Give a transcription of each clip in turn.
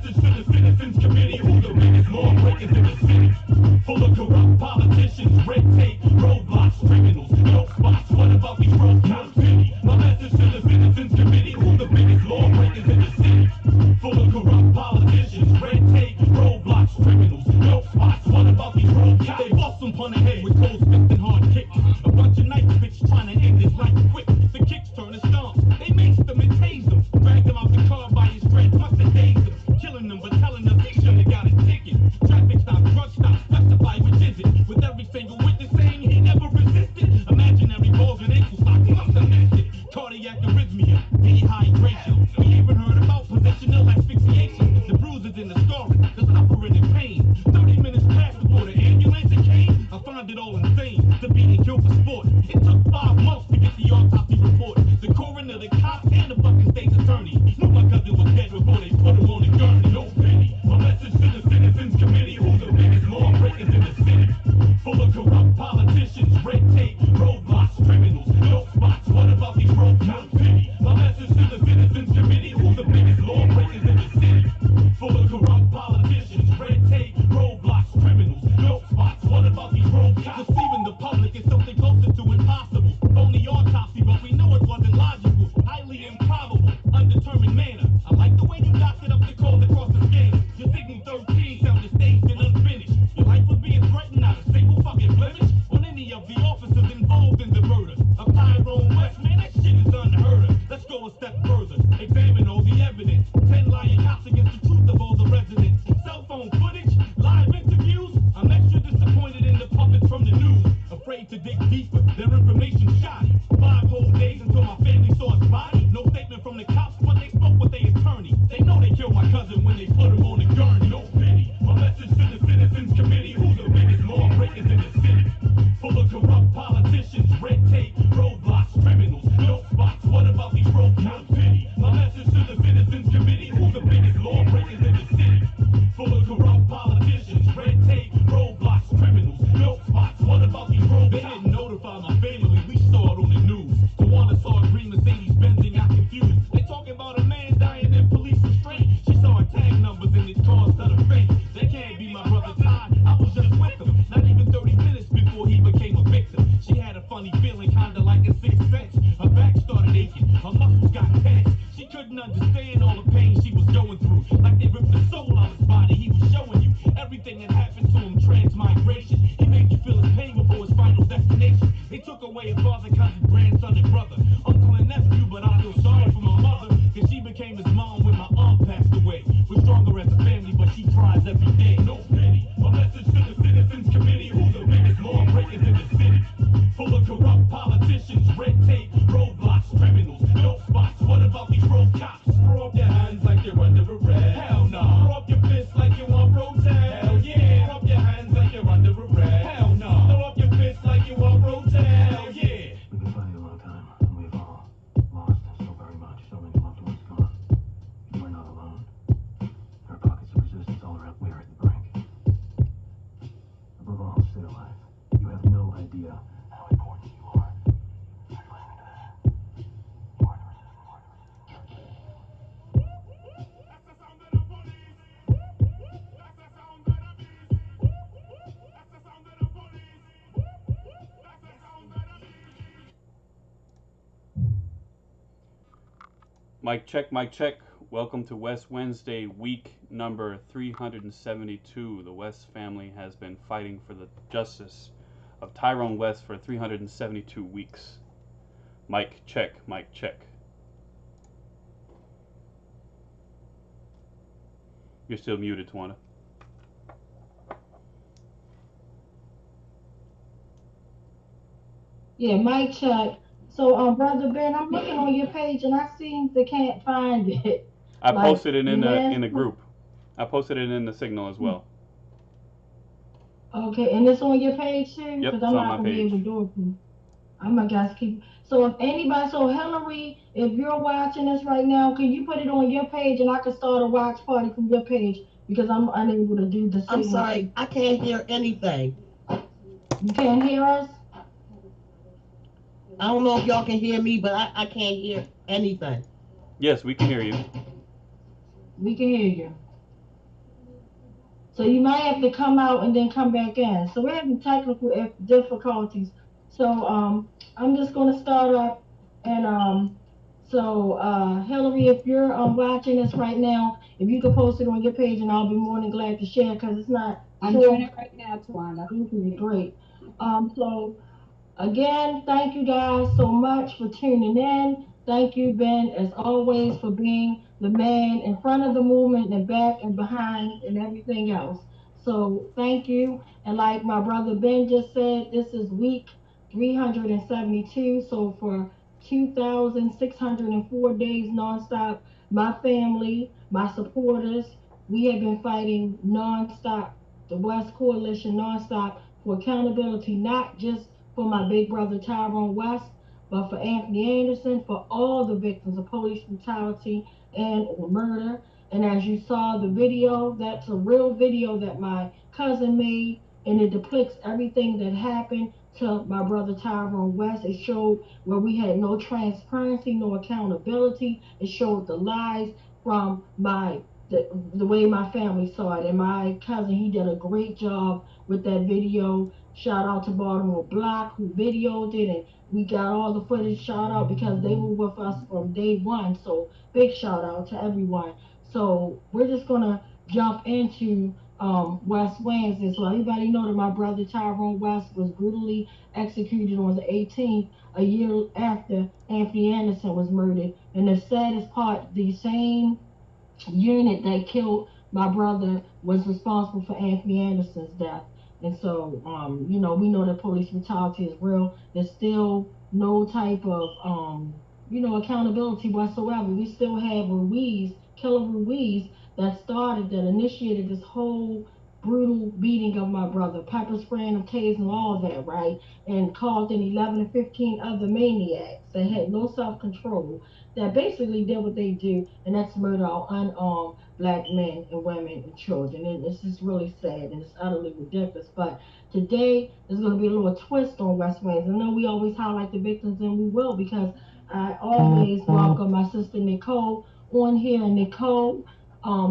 message to the citizens committee, who the biggest lawbreakers in the city. Full of corrupt politicians, red tape, roadblocks, criminals, dope spots. What about these road cops? My message to the citizens committee, who the biggest lawbreakers in the city. Full of corrupt politicians, red tape, roadblocks, criminals, dope spots. What about these road cops? They bust them on the head with cold fists and hard kicks. A bunch of nice bitches trying to end this life quick. The kicks turn to stomps. They mace them and tase them. Drag them out the car by his dreads, must have dazed them. Killing them but telling us he should have got a ticket. Traffic stop, drug stop, specify which is it. With every single witness saying he never resisted. Imaginary balls and ankle socks, he must have missed it. Cardiac arrhythmia, dehydration. We even heard about positional asphyxiation. The bruises and the scarring, the suffering and pain. 30 minutes passed before the ambulance came. I find it all insane to be and killed for sport. It took 5 months to get the autopsy report. The coroner, the cops, and the fucking state's attorney knew my cousin was dead before they put him on the gurney. No pity. My message to the citizens committee, who the biggest lawbreakers in the city. Full of corrupt politicians, red tape, roadblocks, criminals, dope spots. What about these road cops? Pity. My message to the citizens committee, who the biggest lawbreakers in the city. Full of corrupt politicians, red tape, roadblocks, criminals, dope spots. What about these road cops? Deceiving the public is something closer to impossible. Only autopsy, but we know it wasn't logical. Highly improbable, undetermined manner. I like the way you doctored up the calls across the scanner. Your signal 13 sounded staged and unfinished. Your life was being threatened, not a single fucking blemish on any of the officers involved in the murder of Tyrone West. Man, that shit is unheard of. Let's go a step further. Examine all the evidence. 10 lying cops against the truth of all the residents. Cell phone footage, live interviews. I'm extra disappointed in the puppets from the news. Afraid to dig deeper, their information shoddy. 5 whole days until my family saw his body. No statement from the cops, but they spoke with their attorney. They know they killed my cousin when they put him on the gurney. No pity. My message to the citizens committee, who the biggest lawbreakers in the city. Full of corrupt politicians, red tape, roadblocks, criminals, dope spots. What about these road cops? Pity. My message to the citizens committee, who the biggest lawbreakers in the city. Full of corrupt politicians, red tape, roadblocks, criminals, dope spots. What about these road cops? They didn't notify my family, we saw it on the news. Tawana saw a green Mercedes Benz and got confused. They talking about a man dying in police restraint. She saw her tag numbers and it caused her to faint. That can't be my brother Ty, I was just with him. Not even 30 minutes before he became a victim. She had a funny feeling, kinda like a sixth sense. Her back started aching, her muscles got tense. She couldn't understand all the pain she was going through. Like they ripped the soul out of his body, he was showing you everything that happened to him, transmigration. He made you feel his pain before his final destination. They took away his father, cousin, grandson, and brother. Uncle and nephew, but I feel sorry for my mother. Cause she became his mom when my aunt passed away. We're stronger as a family, but she cries every day. No pity. My message to the citizens committee, who the biggest lawbreakers in the city. Full of corrupt politicians, red tape, roadblocks, criminals, dope spots. What about these road cops? Throw up your hands like you're under arrest. Hell no. Throw up your fists like you want protest. Hell yeah. Throw up your hands like you're under arrest. Hell no. Throw up your fists like you want protest. Hell yeah. We've been fighting a long time, and we've all lost so very much. So many loved ones gone. You are not alone. There are pockets of resistance all around. We're at the brink. Above all, stay alive. You have no idea how important you are. Are you listening to this? You are the resistance. That's the sound of the police. That's the sound of the beast. That's the sound of the police. That's the sound of the beast. Mic check, mic check. Welcome to West Wednesday, week number 372. The West family has been fighting for the justice of Tyrone West for 372 weeks. Mic check, mic check. You're still muted, Tawana. Yeah, mic check. So, Brother Ben, I'm looking on your page and I seem to can't find it. I Like posted it the in last. the group. I posted it in the signal as well. Okay, and it's on your page too, Yep, because it's I'm on not my gonna be able page. to do it. I'm gonna guys keep. So if anybody, so Hillary, if you're watching this right now, can you put it on your page and I can start a watch party from your page because I'm unable to do the I'm signal. sorry, I can't hear anything. You can't hear us? I don't know if y'all can hear me, but I can't hear anything. Yes, we can hear you. We can hear you. So you might have to come out and then come back in. So we're having technical difficulties. So I'm just gonna start up and Hillary, if you're watching this right now, if you could post it on your page, and I'll be more than glad to share because it's not I'm sure. doing it right now, Tawanda. Okay, great. So again, thank you guys so much for tuning in. Thank you, Ben, as always, for being the man in front of the movement and back and behind and everything else. So thank you. And like my brother Ben just said, this is week 372. So for 2,604 days nonstop, my family, my supporters, we have been fighting nonstop, the West Coalition nonstop for accountability, not just for my big brother Tyrone West, but for Anthony Anderson, for all the victims of police brutality and or murder. And as you saw the video, that's a real video that my cousin made, and it depicts everything that happened to my brother Tyrone West. It showed where we had no transparency, no accountability. It showed the lies from the way my family saw it. And my cousin, he did a great job with that video. Shout out to Baltimore Block who videoed it, and we got all the footage. Shout out because they were with us from day one. So big shout out to everyone. So we're just gonna jump into West Wednesday. So everybody know that my brother Tyrone West was brutally executed on the 18th, a year after Anthony Anderson was murdered. And the saddest part, the same unit that killed my brother was responsible for Anthony Anderson's death. And so, we know that police brutality is real. There's still no type of, accountability whatsoever. We still have Ruiz, Killer Ruiz, that initiated this whole brutal beating of my brother, pepper spraying him, tasing, all that, right? And called in 11 to 15 other maniacs that had no self control that basically did what they do, and that's murder our unarmed black men and women and children. And it's just really sad and it's utterly ridiculous. But today there's going to be a little twist on West Wings. I know we always highlight the victims, and we will because I always welcome my sister Nicole on here. And Nicole,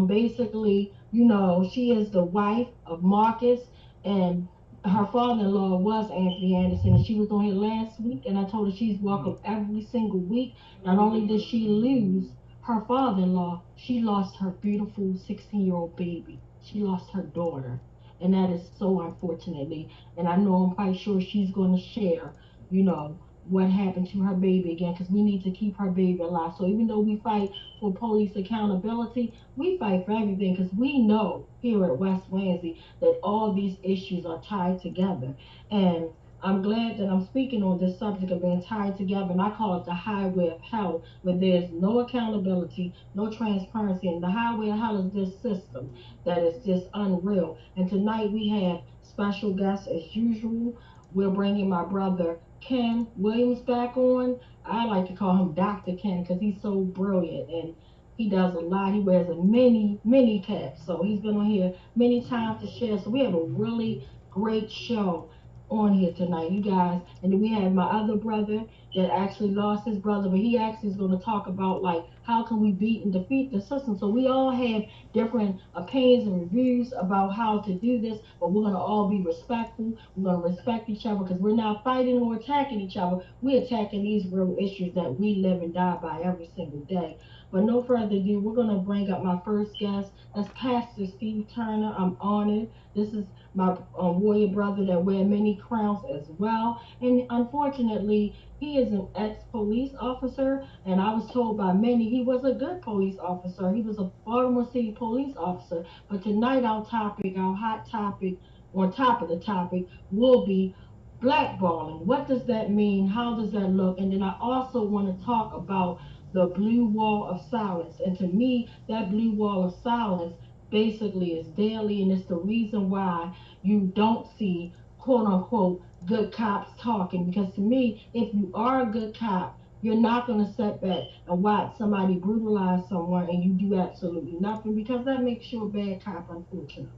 basically, she is the wife of Marcus, and her father-in-law was Anthony Anderson, and she was on here last week, and I told her she's welcome every single week. Not only did she lose her father-in-law, she lost her beautiful 16-year-old baby. She lost her daughter, and that is so unfortunately. And I know I'm quite sure she's going to share, you know, what happened to her baby again, because we need to keep her baby alive. So even though we fight for police accountability, we fight for everything because we know here at West Wednesday that all these issues are tied together. And I'm glad that I'm speaking on this subject of being tied together, and I call it the highway of hell, where there's no accountability, no transparency. And the highway of hell is this system that is just unreal. And tonight we have special guests as usual. We're bringing my brother Ken Williams back on. I like to call him Dr. Ken because he's so brilliant and he does a lot. He wears a many caps. So he's been on here many times to share. So we have a really great show on here tonight, you guys. And then we have my other brother that actually lost his brother, but he actually is going to talk about like how can we beat and defeat the system. So we all have different opinions and reviews about how to do this, but we're going to all be respectful. We're going to respect each other because we're not fighting or attacking each other. We're attacking these real issues that we live and die by every single day. But no further ado, we're going to bring up my first guest. That's Pastor Steve Turner. I'm honored. This is my warrior brother that wear many crowns as well. And unfortunately, he is an ex-police officer, and I was told by many he was a good police officer. He was a Baltimore City police officer. But tonight, our topic, our hot topic, on top of the topic, will be blackballing. What does that mean? How does that look? And then I also want to talk about the blue wall of silence. And to me, that blue wall of silence basically is daily, and it's the reason why you don't see quote unquote good cops talking. Because to me, if you are a good cop, you're not going to sit back and watch somebody brutalize someone and you do absolutely nothing because that makes you a bad cop, unfortunately.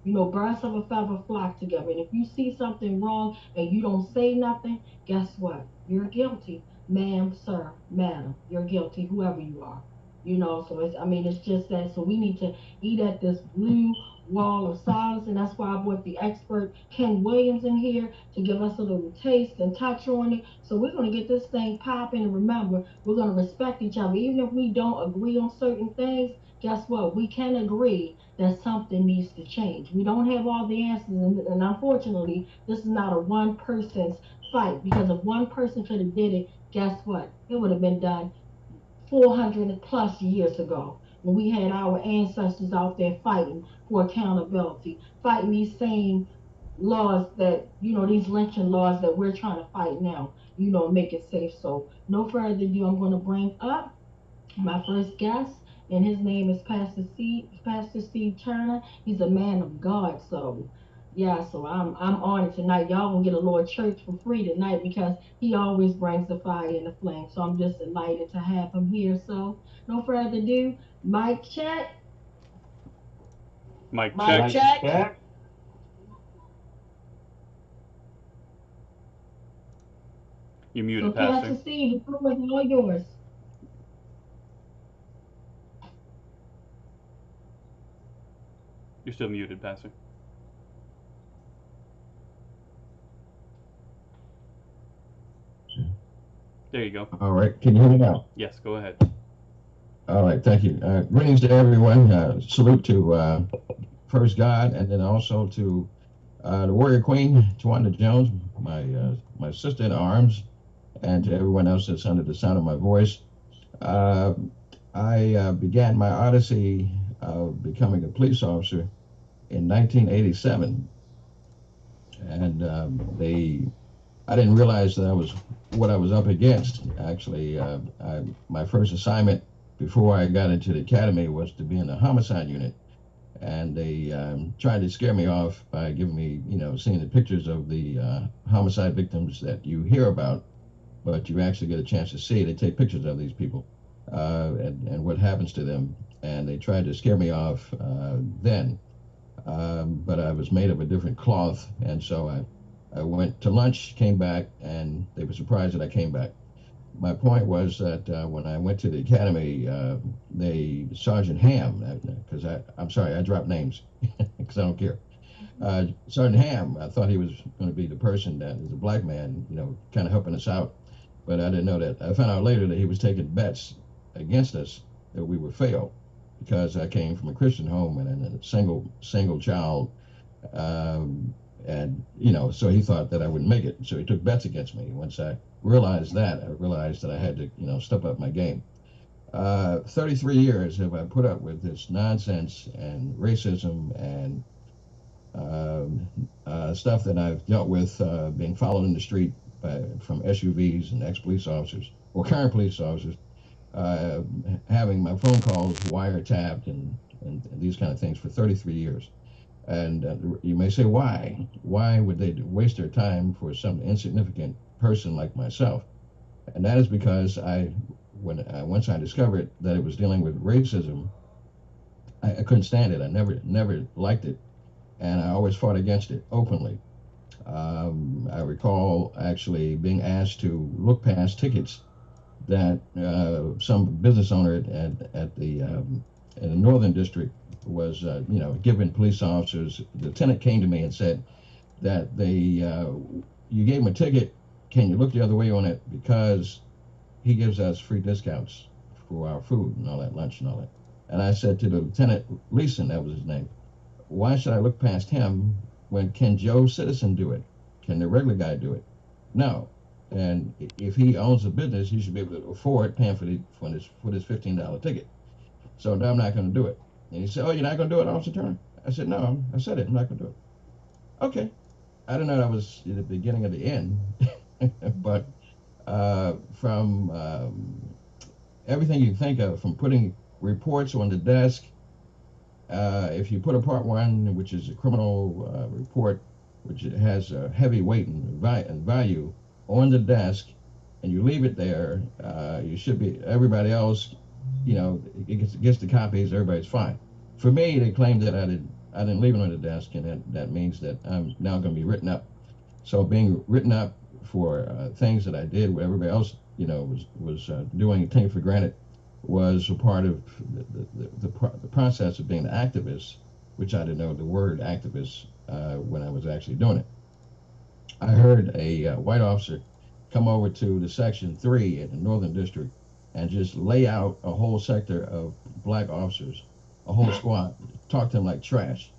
Birds of a feather flock together. And if you see something wrong and you don't say nothing, guess what? You're guilty. Ma'am, sir, madam, you're guilty, whoever you are. So it's, I mean, it's just that. So we need to eat at this blue wall of silence, and that's why I brought the expert Ken Williams in here to give us a little taste and touch on it. So we're gonna get this thing popping, and remember, we're gonna respect each other, even if we don't agree on certain things. Guess what? We can agree that something needs to change. We don't have all the answers, and unfortunately, this is not a one person's fight because if one person could have did it, guess what? It would have been done 400 plus years ago when we had our ancestors out there fighting for accountability, fighting these same laws that, these lynching laws that we're trying to fight now, make it safe. So, no further ado, I'm going to bring up my first guest, and his name is Pastor Steve Turner. He's a man of God. So yeah, so I'm on it tonight. Y'all gonna get a little church for free tonight because he always brings the fire and the flame. So I'm just delighted to have him here. So no further ado, mic check. Mike, Mic check. check. You're So muted, Pastor Pastor. Steve, the floor is all yours. You're still muted, Pastor. There you go. All right, can you hear me now? Yes, go ahead. All right, thank you. Greetings to everyone. Salute to first God, and then also to the Warrior Queen, Tawanda Jones, my sister in arms, and to everyone else that's under the sound of my voice. Uh, I began my odyssey of becoming a police officer in 1987, and I didn't realize that I was what I was up against. Actually, my first assignment before I got into the academy was to be in the homicide unit, and they tried to scare me off by giving me, seeing the pictures of the homicide victims that you hear about, but you actually get a chance to see. They take pictures of these people and what happens to them, and they tried to scare me off then. But I was made of a different cloth, and so I went to lunch, came back, and they were surprised that I came back. My point was that when I went to the academy, Sergeant Ham, because I'm sorry, I dropped names because I don't care. Sergeant Ham, I thought he was going to be the person that is a black man, kind of helping us out, but I didn't know that. I found out later that he was taking bets against us that we would fail because I came from a Christian home and a single child, and so he thought that I wouldn't make it. So he took bets against me. Once I realized that, I had to step up my game. 33 years have I put up with this nonsense and racism and stuff that I've dealt with, being followed in the street from SUVs and ex-police officers or current police officers, uh, having my phone calls wiretapped and these kind of things for 33 years. And you may say, why? Why would they waste their time for some insignificant person like myself? And that is because once I discovered that it was dealing with racism, I couldn't stand it. I never liked it, and I always fought against it openly. I recall actually being asked to look past tickets that some business owner at the in the Northern District was, giving police officers. The lieutenant came to me and said that you gave him a ticket. Can you look the other way on it because he gives us free discounts for our food and all that, lunch and all that. And I said to the lieutenant, Leeson, that was his name, why should I look past him when can Joe Citizen do it? Can the regular guy do it? No. And if he owns a business, he should be able to afford paying for this $15 ticket. So no, I'm not going to do it. And he said, "Oh, you're not going to do it, Officer Turner?" I said, "No, I said it. I'm not going to do it." Okay. I don't know that was the beginning of the end, but from everything you think of, from putting reports on the desk, if you put a part one, which is a criminal report, which has a heavy weight and value on the desk, and you leave it there, you should be, everybody else, it gets the copies, everybody's fine. For me, they claimed that I didn't leave it on the desk, and that means that I'm now going to be written up. So being written up for things that I did, what everybody else, was doing and taking for granted, was a part of the process of being an activist, which I didn't know the word activist when I was actually doing it. I heard a white officer come over to the Section 3 in the Northern District and just lay out a whole sector of black officers, a whole squad, talk to them like trash.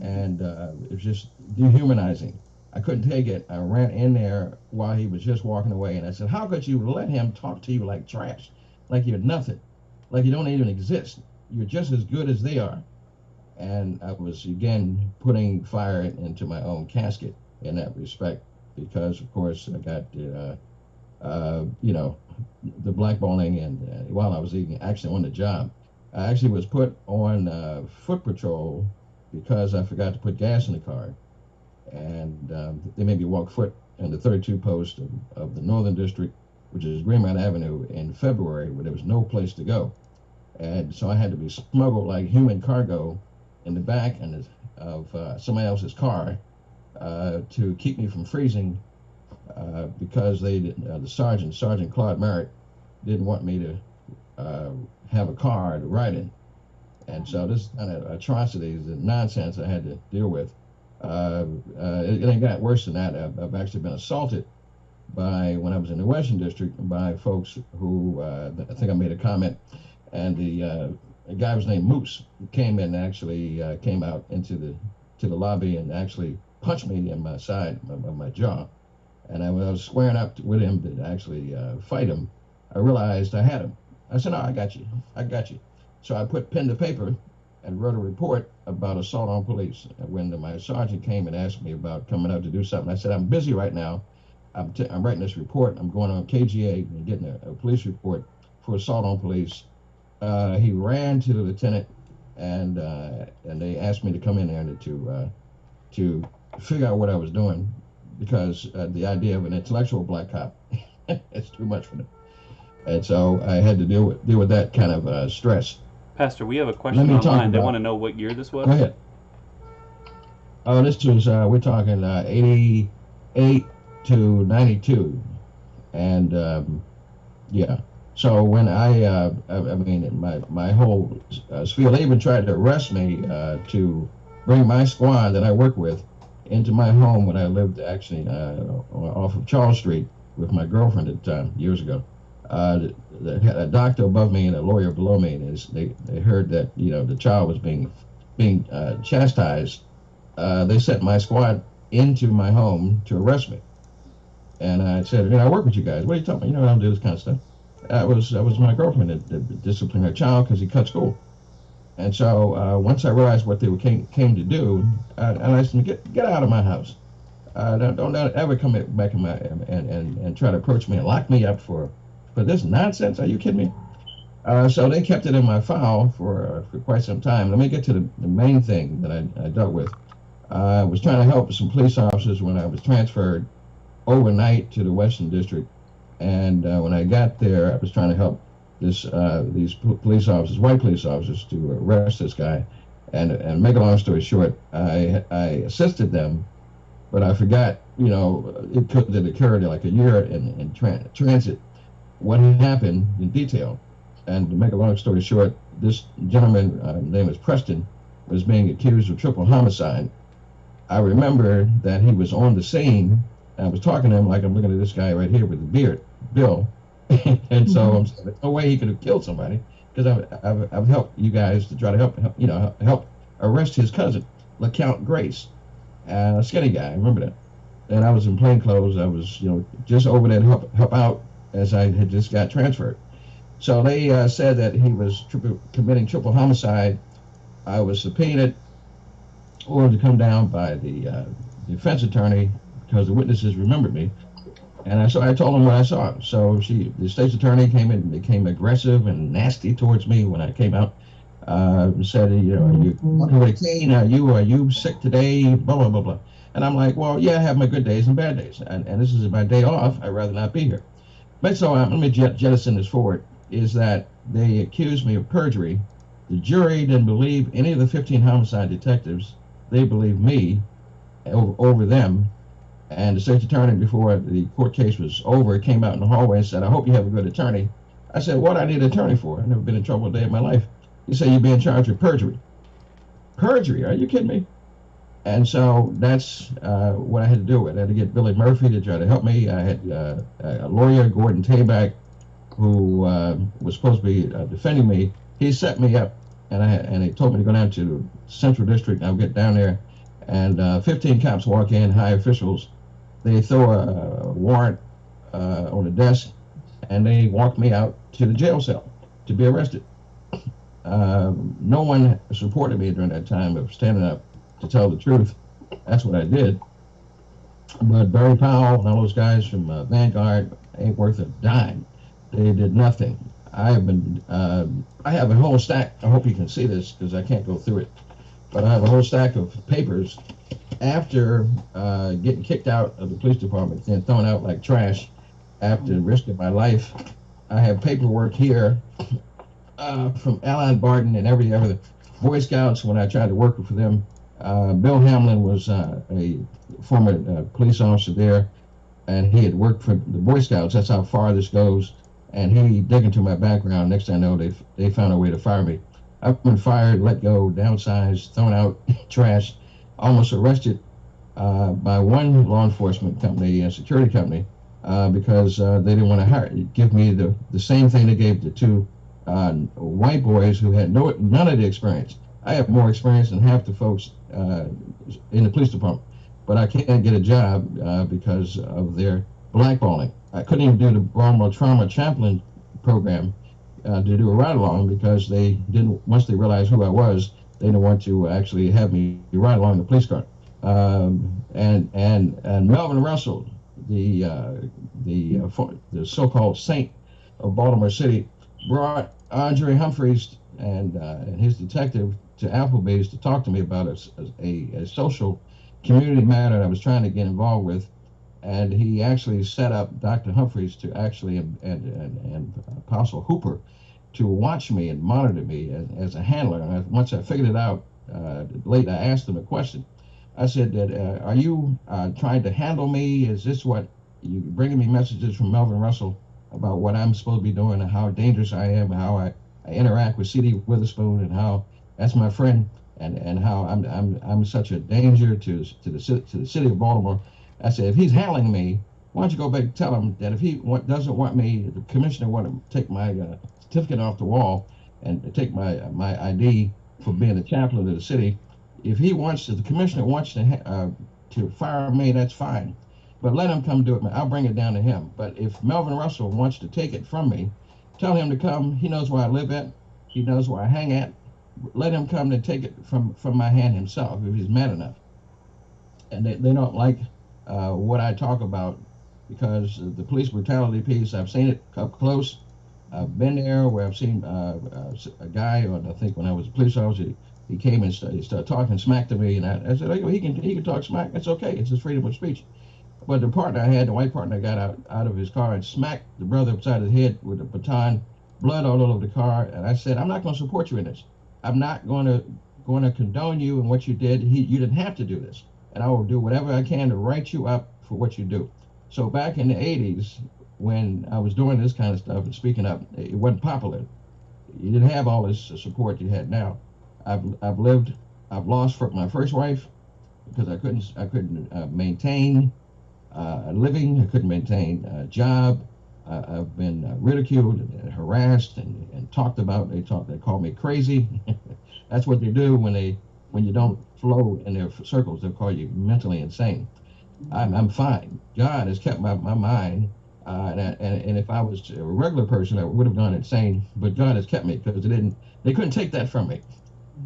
And it was just dehumanizing. I couldn't take it. I ran in there while he was just walking away, and I said, "How could you let him talk to you like trash, like you're nothing, like you don't even exist? You're just as good as they are." And I was again putting fire into my own casket in that respect, because of course I got you know, the blackballing, and while I was even actually on the job, I actually was put on foot patrol because I forgot to put gas in the car, and they made me walk foot in the 32 post of the Northern District, which is Greenmount Avenue, in February, where there was no place to go, and so I had to be smuggled like human cargo in the back and of somebody else's car to keep me from freezing, because the Sergeant Claude Merritt, didn't want me to have a car to ride in. And so this kind of atrocities and nonsense I had to deal with. It got worse than that. I've actually been assaulted when I was in the Western District, by folks who, I think I made a comment, and the guy was named Moose. He came in, actually came out into the lobby and actually punched me in my side of my jaw. And when I was squaring up with him to actually fight him, I realized I had him. I said, "No, I got you. I got you." So I put pen to paper and wrote a report about assault on police. And when my sergeant came and asked me about coming out to do something, I said, "I'm busy right now. I'm writing this report. I'm going on KGA and getting a police report for assault on police." He ran to the lieutenant, and they asked me to come in there to figure out what I was doing, because the idea of an intellectual black cop, it's too much for them. And so I had to deal with that kind of stress. Pastor, we have a question online. They want to know what year this was. Go ahead. Oh, this was, we're talking 88 to 92. And yeah. So when I mean, my whole spiel, they even tried to arrest me to bring my squad that I work with into my home when I lived actually off of Charles Street with my girlfriend at the time, years ago. A doctor above me and a lawyer below me, and they heard that, you know, the child was being chastised. They sent my squad into my home to arrest me, and I said, "You know, I work with you guys. What are you talking about? You know, I don't do this kind of stuff." That was my girlfriend that disciplined her child because he cut school. And so once I realized what they came to do, I asked them to get out of my house. Don't ever come back in my and try to approach me and lock me up for this nonsense. Are you kidding me? So they kept it in my file for quite some time. Let me get to the main thing that I dealt with. I was trying to help some police officers when I was transferred overnight to the Western District. And when I got there, I was trying to help these police officers, white police officers, to arrest this guy. And make a long story short, I assisted them, but I forgot, you know, it occurred like a year in transit, what happened in detail. And to make a long story short, this gentleman, his name is Preston, was being accused of triple homicide. I remember that he was on the scene. I was talking to him like I'm looking at this guy right here with the beard, Bill. And so I'm saying, there's no way he could have killed somebody, because I've helped you guys to try to help arrest his cousin, LeCount Grace, a skinny guy. I remember that. And I was in plain clothes. I was, you know, just over there to help out as I had just got transferred. So they said that he was committing triple homicide. I was subpoenaed, ordered to come down by the defense attorney because the witnesses remembered me. And I told them what I saw. So the state's attorney came in and became aggressive and nasty towards me when I came out. Said, you know, "Are you walking with a cane? Are you sick today? Blah, blah, blah, blah." And I'm like, "Well, yeah, I have my good days and bad days. And this is my day off. I'd rather not be here." But so let me jettison this forward, is that they accused me of perjury. The jury didn't believe any of the 15 homicide detectives. They believed me over them. And the state's attorney, before the court case was over, came out in the hallway and said, "I hope you have a good attorney. I said, what I need an attorney for? I've never been in trouble a day in my life. He said, you're being charged with perjury. Perjury? Are you kidding me? And so that's what I had to do with. I had to get Billy Murphy to try to help me. I had a lawyer, Gordon Tabak, who was supposed to be defending me. He set me up, and he told me to go down to Central District. I'll get down there, and 15 cops walk in, high officials. They throw a warrant on the desk, and they walk me out to the jail cell to be arrested. No one supported me during that time of standing up to tell the truth. That's what I did. But Barry Powell and all those guys from Vanguard ain't worth a dime. They did nothing. I have a whole stack. I hope you can see this because I can't go through it. But I have a whole stack of papers after getting kicked out of the police department and thrown out like trash after risking my life. I have paperwork here from Alan Barton and every other Boy Scouts when I tried to work for them. Bill Hamlin was a former police officer there, and he had worked for the Boy Scouts. That's how far this goes. And he dug into my background. Next thing I know, they found a way to fire me. I've been fired, let go, downsized, thrown out, trashed, almost arrested by one law enforcement company, a security company, because they didn't want to give me the same thing they gave the two white boys who had none of the experience. I have more experience than half the folks in the police department, but I can't get a job because of their blackballing. I couldn't even do the Baltimore Trauma Chaplain program to do a ride-along because they didn't, once they realized who I was, they didn't want to actually have me ride along in the police car. And Melvin Russell, the so-called saint of Baltimore City, brought Andre Humphreys and his detective to Applebee's to talk to me about a social community matter I was trying to get involved with, and he actually set up Dr. Humphreys to actually and Apostle Hooper to watch me and monitor me as a handler. And once I figured it out late, I asked him a question. I said, "Are you trying to handle me? Is this what you bringing me messages from Melvin Russell about what I'm supposed to be doing and how dangerous I am, and how I interact with C.D. Witherspoon, and how that's my friend, and how I'm such a danger to the city of Baltimore?" I said, if he's handling me, why don't you go back and tell him that if he doesn't want me, the commissioner want to take my certificate off the wall and take my ID for being a chaplain of the city. If the commissioner wants to fire me, that's fine. But let him come do it. I'll bring it down to him. But if Melvin Russell wants to take it from me, tell him to come. He knows where I live at. He knows where I hang at. Let him come and take it from my hand himself if he's mad enough. And they don't like what I talk about, because the police brutality piece, I've seen it up close. I've been there where I've seen a guy, or I think when I was a police officer, he came and he started talking smack to me, and I said, oh, he can talk smack. That's okay. It's his freedom of speech. But the partner I had, the white partner, got out of his car and smacked the brother upside his head with a baton, blood all over the car. And I said, I'm not going to support you in this. I'm not going to condone you in what you did. You didn't have to do this. And I will do whatever I can to write you up for what you do. So back in the 80s, when I was doing this kind of stuff and speaking up, it wasn't popular. You didn't have all this support you had now. I've lost my first wife because I couldn't maintain a living. I couldn't maintain a job. I've been ridiculed and harassed and talked about. They called me crazy. That's what they do when you don't flow in their circles. They'll call you mentally insane. I'm fine. God has kept my mind, and if I was a regular person, I would have gone insane. But God has kept me because they couldn't take that from me.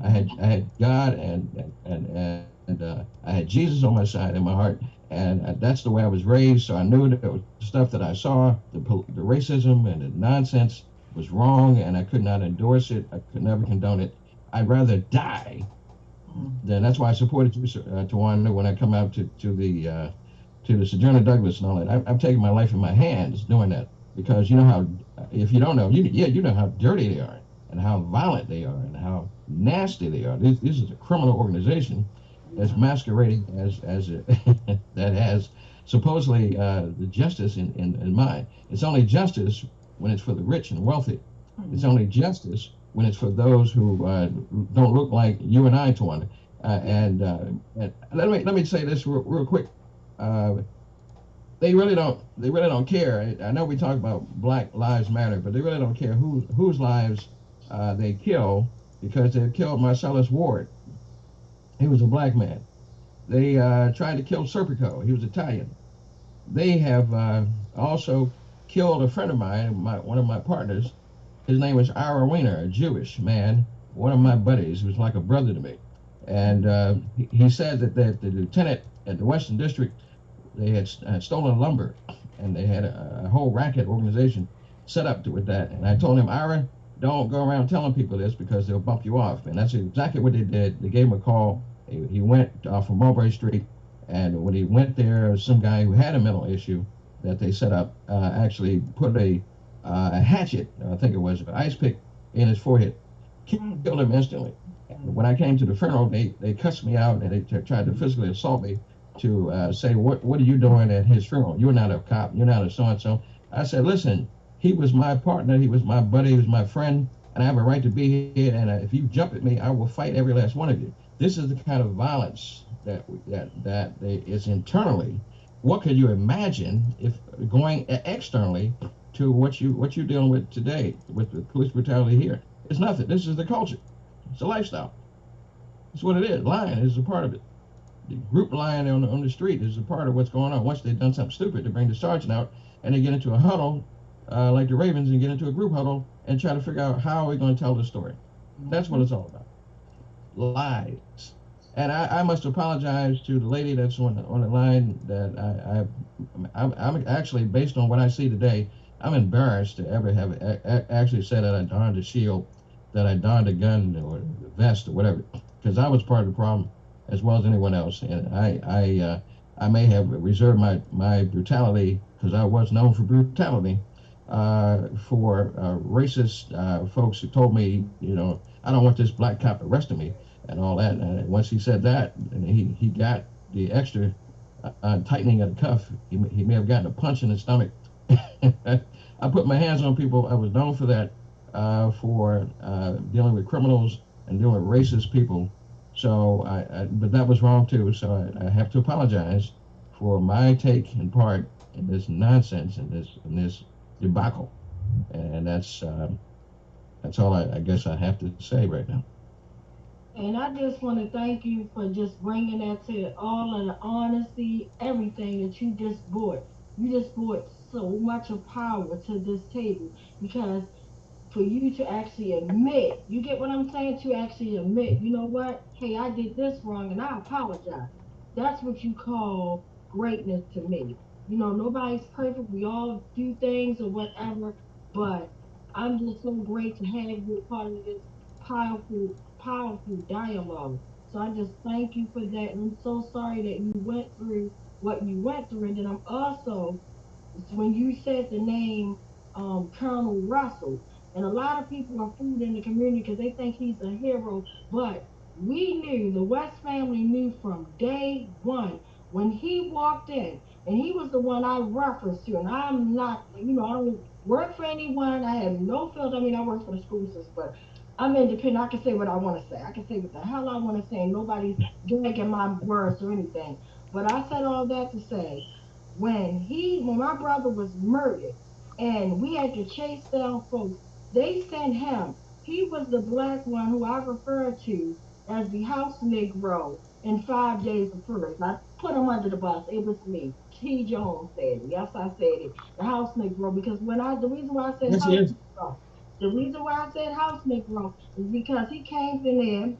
I had God and I had Jesus on my side in my heart, and that's the way I was raised. So I knew that the stuff that I saw, the racism and the nonsense, was wrong, and I could not endorse it. I could never condone it. I'd rather die. Then that's why I supported you, Tawanda, when I come out to the Sojourner Douglas and all that. I'm taking my life in my hands doing that, because you know how, if you don't know, you know how dirty they are and how violent they are and how nasty they are. This is a criminal organization that's masquerading as that has supposedly the justice in mind. It's only justice when it's for the rich and wealthy. It's only justice when it's for those who don't look like you and I, Tawana. And let me say this real quick. Uh, they really don't care. I know we talk about Black Lives Matter, but they really don't care whose lives they kill, because they killed Marcellus Ward. He was a black man. They tried to kill Serpico. He was Italian. They have also killed a friend of mine, one of my partners. His name was Ira Weiner, a Jewish man, one of my buddies. He was like a brother to me. And he said that the lieutenant at the Western District, they had stolen lumber, and they had a whole racket organization set up with that. And I told him, Ira, don't go around telling people this, because they'll bump you off. And that's exactly what they did. They gave him a call. He went from Mulberry Street, and when he went there, some guy who had a mental issue that they set up actually put a hatchet, I think it was, an ice pick in his forehead, killed him instantly. And when I came to the funeral, they cussed me out, and they tried to physically assault me to say, what are you doing at his funeral? You're not a cop. You're not a so-and-so. I said, listen, he was my partner. He was my buddy. He was my friend. And I have a right to be here. And if you jump at me, I will fight every last one of you. This is the kind of violence that is internally. What could you imagine if going externally to what you're dealing with today with the police brutality here? It's nothing. This is the culture. It's a lifestyle. It's what it is. Lying is a part of it. The group lying on the street is a part of what's going on. Once they've done something stupid, they bring the sergeant out, and they get into a huddle, like the Ravens, and get into a group huddle and try to figure out how we're going to tell the story. That's what it's all about. Lies. And I must apologize to the lady that's on the line. That I'm actually, based on what I see today, I'm embarrassed to ever have actually said that I donned a shield, that I donned a gun or a vest or whatever, because I was part of the problem as well as anyone else. And I may have reserved my brutality, because I was known for brutality, for racist folks who told me, I don't want this black cop arresting me and all that. And once he said that, and he got the extra tightening of the cuff, he may have gotten a punch in the stomach. I put my hands on people. I was known for that, for dealing with criminals and dealing with racist people. So, but that was wrong too. So I have to apologize for my take and part in this nonsense, in this debacle, and that's all I guess I have to say right now. And I just want to thank you for just bringing that to all of the honesty, everything that you just brought. You just brought so much of power to this table, because for you to actually admit, you get what I'm saying? To actually admit, you know what? Hey, I did this wrong and I apologize. That's what you call greatness to me. Nobody's perfect. We all do things or whatever, but I'm just so great to have you a part of this powerful, powerful dialogue. So I just thank you for that. And I'm so sorry that you went through what you went through. And then I'm also, when you said the name Colonel Russell, and a lot of people are fooled in the community because they think he's a hero, but we knew, the West family knew from day one when he walked in, and he was the one I referenced to. And I'm not, I don't work for anyone. I have no filter. I mean, I work for the school system, but I'm independent. I can say what I want to say. I can say what the hell I want to say, and nobody's dragging my words or anything. But I said all that to say, when my brother was murdered and we had to chase down folks, they sent him. He was the black one who I referred to as the house Negro in 5 Days of First. I put him under the bus. It was me. T. Jones said it. Yes, I said it. The house Negro. Because the reason why I said Yes, house yes. Negro, the reason why I said house Negro is because he came in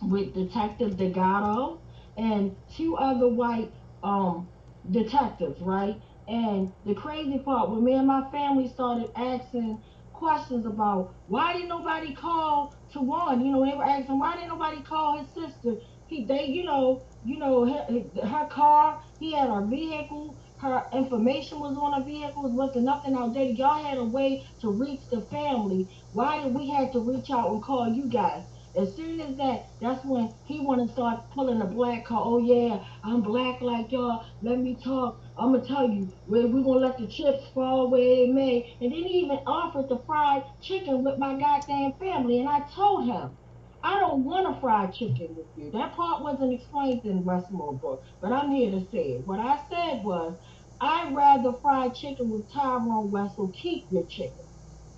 there with Detective Delgado and two other white um detectives, right? And the crazy part, when me and my family started asking questions about why didn't nobody call to one, they were asking why didn't nobody call his sister. Her car, he had her vehicle, her information was on her vehicles, wasn't nothing outdated. Y'all had a way to reach the family. Why did we have to reach out and call you guys? As soon as that's when he want to start pulling a black card. Oh yeah, I'm black like y'all. Let me talk. I'm gonna tell you where we gonna let the chips fall where they may. And then he even offered the fried chicken with my goddamn family. And I told him, I don't want a fried chicken with you. That part wasn't explained in Westmore book, but I'm here to say it. What I said was, I'd rather fried chicken with Tyrone Wessel. Keep your chicken.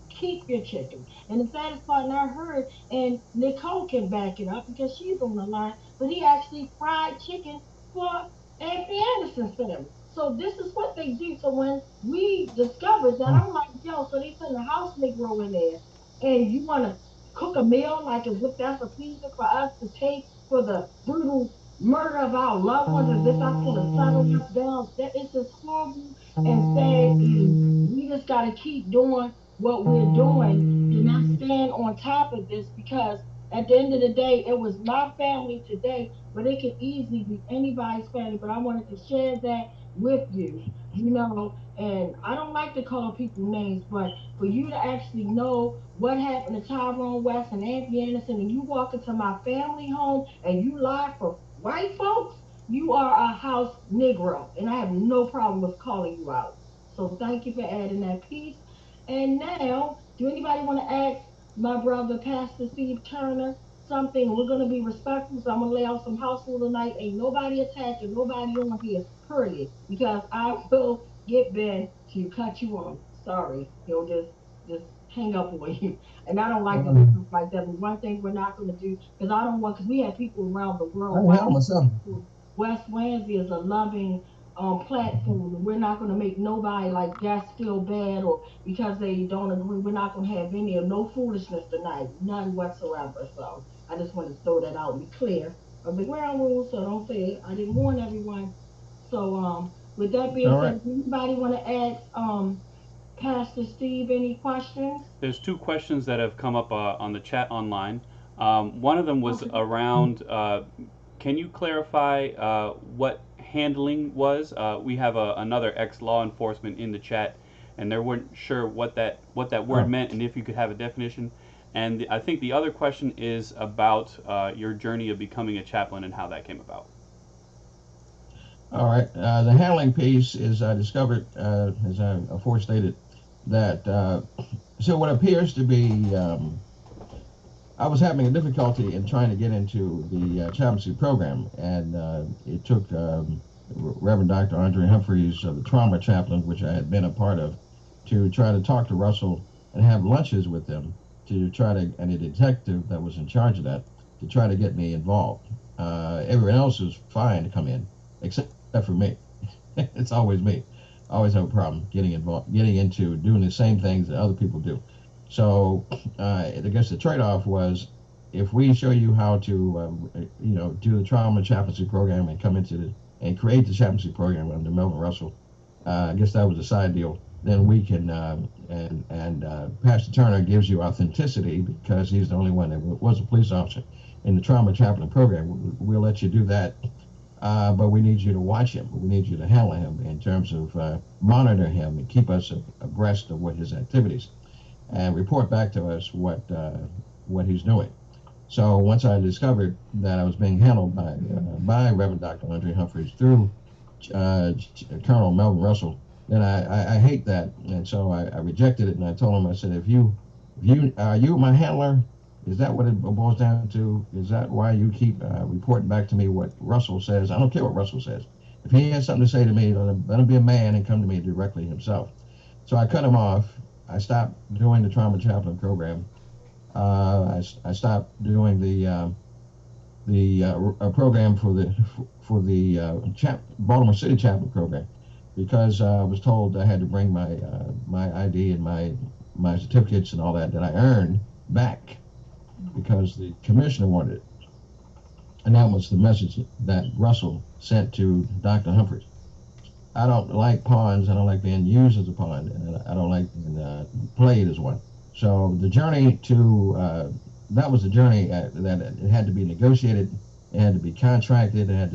Keep your chicken. And the saddest part, and I heard, and Nicole can back it up because she's on the line, but he actually fried chicken for Anthony Anderson's family. So this is what they do. So when we discovered that, I'm like, yo, so they send a house Negro in there, and you want to cook a meal like as if that's a pleasing for us to take for the brutal murder of our loved ones, as if that's going to settle us down. That is just horrible and sad, and we just got to keep doing what we're doing and not stand on top of this, because at the end of the day, it was my family today, but it could easily be anybody's family. But I wanted to share that with you, and I don't like to call people names, but for you to actually know what happened to Tyrone West and Anthony Anderson, and you walk into my family home and you lie for white folks, you are a house Negro, and I have no problem with calling you out. So thank you for adding that piece. And now, do anybody want to ask my brother, Pastor Steve Turner, something? We're going to be respectful, so I'm going to lay out some house rule tonight. Ain't nobody attacking nobody on here, period, because I will get Ben to cut you off. Sorry, he'll just hang up on you. And I don't like to do stuff like that. But one thing we're not going to do, because I don't want, because we have people around the I world can handle watching. myself. West Wednesday is a loving platform. And we're not going to make nobody like guests feel bad or because they don't agree. We're not going to have any of no foolishness tonight, none whatsoever. So I just want to throw that out and be clear of the ground rules. So don't say it. I didn't warn everyone. So with that being All right. said, does anybody want to ask Pastor Steve any questions? There's two questions that have come up on the chat online. One of them was Okay. around, can you clarify what handling was? We have another ex-law enforcement in the chat, and they weren't sure what that word Oh, meant and if you could have a definition. And I think the other question is about your journey of becoming a chaplain and how that came about. all right. The handling piece is I discovered, as I forestated, that so what appears to be I was having a difficulty in trying to get into the chaplaincy program, and it took Reverend Dr. Andre Humphreys, the trauma chaplain, which I had been a part of, to try to talk to Russell and have lunches with him to try to, and a detective that was in charge of that, to try to get me involved. Everyone else was fine to come in, except for me. It's always me. I always have a problem getting involved, getting into doing the same things that other people do. So I guess the trade-off was, if we show you how to, do the trauma chaplaincy program and come into and create the chaplaincy program under Melvin Russell, I guess that was a side deal. Then we can, Pastor Turner gives you authenticity because he's the only one that was a police officer in the trauma chaplain program. We'll let you do that, but we need you to watch him. We need you to handle him in terms of monitor him and keep us abreast of what his activities, and report back to us what he's doing. So once I discovered that I was being handled by Reverend Dr. Andre Humphreys through Colonel Melvin Russell, then I hate that, and so I rejected it. And I told him, I said, if you are you my handler? Is that what it boils down to? Is that why you keep reporting back to me what Russell says? I don't care what Russell says. If he has something to say to me, let him be a man and come to me directly himself. So I cut him off. I stopped doing the trauma chaplain program. I stopped doing the program for the Baltimore City chaplain program, because I was told I had to bring my ID and my certificates and all that I earned back, because the commissioner wanted it. And that was the message that Russell sent to Dr. Humphreys. I don't like pawns. I don't like being used as a pawn, and I don't like being played as one. So the journey to that was the journey that it had to be negotiated, it had to be contracted, it had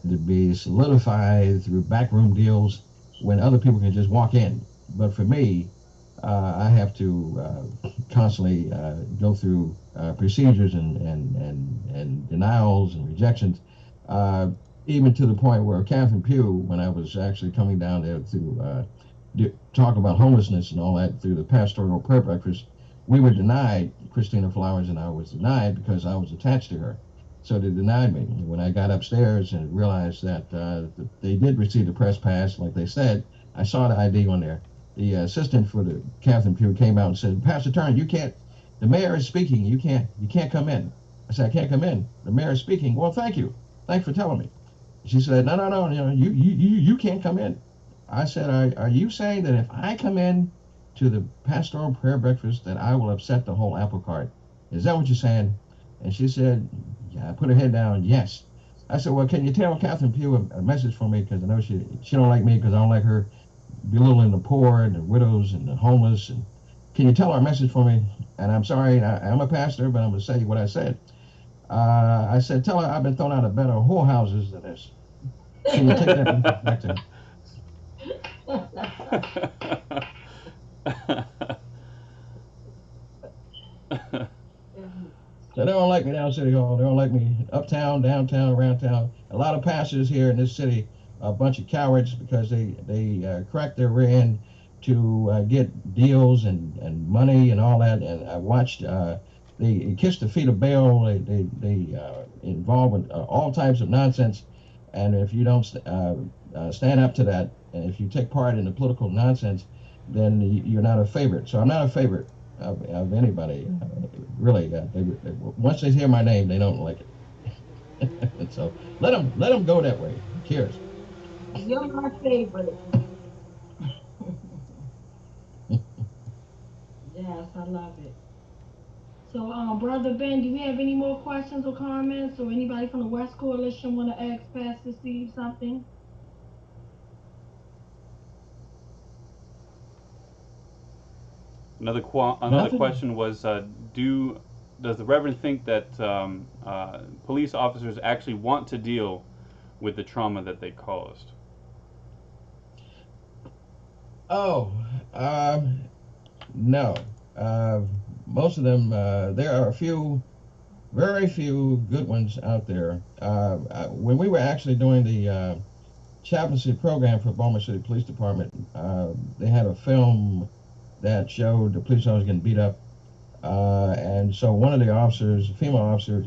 to be solidified through backroom deals when other people can just walk in. But for me, I have to constantly go through procedures and denials and rejections, even to the point where Catherine Pugh, when I was actually coming down there to talk about homelessness and all that through the pastoral prayer breakfast, we were denied. Christina Flowers and I was denied because I was attached to her. So they denied me. When I got upstairs and realized that they did receive the press pass, like they said, I saw the ID on there. The assistant for the Catherine Pugh came out and said, "Pastor Turner, you can't. The mayor is speaking. You can't come in." I said, "I can't come in. The mayor is speaking." "Well, thank you. Thanks for telling me." She said, "No. You can't come in." I said, "Are you saying that if I come in to the pastoral prayer breakfast that I will upset the whole apple cart? Is that what you're saying?" And she said, "Yeah." I put her head down. "Yes." I said, "Well, can you tell Catherine Pugh a message for me, because I know she don't like me because I don't like her belittling the poor and the widows and the homeless. And can you tell her a message for me?" And I'm sorry, I'm a pastor, but I'm going to say what I said. I said, "Tell her I've been thrown out of better whorehouses than this. Can you take that message back to her?" So they don't like me down City Hall. They don't like me uptown, downtown, around town. A lot of pastors here in this city are a bunch of cowards because they crack their rear end to get deals and money and all that. And I watched they kiss the feet of Baal. They involved with all types of nonsense. And if you don't stand up to that, and if you take part in the political nonsense, then you're not a favorite. So I'm not a favorite of anybody, really. Once they hear my name, they don't like it. And so let them go that way. Who cares? You're my favorite. Yes, I love it. So, Brother Ben, do we have any more questions or comments, or anybody from the West Coalition want to ask Pastor Steve something? Another Nothing. question was, does the Reverend think that police officers actually want to deal with the trauma that they caused? Oh, no. Uh, Most of them. There are a few, very few good ones out there. When we were actually doing the chaplaincy program for Baltimore City Police Department, they had a film that showed the police officers getting beat up. And so one of the officers, female officer,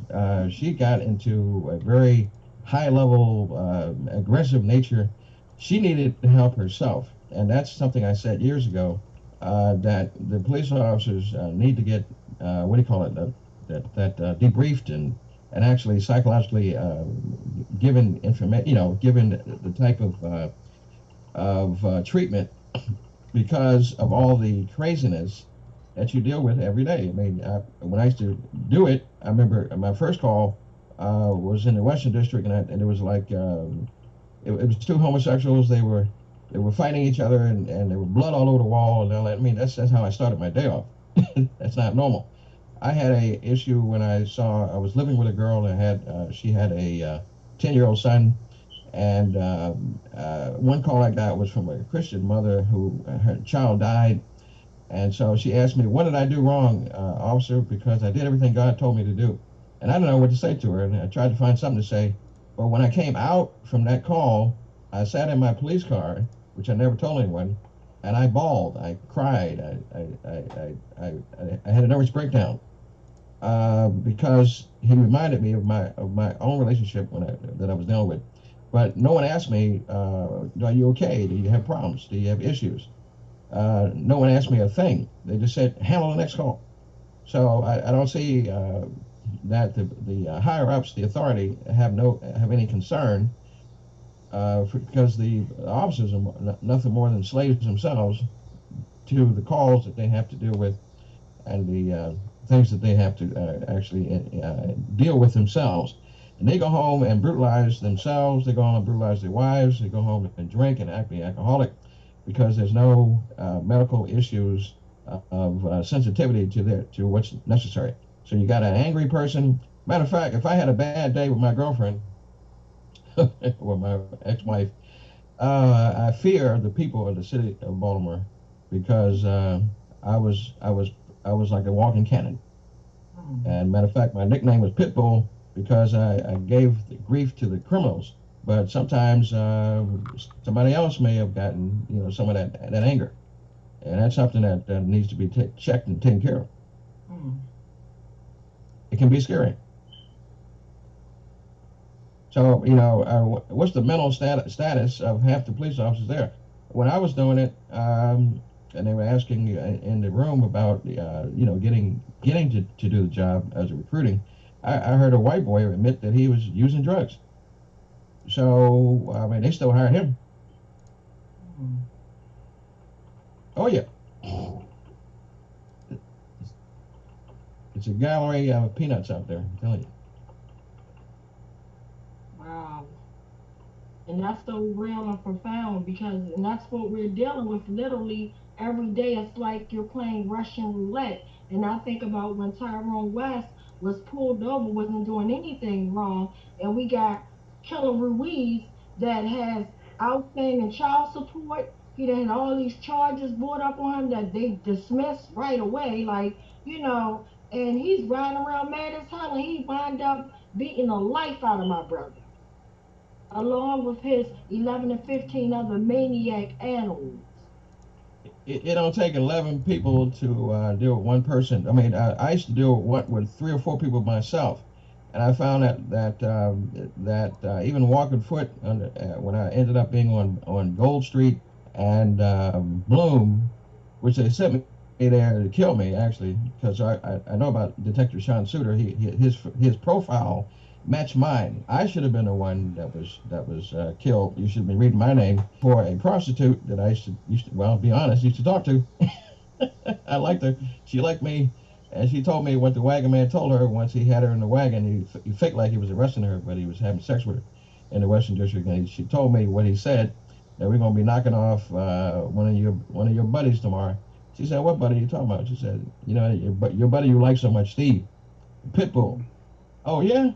she got into a very high level, aggressive nature. She needed help herself. And that's something I said years ago, that the police officers need to get, what do you call it, debriefed and actually psychologically given information, given the type of treatment, because of all the craziness that you deal with every day. I mean, when I used to do it, I remember my first call was in the Western District, and it was like it was two homosexuals. They were fighting each other, and there was blood all over the wall. And all that. I mean, that's how I started my day off. That's not normal. I had a issue when I was living with a girl and she had a 10-year-old son, and one call I got was from a Christian mother who her child died. And so she asked me, "What did I do wrong, officer? Because I did everything God told me to do." And I don't know what to say to her. And I tried to find something to say. But when I came out from that call, I sat in my police car, which I never told anyone, and I bawled. I cried. I had a nervous breakdown because he reminded me of my own relationship that I was dealing with. But no one asked me, "Are you okay? Do you have problems? Do you have issues?" No one asked me a thing. They just said, "Handle the next call." So I don't see that the higher ups, the authority, have any concern, because the officers are nothing more than slaves themselves to the calls that they have to deal with, and the things that they have to actually deal with themselves. And they go home and brutalize themselves. They go home and brutalize their wives. They go home and drink and act the alcoholic, because there's no medical issues of sensitivity to what's necessary. So you got an angry person. Matter of fact, if I had a bad day with my girlfriend or my ex-wife, I fear the people of the city of Baltimore, because I was I was I was like a walking cannon. Mm. And matter of fact, my nickname was Pitbull because I gave the grief to the criminals. But sometimes somebody else may have gotten some of that anger, and that's something that needs to be checked and taken care of. Mm. It can be scary. So what's the mental status of half the police officers there? When I was doing it, and they were asking in the room about getting to do the job as a recruiting, I heard a white boy admit that he was using drugs. So I mean, they still hired him. Mm. Oh yeah, it's a gallery of peanuts out there. I'm telling you. Wow. And that's so real and profound because, and that's what we're dealing with literally every day. It's like you're playing Russian roulette. And I think about when Tyrone West was pulled over, wasn't doing anything wrong, and we got Killer Ruiz that has outstanding child support. He done had all these charges brought up on him that they dismissed right away, and he's riding around mad as hell, and he wind up beating the life out of my brother along with his 11 and 15 other maniac animals. It don't take 11 people to deal with one person. I mean, I used to deal with three or four people myself, and I found that even walking foot when I ended up being on Gold Street and Bloom, which they sent me there to kill me actually, because I know about Detective Sean Suter. His profile matched mine. I should have been the one that was killed. You should have been reading my name for a prostitute that I used to well, be honest, used to talk to. I liked her. She liked me, and she told me what the wagon man told her once he had her in the wagon. He faked like he was arresting her, but he was having sex with her in the Western District. And she told me what he said, that we're gonna be knocking off one of your buddies tomorrow. She said, "What buddy are you talking about?" She said, your buddy you like so much, Steve, Pitbull." Oh yeah,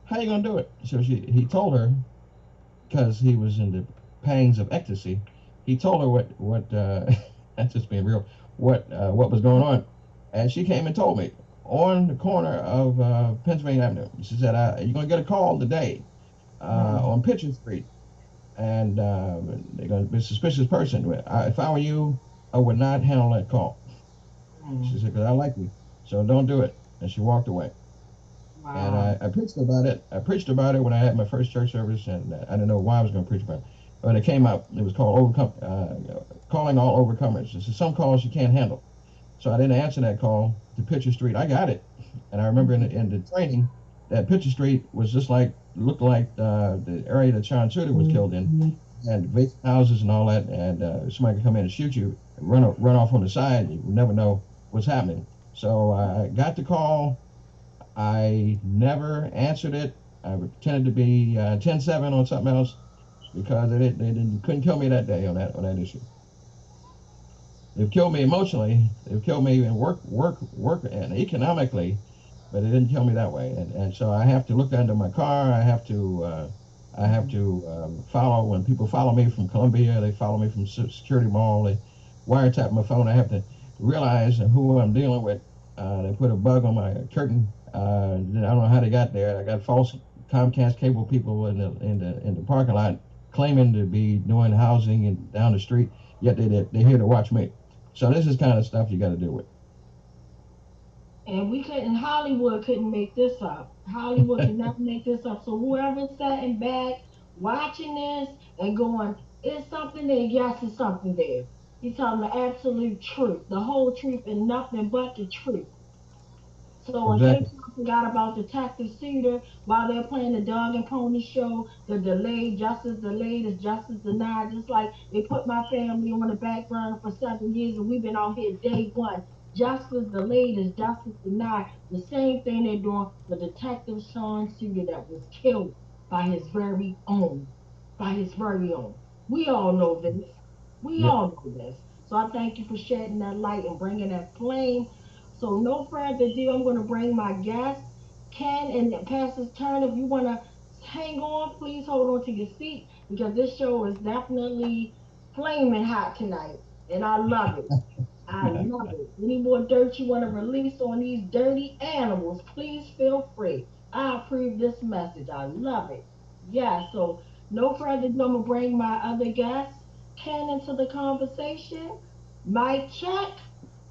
how you gonna do it? So he told her, because he was in the pangs of ecstasy. He told her what that's just being real, what was going on, and she came and told me on the corner of Pennsylvania Avenue. She said, "You're gonna get a call today Mm. on Pitcher Street, and they're gonna be a suspicious person. If I were you, I would not handle that call." She Mm. said, "Because I like you, so don't do it." And she walked away. And Wow. I preached about it. I preached about it when I had my first church service, and I didn't know why I was going to preach about it. But it came out. It was called calling all overcomers. This is some calls you can't handle. So I didn't answer that call to Pitcher Street. I got it, and I remember in the training that Pitcher Street was just looked like the area that Sean Suter was killed in, and vacant houses and all that, and somebody could come in and shoot you, and run off on the side. You would never know what's happening. So I got the call. I never answered it. I pretended to be 10-7 on something else because couldn't kill me that day on that issue. They've killed me emotionally. They've killed me in work, and economically, but they didn't kill me that way. And so I have to look under my car. I have to follow when people follow me from Columbia. They follow me from Security Mall. They wiretap my phone. I have to realize who I'm dealing with. They put a bug on my curtain. I don't know how they got there. I got false Comcast cable people in the parking lot claiming to be doing housing and down the street, yet they're here to watch me. So this is kind of stuff you got to deal with. And Hollywood couldn't make this up. Hollywood could not make this up. So whoever's sitting back watching this and going, "Is something there?" Yes, it's something there. He's telling the absolute truth, the whole truth, and nothing but the truth. So in case Exactly. you forgot about Detective Cedar, while they're playing the dog and pony show, the delayed justice delayed is justice denied. Just like they put my family on the back burner for 7 years and we've been out here day one. Justice delayed is justice denied. The same thing they're doing for Detective Sean Cedar that was killed by his very own. By his very own. We all know this. We Yep. all know this. So I thank you for shedding that light and bringing that flame. So no further ado, I'm going to bring my guest, Ken and Pastor's turn. If you want to hang on, please hold on to your seat because this show is definitely flaming hot tonight, and I love it. I love it. Any more dirt you want to release on these dirty animals, please feel free. I approve this message. I love it. Yeah, so no further ado, I'm going to bring my other guest, Ken, into the conversation. Mic check.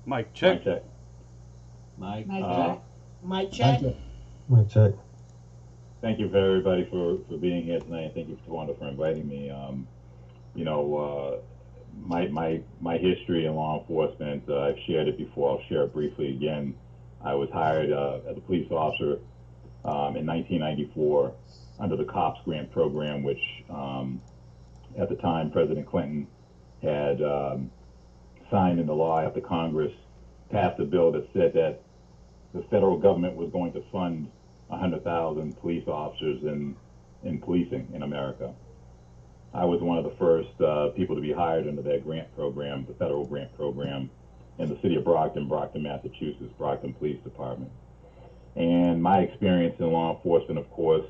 Mike, Mic check. check. Mike Mic Uh, check. Mic I check. can- Mic check. Thank you for everybody for being here tonight. Thank you, Tawanda, for inviting me. You know, my history in law enforcement, I've shared it before. I'll share it briefly again. I was hired as a police officer in 1994 under the COPS grant program, which at the time President Clinton had signed into law after Congress passed a bill that said that the federal government was going to fund 100,000 police officers in policing in America. I was one of the first people to be hired under that grant program, the federal grant program, in the city of Brockton, Massachusetts, Brockton Police Department. And my experience in law enforcement, of course,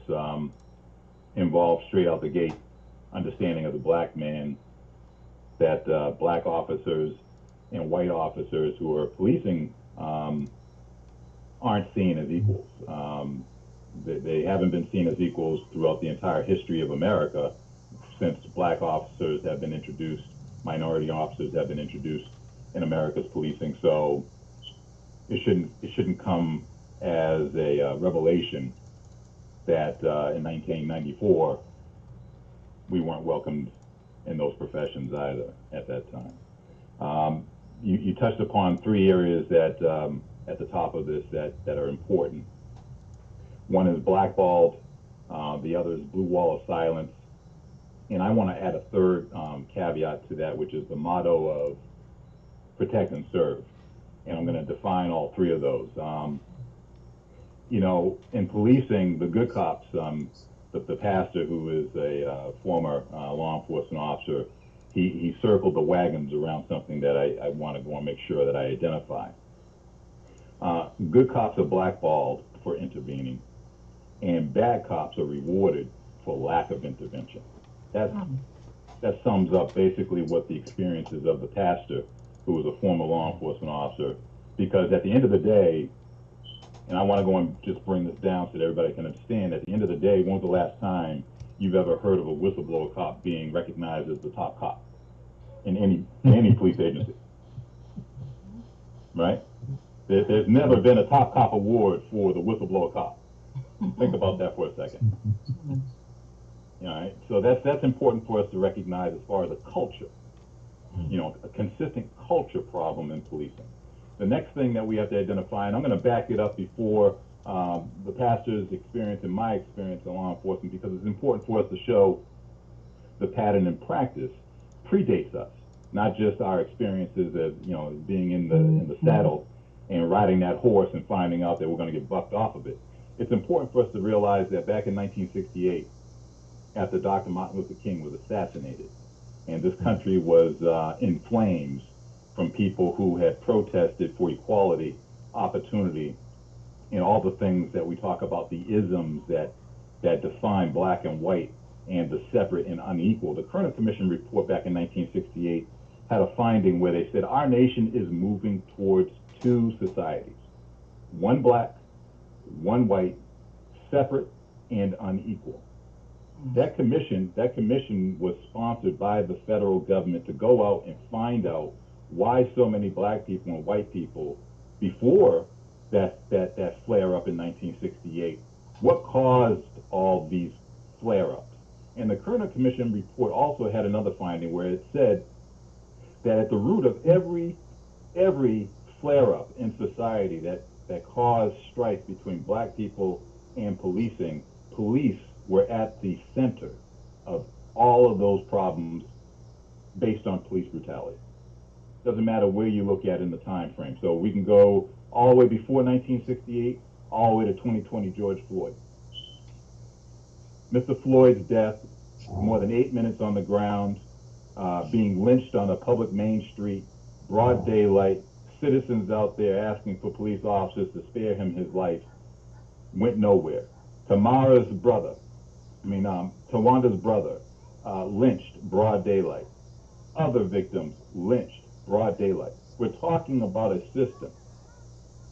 involved straight out the gate understanding of the black man, that black officers and white officers who are policing aren't seen as equals. They haven't been seen as equals throughout the entire history of America since black officers have been introduced, minority officers have been introduced in America's policing. So it shouldn't come as a revelation that in 1994 we weren't welcomed in those professions either at that time. You touched upon three areas that at the top of this that are important. One is blackballed, the other is blue wall of silence, and I want to add a third caveat to that, which is the motto of protect and serve. And I'm going to define all three of those. You know, in policing, the good cops, the pastor who is a former law enforcement officer, he circled the wagons around something that I want to make sure that I identify. Good cops are blackballed for intervening, and bad cops are rewarded for lack of intervention. That sums up basically what the experiences of the pastor, who was a former law enforcement officer, because at the end of the day, and I want to go and just bring this down so that everybody can understand, at the end of the day, when's the last time you've ever heard of a whistleblower cop being recognized as the top cop in any police agency? Right? There's never been a top cop award for the whistleblower cop. Think about that for a second. All right, so that's important for us to recognize as far as a culture, you know, a consistent culture problem in policing. The next thing that we have to identify, and I'm going to back it up before the pastor's experience and my experience in law enforcement, because it's important for us to show the pattern in practice predates us, not just our experiences of, you know, being in the saddle and riding that horse and finding out that we're going to get bucked off of it. It's important for us to realize that back in 1968, after Dr. Martin Luther King was assassinated, and this country was in flames from people who had protested for equality, opportunity, and all the things that we talk about, the isms that define black and white and the separate and unequal. The Kerner Commission report back in 1968 had a finding where they said our nation is moving towards two societies, one black, one white, separate and unequal. That commission was sponsored by the federal government to go out and find out why so many black people and white people, before that flare up in 1968, what caused all these flare ups. And the Kerner Commission report also had another finding where it said that at the root of every flare up in society that caused strife between black people and policing, police were at the center of all of those problems based on police brutality. Doesn't matter where you look at in the time frame. So we can go all the way before 1968, all the way to 2020 George Floyd. Mr. Floyd's death, more than 8 minutes on the ground, being lynched on a public main street, broad daylight, citizens out there asking for police officers to spare him his life, went nowhere. Tawanda's brother, lynched, broad daylight. Other victims lynched, broad daylight. We're talking about a system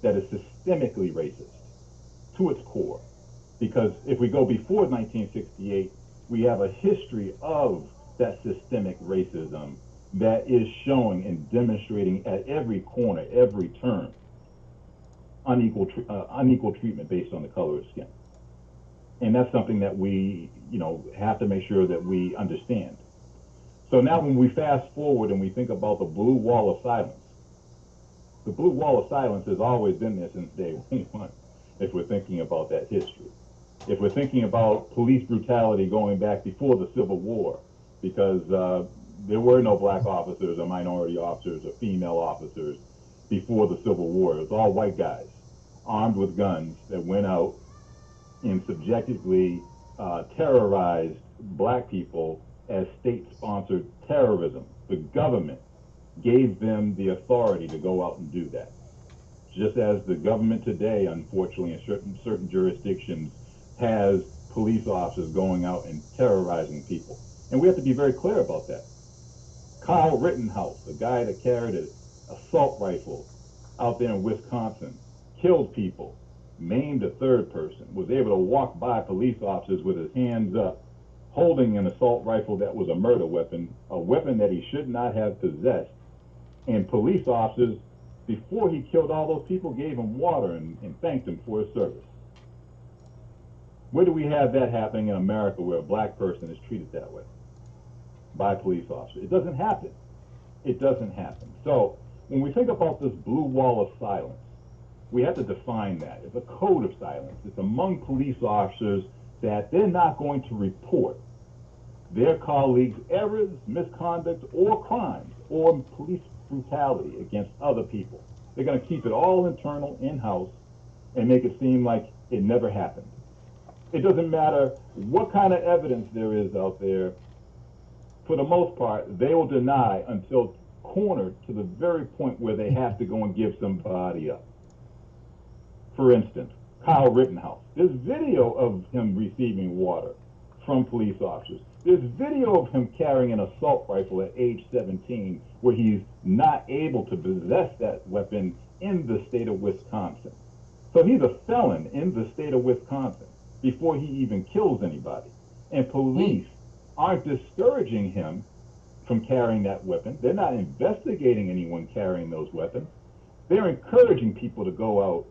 that is systemically racist to its core. Because if we go before 1968, we have a history of that systemic racism that is showing and demonstrating at every corner, every turn, unequal treatment based on the color of skin. And that's something that we, have to make sure that we understand. So now when we fast forward and we think about the blue wall of silence, the blue wall of silence has always been there since day one, if we're thinking about that history. If we're thinking about police brutality going back before the Civil War, because there were no black officers or minority officers or female officers before the Civil War. It was all white guys armed with guns that went out and subjectively terrorized black people as state-sponsored terrorism. The government gave them the authority to go out and do that. Just as the government today, unfortunately, in certain jurisdictions, has police officers going out and terrorizing people. And we have to be very clear about that. Kyle Rittenhouse, the guy that carried an assault rifle out there in Wisconsin, killed people, maimed a third person, was able to walk by police officers with his hands up, holding an assault rifle that was a murder weapon, a weapon that he should not have possessed. And police officers, before he killed all those people, gave him water and thanked him for his service. Where do we have that happening in America where a black person is treated that way by police officers? It doesn't happen. It doesn't happen. So when we think about this blue wall of silence, we have to define that. It's a code of silence. It's among police officers that they're not going to report their colleagues' errors, misconduct, or crimes, or police brutality against other people. They're going to keep it all internal, in-house, and make it seem like it never happened. It doesn't matter what kind of evidence there is out there. For the most part, they will deny until cornered to the very point where they have to go and give somebody up. For instance, Kyle Rittenhouse. There's video of him receiving water from police officers. There's video of him carrying an assault rifle at age 17 where he's not able to possess that weapon in the state of Wisconsin. So he's a felon in the state of Wisconsin before he even kills anybody. And police aren't discouraging him from carrying that weapon. They're not investigating anyone carrying those weapons. They're encouraging people to go out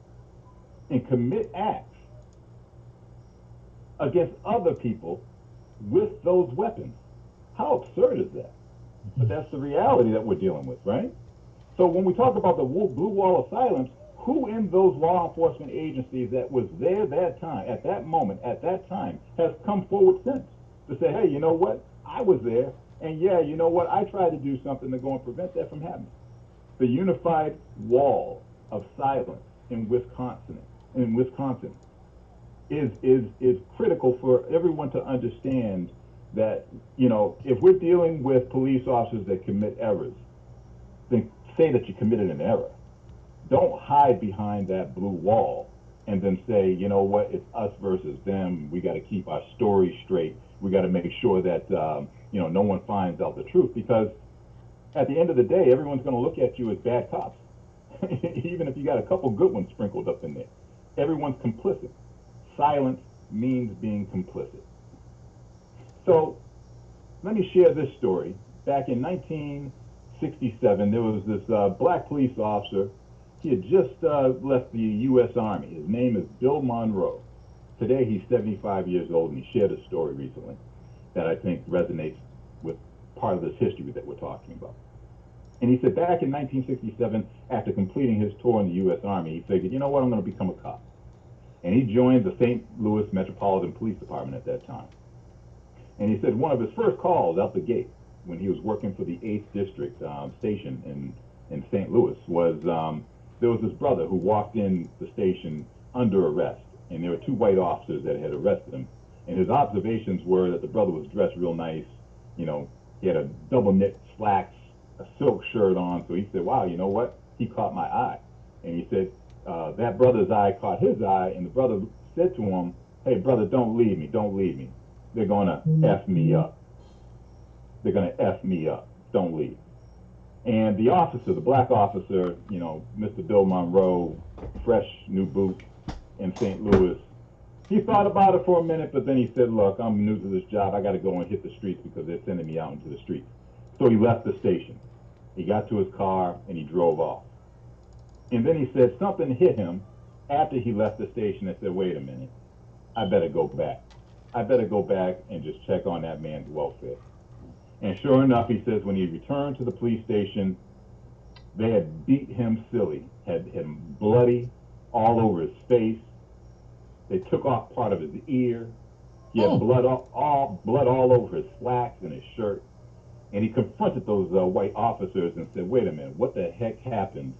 and commit acts against other people with those weapons. How absurd is that? But that's the reality that we're dealing with, right? So when we talk about the blue wall of silence, who in those law enforcement agencies that was there that time, at that moment, at that time, has come forward since to say, hey, you know what? I was there, and yeah, you know what? I tried to do something to go and prevent that from happening. The unified wall of silence in Wisconsin is critical for everyone to understand that, if we're dealing with police officers that commit errors, then say that you committed an error. Don't hide behind that blue wall and then say, you know what, it's us versus them. We got to keep our story straight. We got to make sure that, no one finds out the truth, because at the end of the day, everyone's going to look at you as bad cops. Even if you got a couple good ones sprinkled up in there. Everyone's complicit. Silence means being complicit. So let me share this story. Back in 1967, there was this black police officer. He had just left the U.S. Army. His name is Bill Monroe. Today he's 75 years old, and he shared a story recently that I think resonates with part of this history that we're talking about. And he said back in 1967, after completing his tour in the U.S. Army, he figured, you know what, I'm going to become a cop. And he joined the St. Louis Metropolitan Police Department at that time. And he said one of his first calls out the gate when he was working for the 8th District station in St. Louis was there was this brother who walked in the station under arrest. And there were two white officers that had arrested him. And his observations were that the brother was dressed real nice. He had a double knit slacks, a silk shirt on. So he said, wow, you know what? He caught my eye. And he said, that brother's eye caught his eye, and the brother said to him, hey, brother, don't leave me, don't leave me. They're going to F me up. They're going to F me up. Don't leave. And the officer, the black officer, you know, Mr. Bill Monroe, fresh new boots in St. Louis, he thought about it for a minute, but then he said, look, I'm new to this job. I got to go and hit the streets because they're sending me out into the streets. So he left the station. He got to his car and he drove off. And then he said something hit him after he left the station and said, wait a minute, I better go back. I better go back and just check on that man's welfare. And sure enough, he says when he returned to the police station, they had beat him silly, had him bloody all over his face. They took off part of his ear. He had blood all over his slacks and his shirt. And he confronted those white officers and said, wait a minute, what the heck happened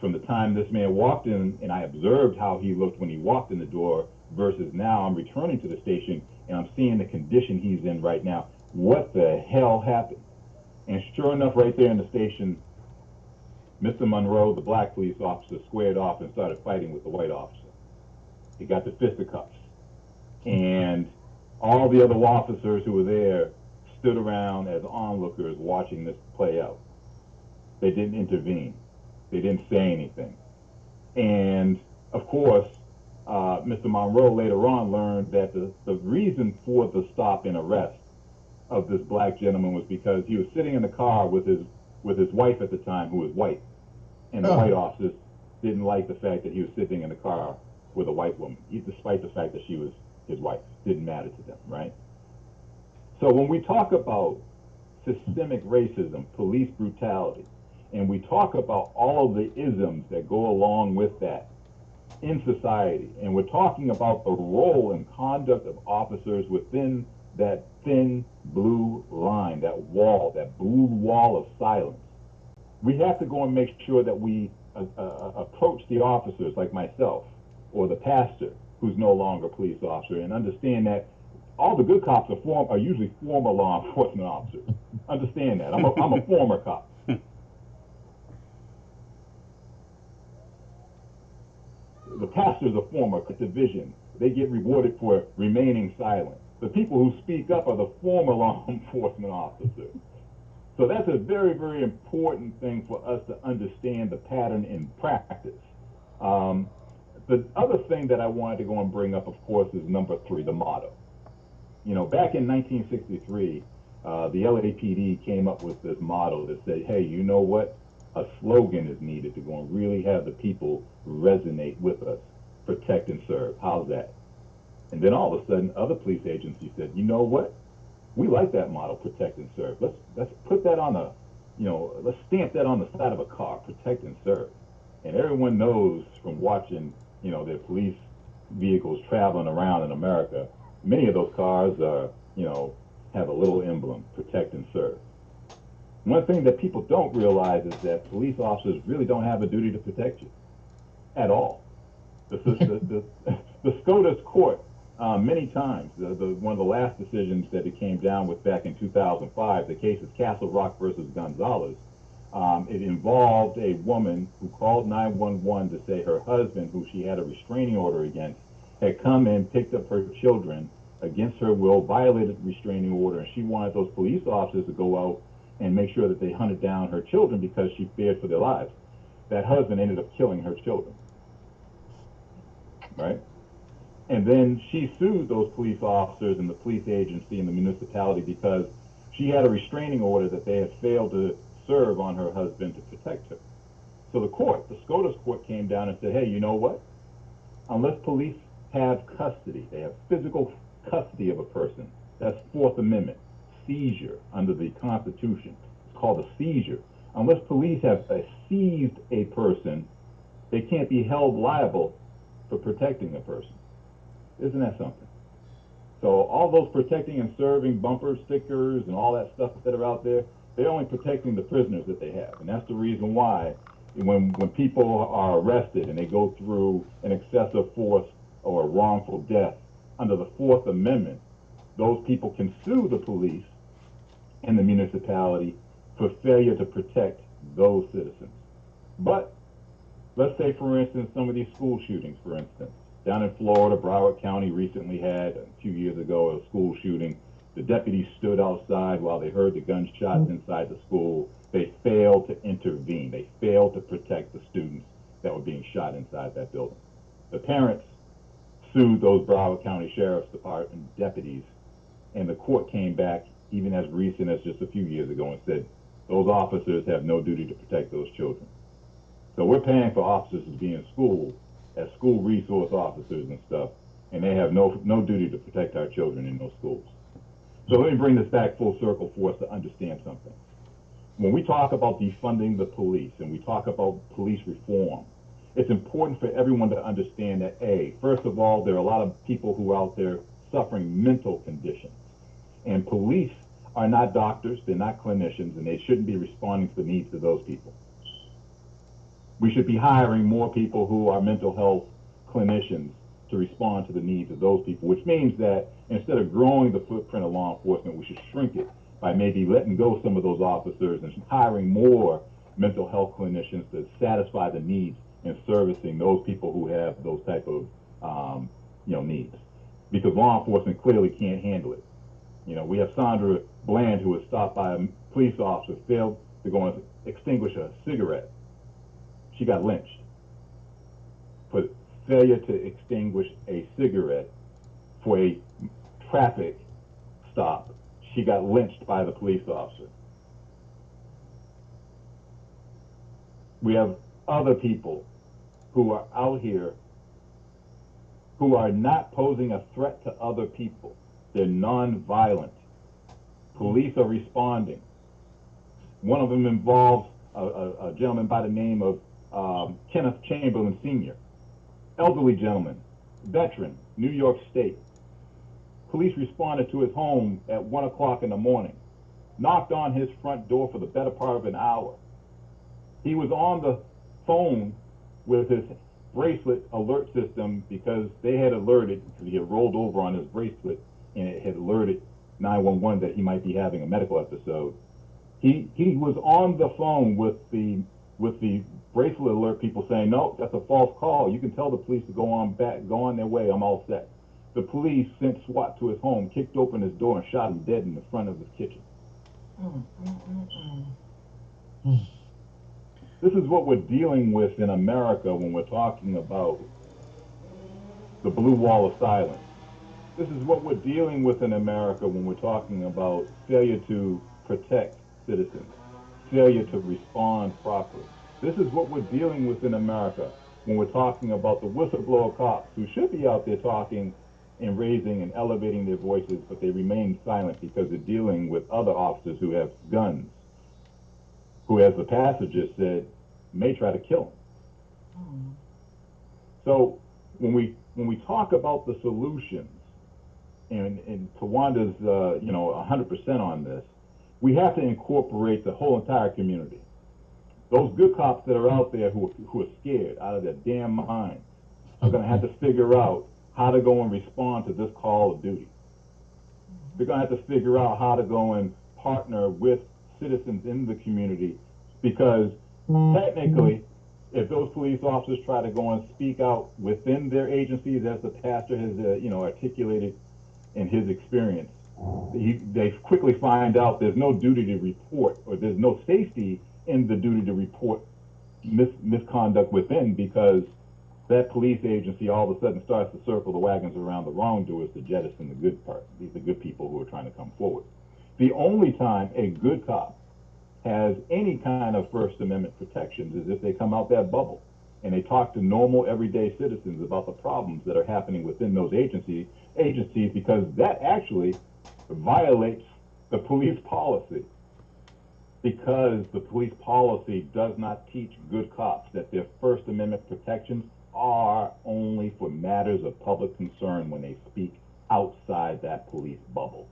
from the time this man walked in, and I observed how he looked when he walked in the door, versus now I'm returning to the station and I'm seeing the condition he's in right now. What the hell happened? And sure enough, right there in the station, Mr. Monroe, the black police officer, squared off and started fighting with the white officer. He got the fisticuffs. And all the other officers who were there stood around as onlookers watching this play out. They didn't intervene. They didn't say anything. And of course, Mr. Monroe later on learned that the reason for the stop and arrest of this black gentleman was because he was sitting in the car with his wife at the time, who was white. And the white officers didn't like the fact that he was sitting in the car with a white woman, despite the fact that she was his wife. Didn't matter to them, right? So when we talk about systemic racism, police brutality, and we talk about all of the isms that go along with that in society, and we're talking about the role and conduct of officers within that thin blue line, that wall, that blue wall of silence, we have to go and make sure that we approach the officers like myself or the pastor who's no longer a police officer, and understand that all the good cops are usually former law enforcement officers. Understand that. I'm a former cop. The pastor's a former division. They get rewarded for remaining silent. The people who speak up are the former law enforcement officers. So that's a very, very important thing for us to understand the pattern in practice. The other thing that I wanted to go and bring up, of course, is number 3, the motto. You know, back in 1963, the LAPD came up with this motto that said, hey, you know what? A slogan is needed to go and really have the people resonate with us. Protect and serve. How's that? And then all of a sudden, other police agencies said, you know what? We like that motto, protect and serve. Let's put that on the, let's stamp that on the side of a car, protect and serve. And everyone knows from watching, their police vehicles traveling around in America, many of those cars are, have a little emblem, protect and serve. One thing that people don't realize is that police officers really don't have a duty to protect you at all. The SCOTUS court, many times, one of the last decisions that it came down with back in 2005, the case is Castle Rock versus Gonzalez. It involved a woman who called 911 to say her husband, who she had a restraining order against, had come and picked up her children against her will, violated the restraining order, and she wanted those police officers to go out and make sure that they hunted down her children because she feared for their lives. That husband ended up killing her children, right? And then she sued those police officers and the police agency and the municipality because she had a restraining order that they had failed to serve on her husband to protect her. So the SCOTUS court came down and said, hey, you know what? Unless police have custody, they have physical custody of a person, that's Fourth Amendment, seizure under the Constitution. It's called a seizure. Unless police have seized a person, they can't be held liable for protecting a person. Isn't that something? So all those protecting and serving bumper stickers and all that stuff that are out there, they're only protecting the prisoners that they have. And that's the reason why when people are arrested and they go through an excessive force or a wrongful death under the Fourth Amendment, those people can sue the police and the municipality for failure to protect those citizens. But let's say, for instance, some of these school shootings, for instance. Down in Florida, Broward County recently had, a few years ago, a school shooting. The deputies stood outside while they heard the gunshots inside the school. They failed to intervene. They failed to protect the students that were being shot inside that building. The parents sued those Broward County Sheriff's Department deputies, and the court came back even as recent as just a few years ago and said those officers have no duty to protect those children. So we're paying for officers to be in school as school resource officers and stuff, and they have no duty to protect our children in those schools. So let me bring this back full circle for us to understand something. When we talk about defunding the police and we talk about police reform, it's important for everyone to understand that, first of all, there are a lot of people who are out there suffering mental conditions. And police are not doctors, they're not clinicians, and they shouldn't be responding to the needs of those people. We should be hiring more people who are mental health clinicians to respond to the needs of those people, which means that instead of growing the footprint of law enforcement, we should shrink it by maybe letting go some of those officers and hiring more mental health clinicians to satisfy the needs and servicing those people who have those type of needs. Because law enforcement clearly can't handle it. We have Sandra Bland, who was stopped by a police officer, failed to go and extinguish a cigarette. She got lynched for failure to extinguish a cigarette for a traffic stop. She got lynched by the police officer. We have other people who are out here who are not posing a threat to other people. They're non-violent. Police are responding. One of them involves a gentleman by the name of Kenneth Chamberlain Sr., elderly gentleman, veteran, New York State. Police responded to his home at 1 o'clock in the morning, knocked on his front door for the better part of an hour. He was on the phone with his bracelet alert system because they had alerted, because he had rolled over on his bracelet and it had alerted 911 that he might be having a medical episode. He was on the phone with the bracelet alert people saying, no, that's a false call. You can tell the police to go on their way. I'm all set. The police sent SWAT to his home, kicked open his door, and shot him dead in the front of his kitchen. This is what we're dealing with in America when we're talking about the blue wall of silence. This is what we're dealing with in America when we're talking about failure to protect citizens, failure to respond properly. This is what we're dealing with in America when we're talking about the whistleblower cops who should be out there talking and raising and elevating their voices, but they remain silent because they're dealing with other officers who have guns, who, as the pastor just said, may try to kill them. So when we talk about the solutions, and Tawanda's 100% on this, we have to incorporate the whole entire community. Those good cops that are out there who are scared out of their damn minds are going to have to figure out how to go and respond to this call of duty. They're going to have to figure out how to go and partner with citizens in the community, because technically, if those police officers try to go and speak out within their agencies, as the pastor has articulated in his experience, they quickly find out there's no duty to report, or there's no safety in the duty to report misconduct within, because that police agency all of a sudden starts to circle the wagons around the wrongdoers to jettison the good part. These are good people who are trying to come forward. The only time a good cop has any kind of First Amendment protections is if they come out that bubble and they talk to normal everyday citizens about the problems that are happening within those agencies, because that actually violates the police policy, because the police policy does not teach good cops that their First Amendment protections are only for matters of public concern when they speak outside that police bubble.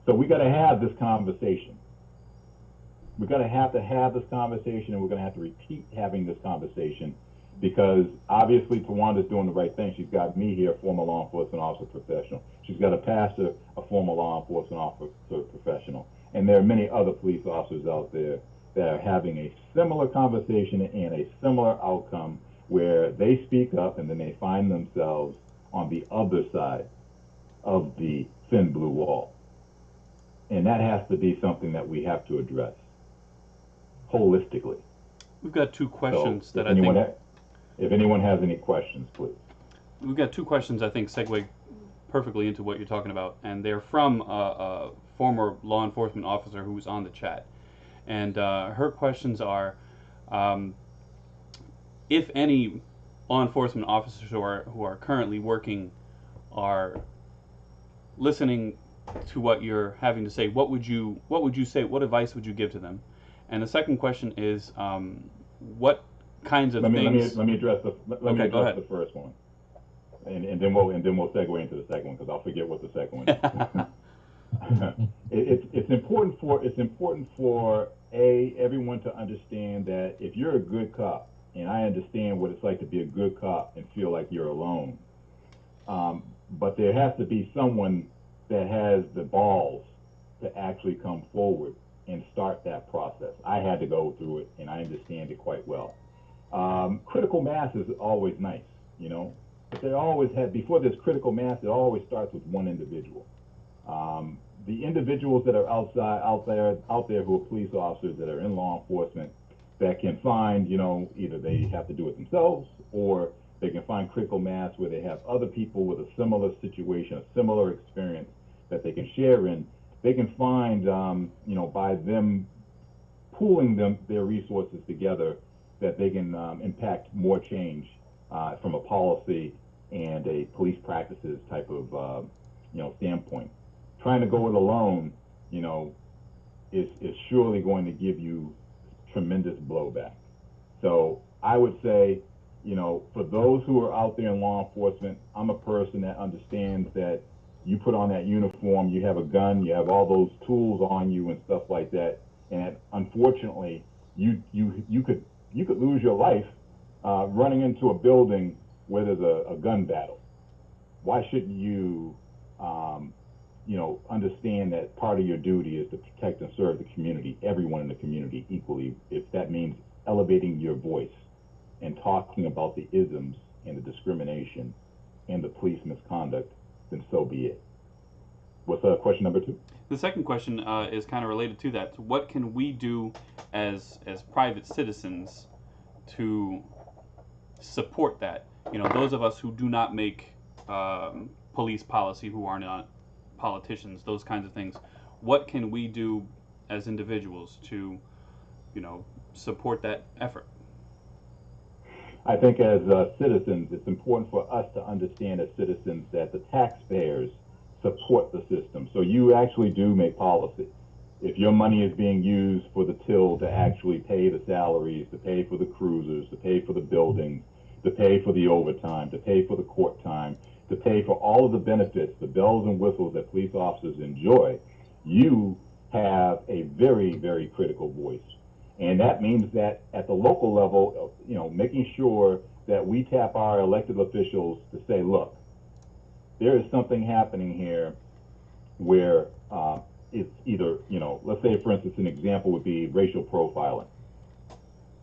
So we got to have this conversation. We're going to have this conversation, and we're going to have to repeat having this conversation, because obviously Tawanda's doing the right thing. She's got me here, former law enforcement officer professional. She's got a pastor, a former law enforcement officer professional. And there are many other police officers out there that are having a similar conversation and a similar outcome, where they speak up and then they find themselves on the other side of the thin blue wall. And that has to be something that we have to address holistically. We've got two questions So that I think. If anyone has any questions, please. We've got two questions I think segue perfectly into what you're talking about, and they're from a former law enforcement officer who's on the chat. And her questions are, if any law enforcement officers who are currently working are listening to what you're having to say, what would you say? What advice would you give to them? And the second question is, what kinds of things? Let me address the Go ahead. the first one, and then we'll segue into the second one because I'll forget what the second one is. It's important for everyone to understand that if you're a good cop, and I understand what it's like to be a good cop and feel like you're alone, but there has to be someone that has the balls to actually come forward and start that process. I had to go through it, and I understand it quite well. Critical mass is always nice, you know, but they always have, before there's critical mass, it always starts with one individual. The individuals that are out there who are police officers that are in law enforcement that can find, you know, either they have to do it themselves or they can find critical mass where they have other people with a similar situation, a similar experience that they can share in. They can find, you know, by them pooling their resources together, that they can impact more change from a policy and a police practices type of, you know, standpoint. Trying to go it alone, you know, is surely going to give you tremendous blowback. So I would say, you know, for those who are out there in law enforcement, I'm a person that understands that you put on that uniform, you have a gun, you have all those tools on you and stuff like that, and unfortunately, you could lose your life running into a building where there's a gun battle. Why shouldn't you, you know, understand that part of your duty is to protect and serve the community, everyone in the community equally, if that means elevating your voice and talking about the isms and the discrimination and the police misconduct, then so be it. What's question number 2? The second question is kind of related to that. What can we do as private citizens to support that? You know, those of us who do not make police policy, who are not politicians, those kinds of things. What can we do as individuals to, you know, support that effort? I think as citizens, it's important for us to understand as citizens that the taxpayers support the system. So you actually do make policy. If your money is being used for the till to actually pay the salaries, to pay for the cruisers, to pay for the buildings, to pay for the overtime, to pay for the court time, to pay for all of the benefits, the bells and whistles that police officers enjoy, you have a very, very critical voice. And that means that at the local level, you know, making sure that we tap our elected officials to say, look, there is something happening here where it's either, you know, let's say, for instance, an example would be racial profiling.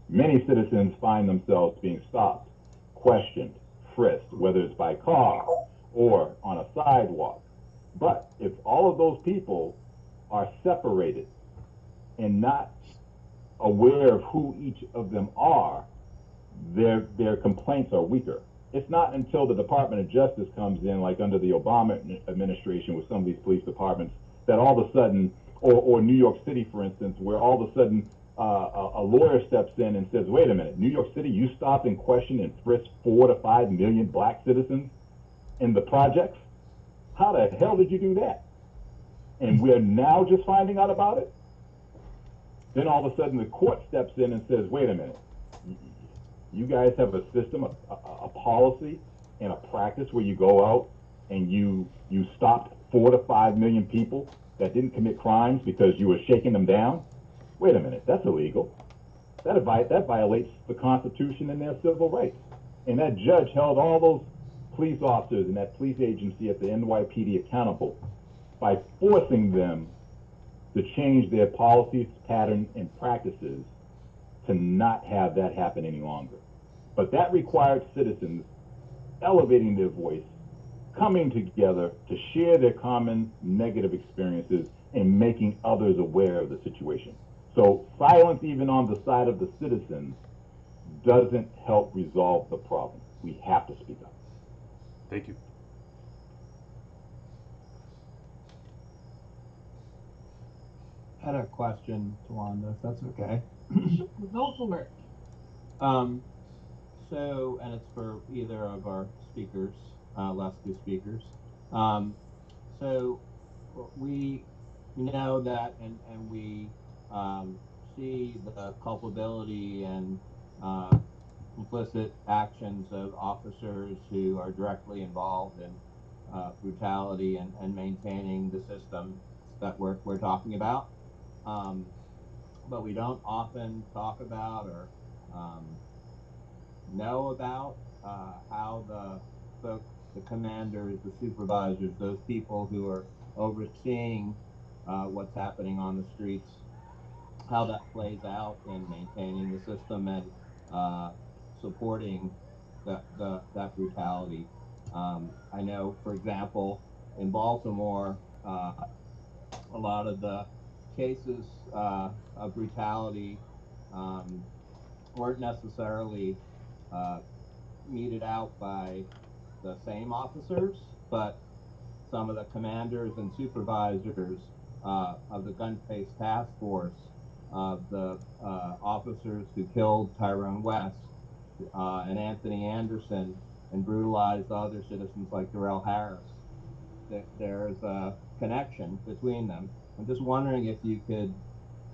Many citizens find themselves being stopped, questioned, frisked, whether it's by car or on a sidewalk. But if all of those people are separated and not aware of who each of them are, their complaints are weaker. It's not until the Department of Justice comes in, like under the Obama administration with some of these police departments, that all of a sudden, or New York City, for instance, where all of a sudden a lawyer steps in and says, wait a minute, New York City, you stopped and questioned and frisked 4 to 5 million black citizens in the projects? How the hell did you do that? And we're now just finding out about it? Then all of a sudden the court steps in and says, wait a minute, you guys have a system, a policy, and a practice where you go out and you stopped 4 to 5 million people that didn't commit crimes because you were shaking them down? Wait a minute, that's illegal. That violates the Constitution and their civil rights. And that judge held all those police officers and that police agency at the NYPD accountable by forcing them to change their policies, patterns, and practices to not have that happen any longer. But that required citizens elevating their voice, coming together to share their common negative experiences and making others aware of the situation. So silence, even on the side of the citizens, doesn't help resolve the problem. We have to speak up. Thank you. I had a question, Tawanda, if that's okay. Go for it. So, and it's for either of our speakers, last two speakers. So we know that, and we see the culpability and complicit actions of officers who are directly involved in brutality and maintaining the system that we're talking about. But we don't often talk about or know about how the commanders, the supervisors, those people who are overseeing what's happening on the streets, how that plays out in maintaining the system and supporting that brutality. I know, for example, in Baltimore, a lot of the cases of brutality weren't necessarily meted out by the same officers, but some of the commanders and supervisors of the gun-based task force, of the officers who killed Tyrone West and Anthony Anderson and brutalized other citizens like Darrell Harris. There's a connection between them. I'm just wondering if you could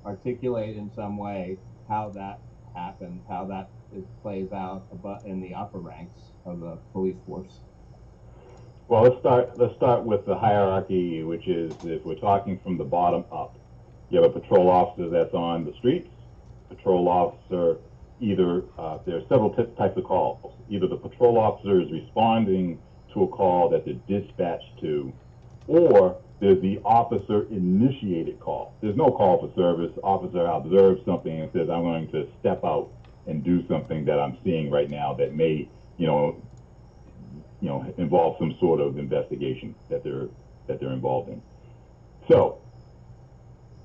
articulate in some way how that happens, how that plays out in the upper ranks of the police force. Well, let's start with the hierarchy, which is, if we're talking from the bottom up, you have a patrol officer that's on the streets. Patrol officer, either there are several types of calls. Either the patrol officer is responding to a call that they're dispatched to, or there's the officer-initiated call. There's no call for service. Officer observes something and says, I'm going to step out and do something that I'm seeing right now that may, involve some sort of investigation that they're involved in. So,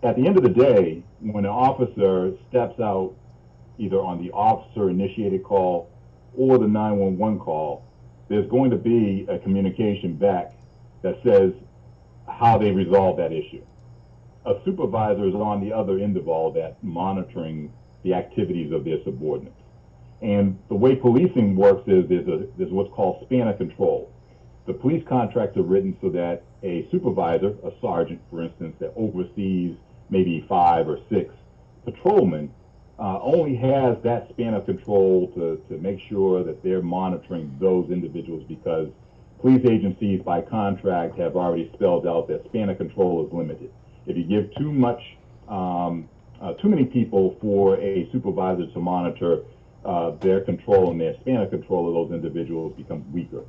at the end of the day, when an officer steps out, either on the officer-initiated call or the 911 call, there's going to be a communication back that says how they resolve that issue. A supervisor is on the other end of all that, monitoring the activities of their subordinates. And the way policing works is there's what's called span of control. The police contracts are written so that a supervisor, a sergeant, for instance, that oversees maybe 5 or 6 patrolmen, only has that span of control to make sure that they're monitoring those individuals, because police agencies by contract have already spelled out that span of control is limited. If you give too many people for a supervisor to monitor, their control and their span of control of those individuals becomes weaker.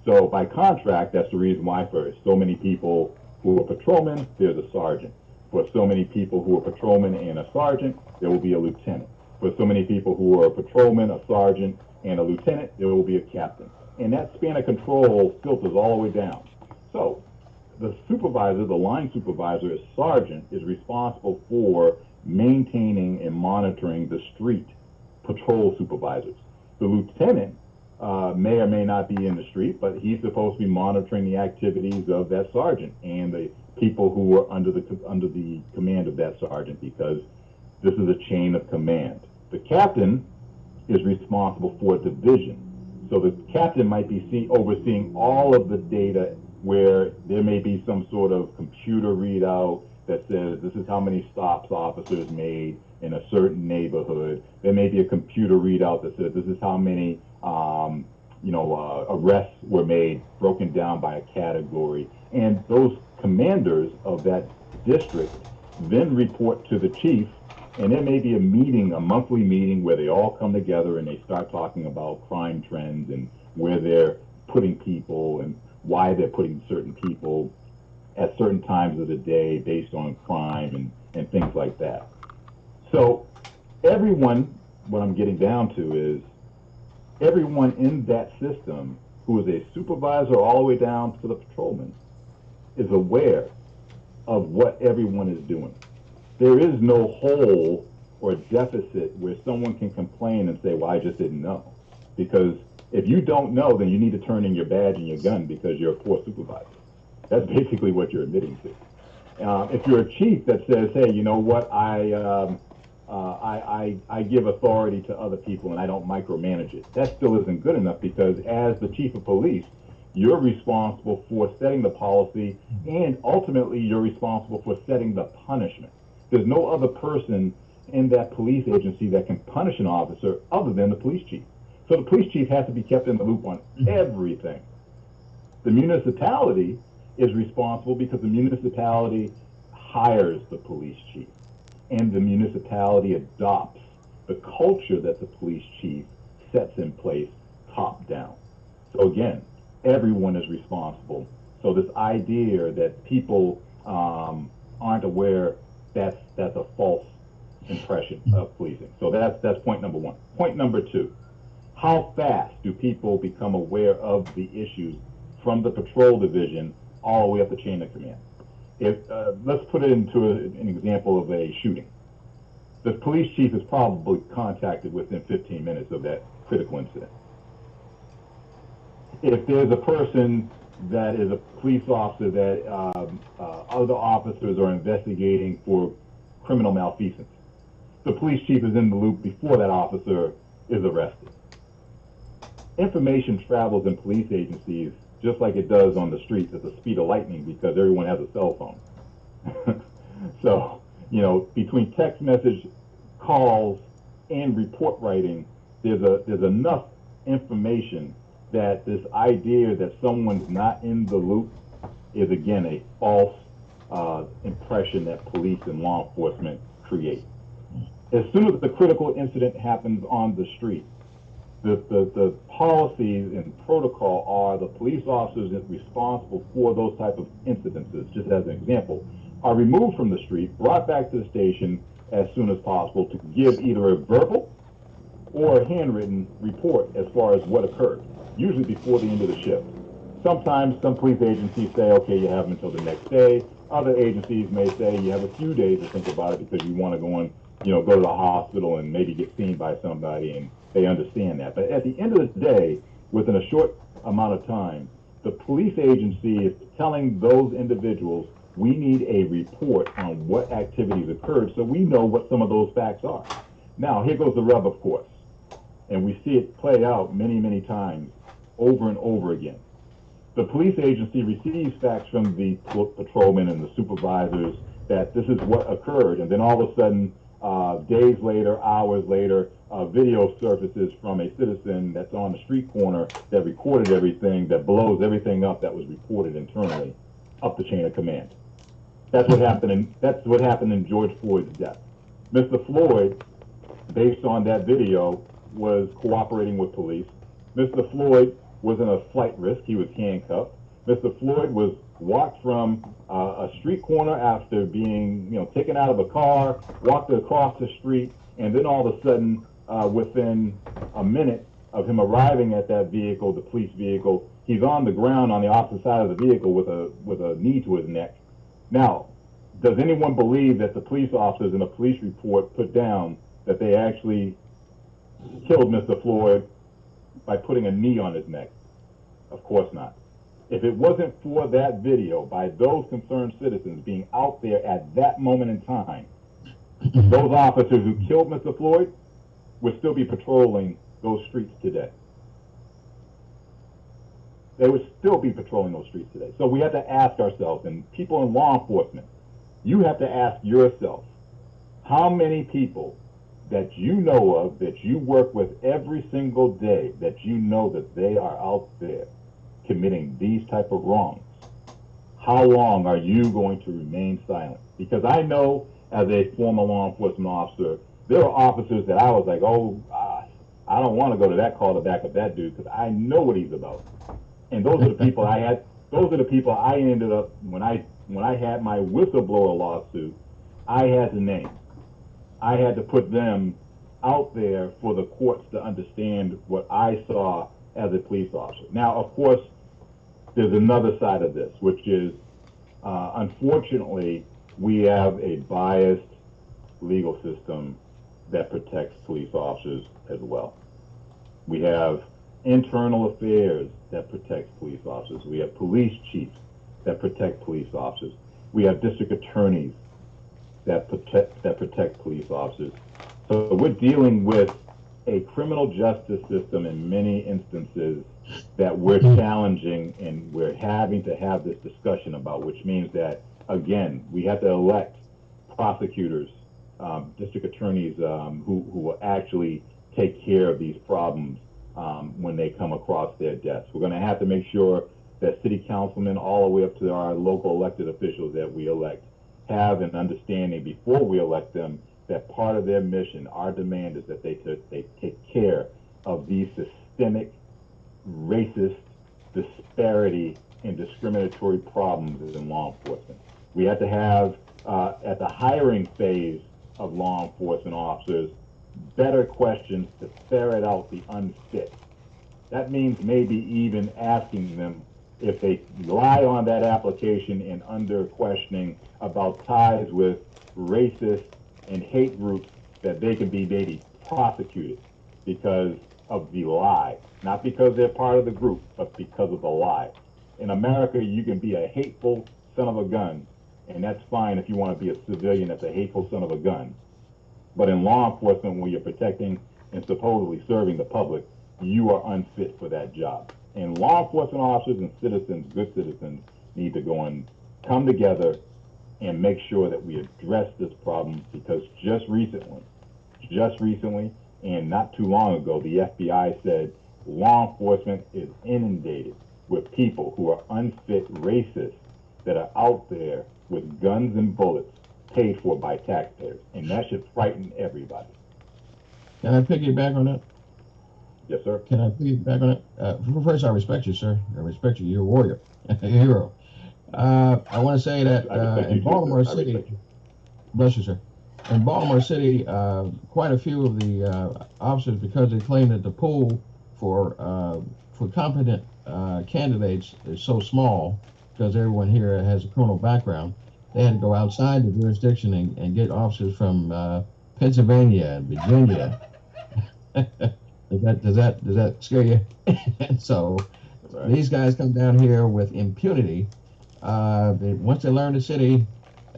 So by contract, that's the reason why for so many people who are patrolmen, there's a sergeant. For so many people who are patrolmen and a sergeant, there will be a lieutenant. For so many people who are patrolmen, a sergeant, and a lieutenant, there will be a captain. And that span of control filters all the way down. So the supervisor, the line supervisor, a sergeant, is responsible for maintaining and monitoring the street patrol supervisors. The lieutenant may or may not be in the street, but he's supposed to be monitoring the activities of that sergeant and the people who are under the command of that sergeant, because this is a chain of command. The captain is responsible for a division. So the captain might be overseeing all of the data, where there may be some sort of computer readout that says this is how many stops officers made in a certain neighborhood. There may be a computer readout that says this is how many arrests were made, broken down by a category. And those commanders of that district then report to the chief, and there may be a meeting, a monthly meeting, where they all come together and they start talking about crime trends and where they're putting people and why they're putting certain people at certain times of the day based on crime and things like that. So everyone, what I'm getting down to is, everyone in that system who is a supervisor all the way down to the patrolman, is aware of what everyone is doing. There is no hole or deficit where someone can complain and say, well, I just didn't know. Because if you don't know, then you need to turn in your badge and your gun because you're a poor supervisor. That's basically what you're admitting to. If you're a chief that says, hey, you know what, I give authority to other people and I don't micromanage it, that still isn't good enough, because as the chief of police, you're responsible for setting the policy, and ultimately you're responsible for setting the punishment. There's no other person in that police agency that can punish an officer other than the police chief. So the police chief has to be kept in the loop on everything. The municipality is responsible because the municipality hires the police chief, and the municipality adopts the culture that the police chief sets in place top down. So again, everyone is responsible. So this idea that people aren't aware, that's a false impression of policing. So that's point number one. Point number two, how fast do people become aware of the issues from the patrol division all the way up the chain of command? If let's put it into an example of a shooting. The police chief is probably contacted within 15 minutes of that critical incident. If there's a person that is a police officer that other officers are investigating for criminal malfeasance, the police chief is in the loop before that officer is arrested. Information travels in police agencies just like it does on the streets at the speed of lightning, because everyone has a cell phone. So, you know, between text message, calls, and report writing, there's enough information that this idea that someone's not in the loop is, again, a false impression that police and law enforcement create. As soon as the critical incident happens on the street, the policies and protocol are the police officers responsible for those type of incidences, just as an example, are removed from the street, brought back to the station as soon as possible to give either a verbal or a handwritten report as far as what occurred, usually before the end of the shift. Sometimes some police agencies say, okay, you have them until the next day. Other agencies may say you have a few days to think about it because you want to go to the hospital and maybe get seen by somebody, and they understand that. But at the end of the day, within a short amount of time, the police agency is telling those individuals, we need a report on what activities occurred so we know what some of those facts are. Now, here goes the rub, of course, and we see it play out many, many times over and over again. The police agency receives facts from the patrolmen and the supervisors that this is what occurred, and then all of a sudden, days later, hours later, video surfaces from a citizen that's on the street corner that recorded everything, that blows everything up that was reported internally up the chain of command. That's what happened in George Floyd's death. Mr. Floyd, based on that video, was cooperating with police. Mr. Floyd was in a flight risk. He was handcuffed. Mr. Floyd was walked from a street corner after being, taken out of a car, walked across the street, and then all of a sudden, within a minute of him arriving at that vehicle, the police vehicle, he's on the ground on the opposite side of the vehicle with a knee to his neck. Now, does anyone believe that the police officers in a police report put down that they actually killed Mr. Floyd by putting a knee on his neck? Of course not. If it wasn't for that video by those concerned citizens being out there at that moment in time, those officers who killed Mr. Floyd would still be patrolling those streets today. They would still be patrolling those streets today. So we have to ask ourselves, and people in law enforcement, you have to ask yourself, how many people that you know of, that you work with every single day, that you know that they are out there committing these type of wrongs, how long are you going to remain silent? Because I know, as a former law enforcement officer, there are officers that I was like, I don't want to go to that call to back up that dude because I know what he's about. And those are the people I had. Those are the people I ended up when I had my whistleblower lawsuit. I had to name. I had to put them out there for the courts to understand what I saw as a police officer. Now, of course, there's another side of this, which is, unfortunately, we have a biased legal system that protects police officers as well. We have internal affairs that protects police officers. We have police chiefs that protect police officers. We have district attorneys that protect police officers. So we're dealing with a criminal justice system in many instances that we're challenging, and we're having to have this discussion about, which means that, again, we have to elect prosecutors, district attorneys who will actually take care of these problems when they come across their desks. We're going to have to make sure that city councilmen, all the way up to our local elected officials that we elect, have an understanding before we elect them that part of their mission, our demand, is that they take care of these systemic, racist, disparity, and discriminatory problems in law enforcement. We have to have, at the hiring phase of law enforcement officers, better questions to ferret out the unfit. That means maybe even asking them if they lie on that application and under questioning about ties with racist and hate groups, that they can be maybe prosecuted because of the lie, not because they're part of the group, but because of the lie. In America, you can be a hateful son of a gun, and that's fine if you want to be a civilian that's a hateful son of a gun. But in law enforcement, when you're protecting and supposedly serving the public, you are unfit for that job. And law enforcement officers and citizens, good citizens, need to go and come together and make sure that we address this problem, because just recently, and not too long ago, the FBI said law enforcement is inundated with people who are unfit racists that are out there with guns and bullets paid for by taxpayers, and that should frighten everybody. Can I piggyback on that? Yes, sir. Can I piggyback on it? First, I respect you, sir. I respect you. You're a warrior, a hero. I want to say that in Baltimore City, bless you, sir. In Baltimore City, quite a few of the officers, because they claim that the pool for competent candidates is so small, because everyone here has a criminal background, they had to go outside the jurisdiction and get officers from Pennsylvania and Virginia. Does that scare you? And so these guys come down here with impunity. Once they learn the city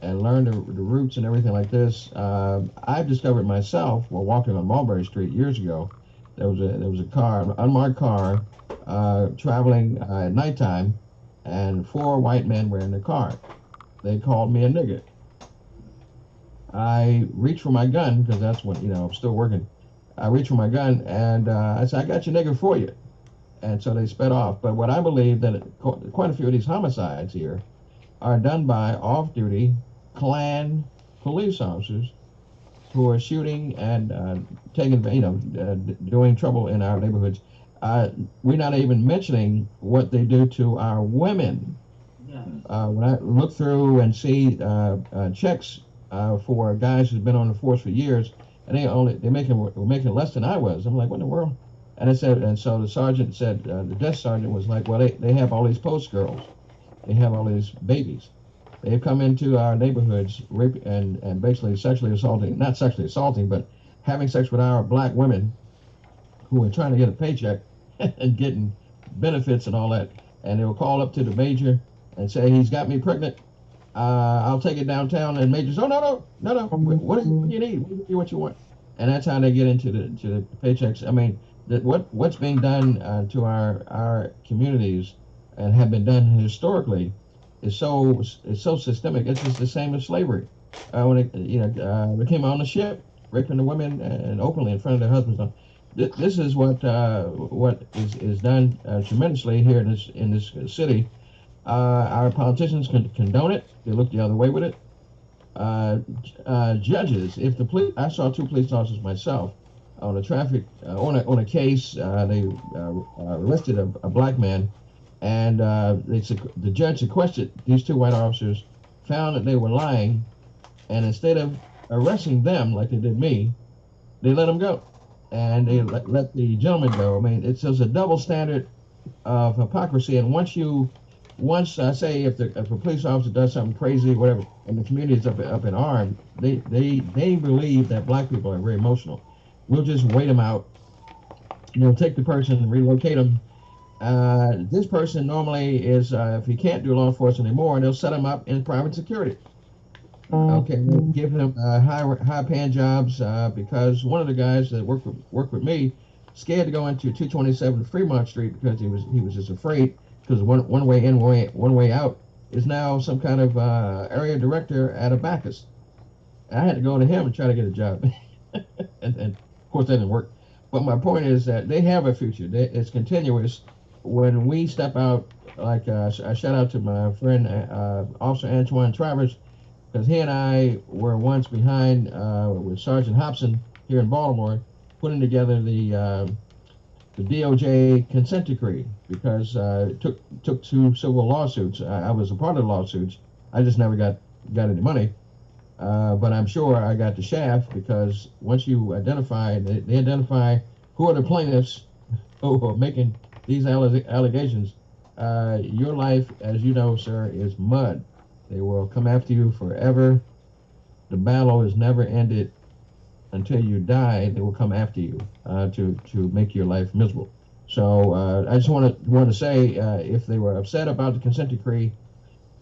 and learn the routes and everything like this, I've discovered myself while walking on Mulberry Street years ago. There was a car, an unmarked car, traveling at nighttime, and 4 white men were in the car. They called me a nigger. I reached for my gun, because that's when, I'm still working. I reached for my gun, and I said, "I got your nigger for you." And so they sped off. But what I believe that quite a few of these homicides here are done by off-duty Klan police officers who are shooting and taking, doing trouble in our neighborhoods. We're not even mentioning what they do to our women. Yes. When I look through and see checks for guys who've been on the force for years, and they're making less than I was. I'm like, what in the world? And so the sergeant said, the desk sergeant was like, well, they have all these post girls, they have all these babies. They've come into our neighborhoods, rape and basically sexually assaulting, not sexually assaulting, but having sex with our black women who are trying to get a paycheck and getting benefits and all that. And they will call up to the major and say, he's got me pregnant. I'll take it downtown. And major's, oh, no. What do you need? What you want? And that's how they get into the paychecks. I mean, what's being done to our communities and have been done historically is so systemic. It's just the same as slavery. When they came on the ship, raping the women and openly in front of their husbands. This is what is done tremendously here in this city. Our politicians condone it. They look the other way with it. Judges, I saw 2 police officers myself on a traffic on a case. They arrested a black man, and the judge sequestered these 2 white officers, found that they were lying, and instead of arresting them like they did me, they let them go. and they let the gentleman go. I mean, it's just a double standard of hypocrisy. And once I say if a police officer does something crazy, whatever, and the community is up in arms, they believe that black people are very emotional. We'll just wait them out. Take the person and relocate them. This person normally is, if he can't do law enforcement anymore, they'll set him up in private security. Okay, we'll give him high paying jobs because one of the guys that worked with me scared to go into 227 Fremont Street because he was just afraid because one way in, one way out is now some kind of area director at a Bacchus. I had to go to him and try to get a job, and of course that didn't work. But my point is that they have a future. It's continuous. When we step out, like I shout out to my friend Officer Antoine Travers, because he and I were once behind with Sergeant Hobson here in Baltimore, putting together the DOJ consent decree because it took 2 civil lawsuits. I was a part of the lawsuits. I just never got any money. But I'm sure I got the shaft because once you identify, they identify who are the plaintiffs who are making these allegations. Your life, as you know, sir, is mud. They will come after you forever. The battle is never ended until you die. They will come after you to make your life miserable. So I just want to say, if they were upset about the consent decree,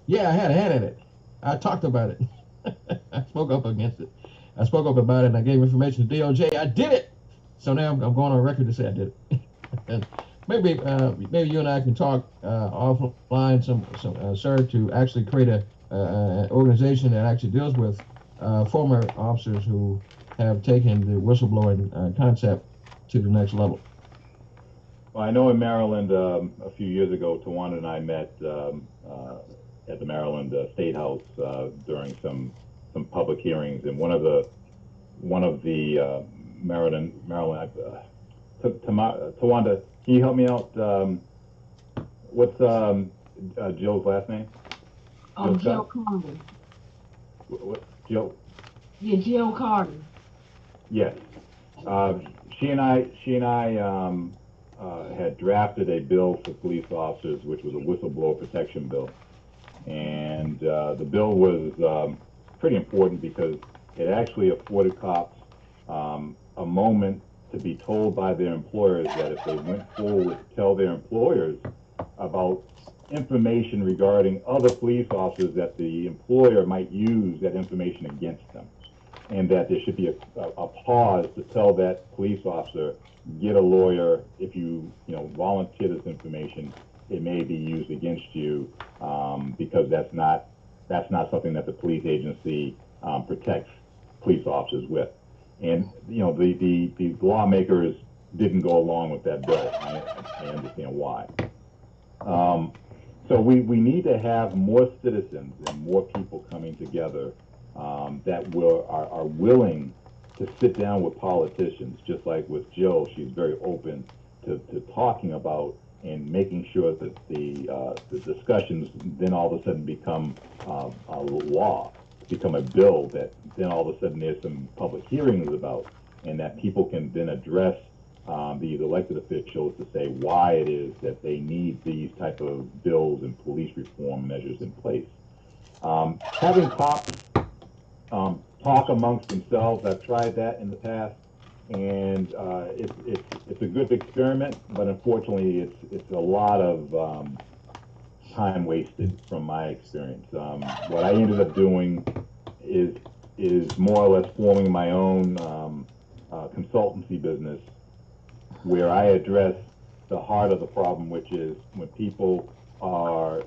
yeah, I had a hand in it. I talked about it. I spoke up against it. I spoke up about it, and I gave information to DOJ. I did it. So now I'm going on record to say I did it. And maybe you and I can talk offline, sir, to actually create an organization that actually deals with former officers who have taken the whistleblowing concept to the next level. Well, I know in Maryland a few years ago, Tawanda and I met at the Maryland State House during some public hearings, and one of the Maryland Tawanda, can you help me out? What's Jill's last name? Jill Carter. What, Jill? Yeah, Jill Carter. Yes. She and I had drafted a bill for police officers, which was a whistleblower protection bill. And the bill was pretty important because it actually afforded cops a moment to be told by their employers that if they went forward to tell their employers about information regarding other police officers, that the employer might use that information against them, and that there should be a pause to tell that police officer, get a lawyer. If you volunteer this information, it may be used against you because that's not something that the police agency protects police officers with. And the lawmakers didn't go along with that bill. I understand why. So we need to have more citizens and more people coming together that are willing to sit down with politicians, just like with Jill. She's very open to talking about and making sure that the discussions then all of a sudden become a law, become a bill that then all of a sudden there's some public hearings about, and that people can then address these elected officials to say why it is that they need these type of bills and police reform measures in place. Having cops talk amongst themselves, I've tried that in the past, and it's a good experiment, but unfortunately it's a lot of time wasted from my experience. What I ended up doing is more or less forming my own consultancy business, where I address the heart of the problem, which is when people are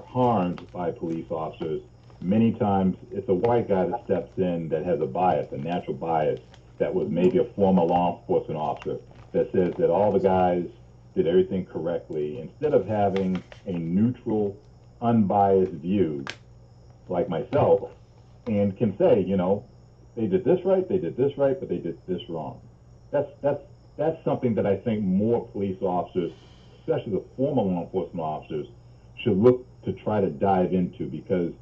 harmed by police officers. Many times it's a white guy that steps in that has a bias, a natural bias, that was maybe a former law enforcement officer, that says that all the guys did everything correctly, instead of having a neutral, unbiased view like myself, and can say, they did this right, but they did this wrong. That's something that I think more police officers, especially the former law enforcement officers, should look to try to dive into, because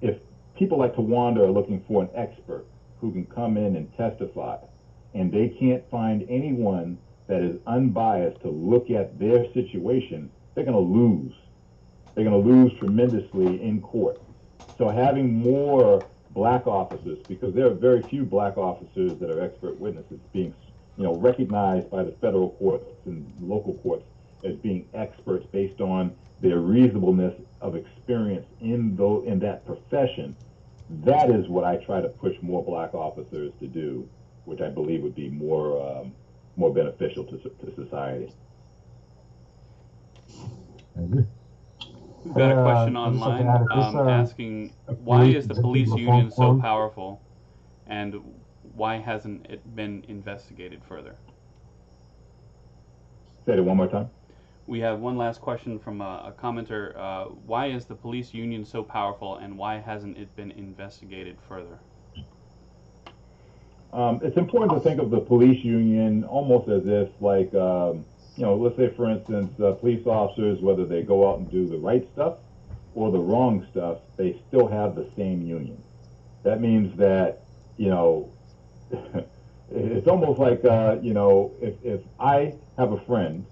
if people like Tawanda are looking for an expert who can come in and testify and they can't find anyone that is unbiased to look at their situation, they're going to lose. They're going to lose tremendously in court. So having more black officers, because there are very few black officers that are expert witnesses being, recognized by the federal courts and local courts as being experts based on their reasonableness of experience in that profession. That is what I try to push more black officers to do, which I believe would be more beneficial to society. I agree. We've got a question I just like online to add, is this, asking why police is the executive police reform union so form? powerful, and why hasn't it been investigated further? Say it one more time. We have one last question from a commenter. Why is the police union so powerful, and why hasn't it been investigated further? It's important to think of the police union almost as if, like, let's say, for instance, police officers, whether they go out and do the right stuff or the wrong stuff, they still have the same union. That means that, it's almost like, if I have a friend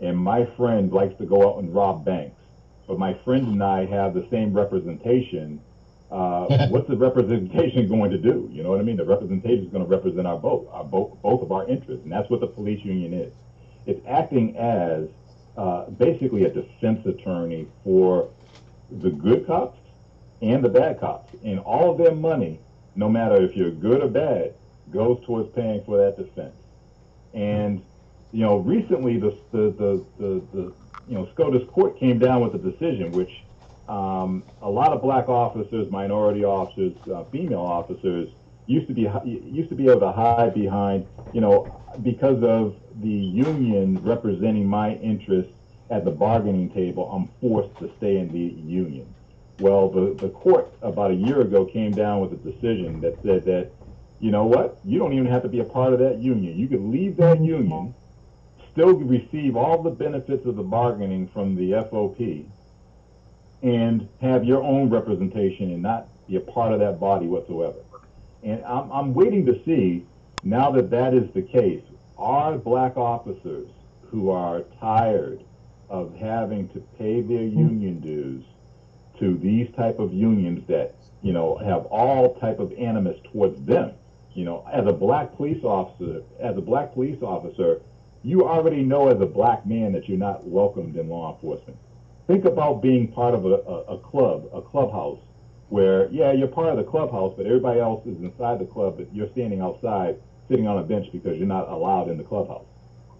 and my friend likes to go out and rob banks, but my friend and I have the same representation, what's the representation going to do? You know what I mean? The representation is going to represent both of our interests, and that's what the police union is. It's acting as basically a defense attorney for the good cops and the bad cops, and all of their money, no matter if you're good or bad, goes towards paying for that defense. And recently the SCOTUS court came down with a decision which a lot of black officers, minority officers, female officers used to be able to hide behind, because of the union representing my interests at the bargaining table, I'm forced to stay in the union. Well, the court about a year ago came down with a decision that said that, you know what, you don't even have to be a part of that union. You could leave that union, still receive all the benefits of the bargaining from the FOP, and have your own representation and not be a part of that body whatsoever. And I'm waiting to see, now that that is the case, are black officers who are tired of having to pay their union dues to these type of unions that, have all type of animus towards them. As a black police officer, you already know as a black man that you're not welcomed in law enforcement. Think about being part of a clubhouse, where, yeah, you're part of the clubhouse, but everybody else is inside the club, but you're standing outside, sitting on a bench because you're not allowed in the clubhouse.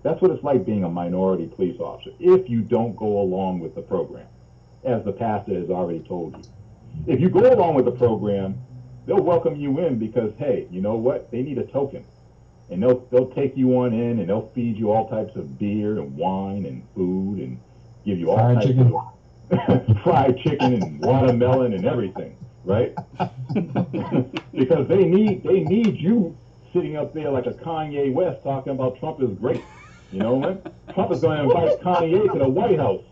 That's what it's like being a minority police officer, if you don't go along with the program, as the pastor has already told you. If you go along with the program, they'll welcome you in because, hey, you know what? They need a token. And they'll take you on in, and they'll feed you all types of beer and wine and food and give you all Fried types chicken. of fried chicken and watermelon and everything, right? Because they need you sitting up there like a Kanye West talking about Trump is great. You know what? Trump is going to invite Kanye to the White House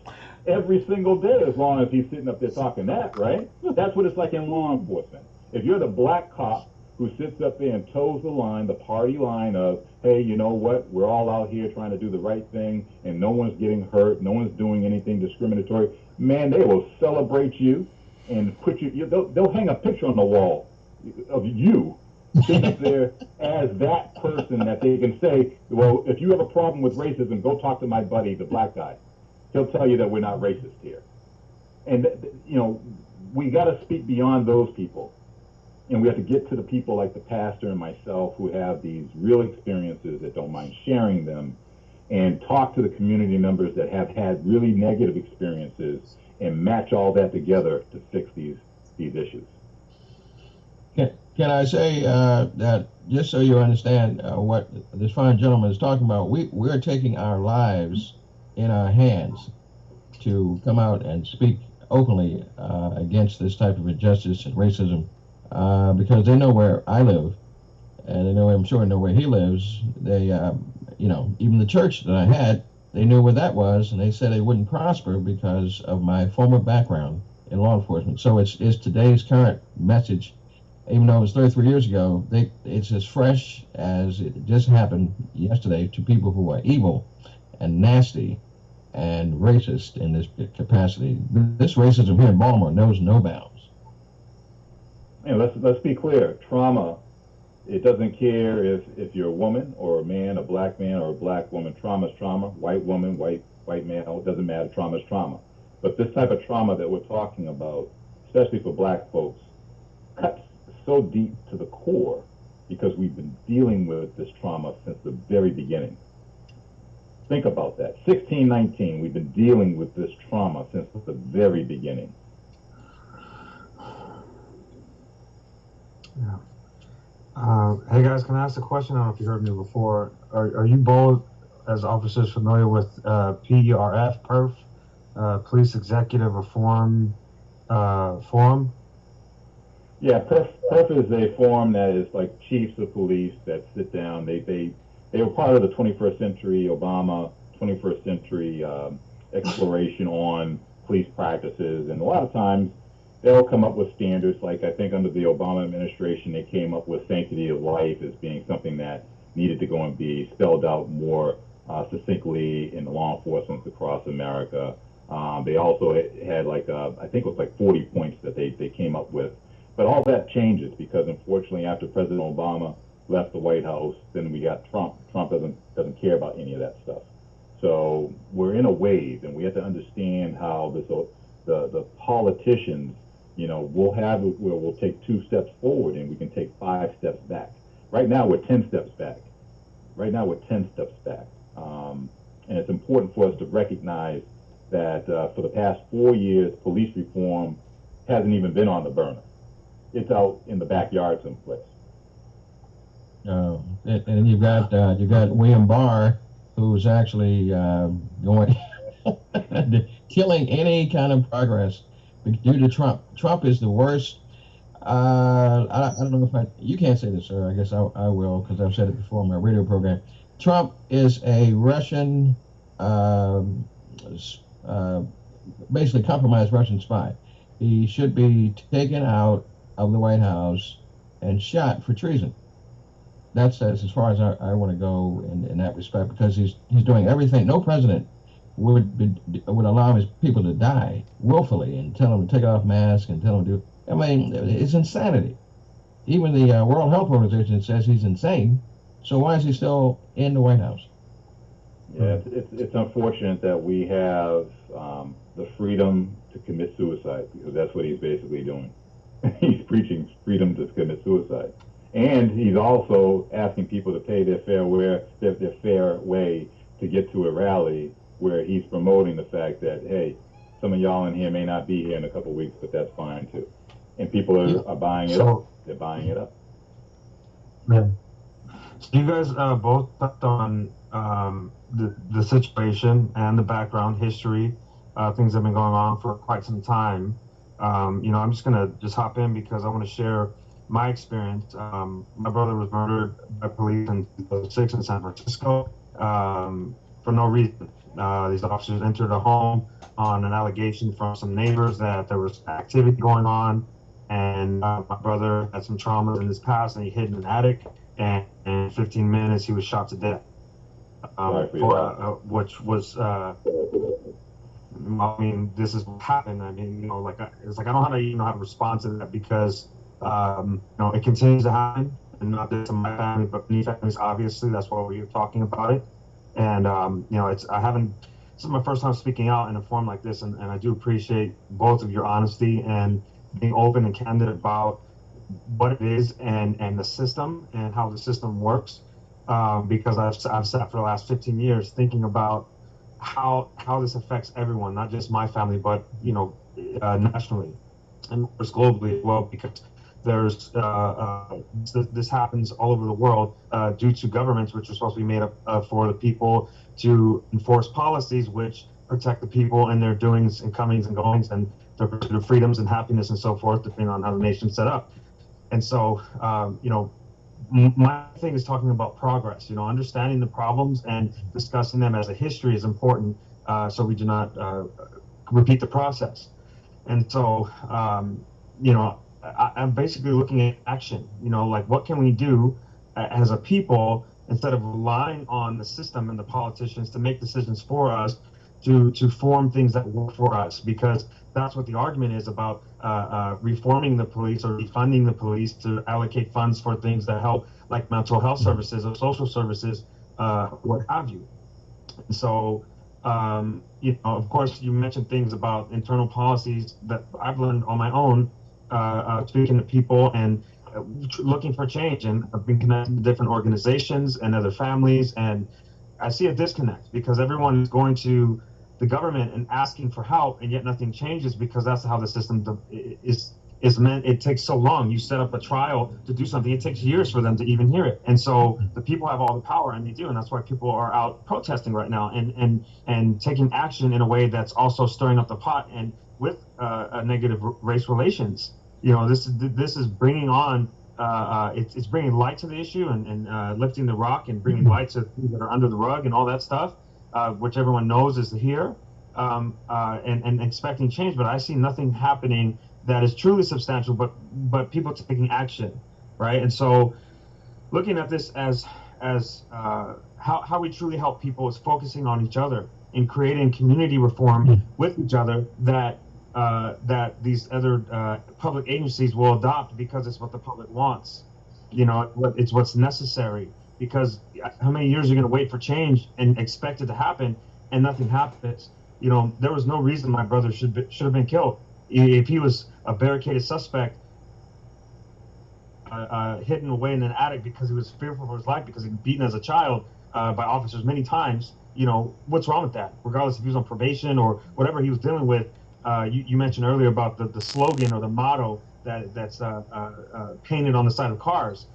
every single day as long as he's sitting up there talking that, right? That's what it's like in law enforcement. If you're the black cop who sits up there and toes the line, the party line of, hey, you know what, we're all out here trying to do the right thing and no one's getting hurt, no one's doing anything discriminatory, man, they will celebrate you and put you, they'll hang a picture on the wall of you sitting up there as that person that they can say, well, if you have a problem with racism, go talk to my buddy, the black guy. He'll tell you that we're not racist here. And, we got to speak beyond those people. And we have to get to the people like the pastor and myself who have these real experiences that don't mind sharing them, and talk to the community members that have had really negative experiences and match all that together to fix these issues. Can I say that, just so you understand what this fine gentleman is talking about, we're taking our lives in our hands to come out and speak openly against this type of injustice and racism, because they know where I live, and they know, I'm sure, know where he lives. They, even the church that I had, they knew where that was, and they said they wouldn't prosper because of my former background in law enforcement. So it's today's current message, even though it was 33 years ago, it's as fresh as it just happened yesterday to people who are evil and nasty and racist in this capacity. This racism here in Baltimore knows no bounds. Let's be clear. Trauma, it doesn't care if you're a woman or a man, a black man or a black woman. Trauma is trauma. White woman, white male, it doesn't matter. Trauma is trauma. But this type of trauma that we're talking about, especially for black folks, cuts so deep to the core because we've been dealing with this trauma since the very beginning. Think about that. 1619, we've been dealing with this trauma since the very beginning. Yeah. Hey guys, can I ask a question? I don't know if you heard me before. Are you both, as officers, familiar with PERF, Police Executive Reform Forum? Yeah, PERF is a forum that is like chiefs of police that sit down. They were part of the 21st century Obama 21st century exploration on police practices, and a lot of times they'll come up with standards. Like I think under the Obama administration, they came up with sanctity of life as being something that needed to go and be spelled out more succinctly in the law enforcement across America. They also had like I think it was like 40 points that they came up with. But all that changes because unfortunately after President Obama left the White House, then we got Trump. Trump doesn't care about any of that stuff. So we're in a wave, and we have to understand how the politicians, we'll take 2 steps forward and we can take 5 steps back. Right now we're 10 steps back. And it's important for us to recognize that for the past 4 years, police reform hasn't even been on the burner. It's out in the backyard someplace. And you've got William Barr, who's actually going killing any kind of progress due to Trump. Trump is the worst. I don't know if you can't say this, sir. I guess I will because I've said it before in my radio program. Trump is a Russian, basically compromised Russian spy. He should be taken out of the White House and shot for treason. That's as far as I want to go in that respect, because he's doing everything. No president would allow his people to die willfully and tell them to take off masks and tell them to do. I mean, it's insanity. Even the World Health Organization says he's insane. So why is he still in the White House? Yeah, it's unfortunate that we have the freedom to commit suicide, because that's what he's basically doing. He's preaching freedom to commit suicide. And he's also asking people to pay their fair way to get to a rally where he's promoting the fact that, hey, some of y'all in here may not be here in a couple of weeks, but that's fine too. And people are buying it up. They're buying it up. Yeah. So you guys both touched on the situation and the background history. Things have been going on for quite some time. I'm just gonna hop in because I want to share my experience. My brother was murdered by police in 2006 in San Francisco for no reason. These officers entered a home on an allegation from some neighbors that there was activity going on, and my brother had some traumas in his past, and he hid in an attic, and in 15 minutes he was shot to death. Which was, I mean, this is what happened. I mean, it's like I don't know how to respond to that because, it continues to happen, and not just to my family, but many families. Obviously, that's why we're talking about it. And this is my first time speaking out in a forum like this, and I do appreciate both of your honesty and being open and candid about what it is and the system and how the system works. Because I've sat for the last 15 years thinking about how this affects everyone, not just my family, but nationally and of course globally as well, because there's this happens all over the world due to governments which are supposed to be made up for the people to enforce policies which protect the people in their doings and comings and goings and their freedoms and happiness and so forth, depending on how the nation's set up. And so, my thing is talking about progress. Understanding the problems and discussing them as a history is important, so we do not repeat the process. And so, I'm basically looking at action. You know, like what can we do as a people instead of relying on the system and the politicians to make decisions for us, to form things that work for us, because that's what the argument is about reforming the police or defunding the police to allocate funds for things that help, like mental health services or social services, what have you. So, you know, of course, you mentioned things about internal policies that I've learned on my own, speaking to people and looking for change. And I've been connected to different organizations and other families, and I see a disconnect because everyone is going to the government and asking for help, and yet nothing changes because that's how the system is meant. It takes so long. You set up a trial to do something. It takes years for them to even hear it. And so the people have all the power, and they do. And that's why people are out protesting right now and taking action in a way that's also stirring up the pot and with a negative race relations. You know, this is bringing on, it's bringing light to the issue and lifting the rock and bringing light to things that are under the rug and all that stuff, which everyone knows is here, and expecting change. But I see nothing happening that is truly substantial, but people taking action, right? And so looking at this as how we truly help people is focusing on each other and creating community reform with each other that these other public agencies will adopt because it's what the public wants. You know, it's what's necessary. Because how many years are you going to wait for change and expect it to happen, and nothing happens? You know, there was no reason my brother should have been killed. If he was a barricaded suspect, hidden away in an attic because he was fearful for his life because he was beaten as a child by officers many times, you know, what's wrong with that? Regardless if he was on probation or whatever he was dealing with. You mentioned earlier about the slogan or the motto that's painted on the side of cars.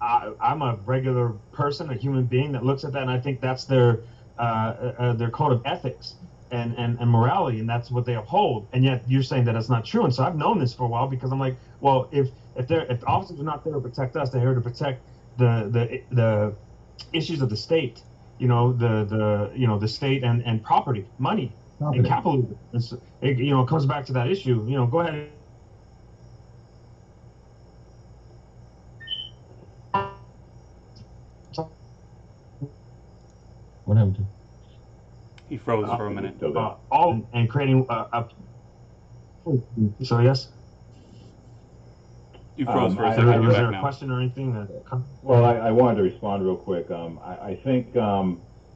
I'm a regular person, a human being that looks at that, and I think that's their code of ethics and morality, and that's what they uphold. And yet you're saying that it's not true. And so I've known this for a while because I'm like, well, if the officers are not there to protect us, they're here to protect the issues of the state. You know, the state and property, money. And capitalism. It comes back to that issue. You know, go ahead. What happened to? He froze for a minute. All and creating so yes. You froze for a Is second. there a question or anything? Well, I wanted to respond real quick. I think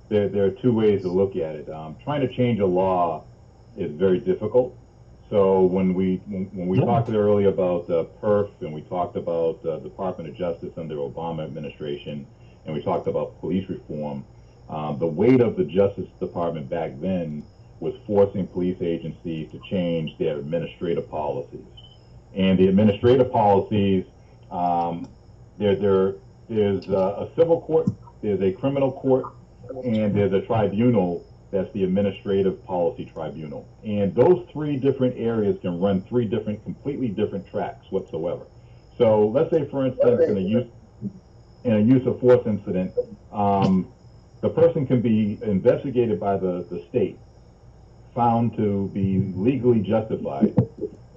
there are two ways to look at it. Trying to change a law is very difficult. So when we talked earlier about PERF, and we talked about the Department of Justice under the Obama administration, and we talked about police reform, the weight of the Justice Department back then was forcing police agencies to change their administrative policies. And the administrative policies, there's a civil court, there's a criminal court, and there's a tribunal that's the administrative policy tribunal. And those three different areas can run three completely different tracks whatsoever. So let's say, for instance, in a use of force incident, the person can be investigated by the state, found to be legally justified,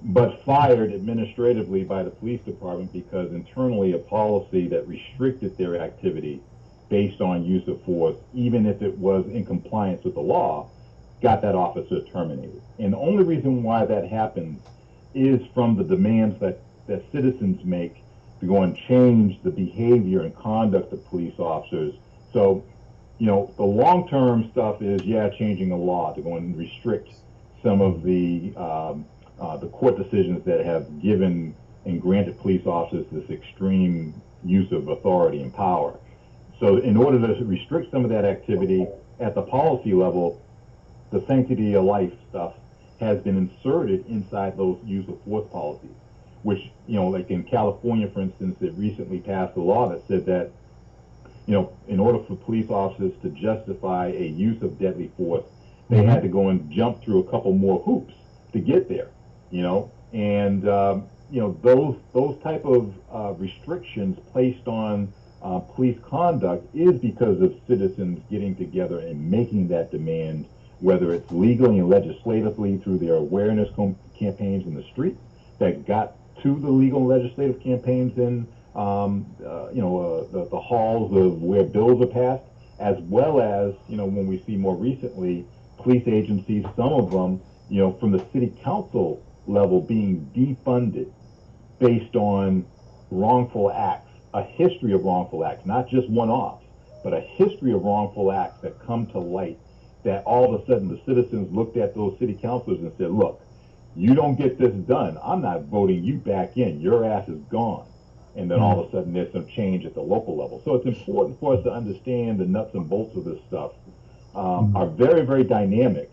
but fired administratively by the police department because internally a policy that restricted their activity based on use of force, even if it was in compliance with the law, got that officer terminated. And the only reason why that happens is from the demands that citizens make to go and change the behavior and conduct of police officers. So, you know, the long-term stuff is, changing a law to go and restrict some of the court decisions that have given and granted police officers this extreme use of authority and power. So in order to restrict some of that activity at the policy level, the sanctity of life stuff has been inserted inside those use of force policies, which, you know, like in California, for instance, it recently passed a law that said that, you know, in order for police officers to justify a use of deadly force, they had to go and jump through a couple more hoops to get there, you know, and, you know, those type of restrictions placed on police conduct is because of citizens getting together and making that demand, whether it's legally and legislatively through their awareness campaigns in the street that got to the legal and legislative campaigns in the halls of where bills are passed, as well as when we see more recently police agencies, some of them from the city council level being defunded based on wrongful acts, a history of wrongful acts, not just one-offs, but a history of wrongful acts that come to light, that all of a sudden the citizens looked at those city councilors and said, look, you don't get this done, I'm not voting you back in, your ass is gone. And then all of a sudden there's some change at the local level. So it's important for us to understand the nuts and bolts of this stuff are very, very dynamic.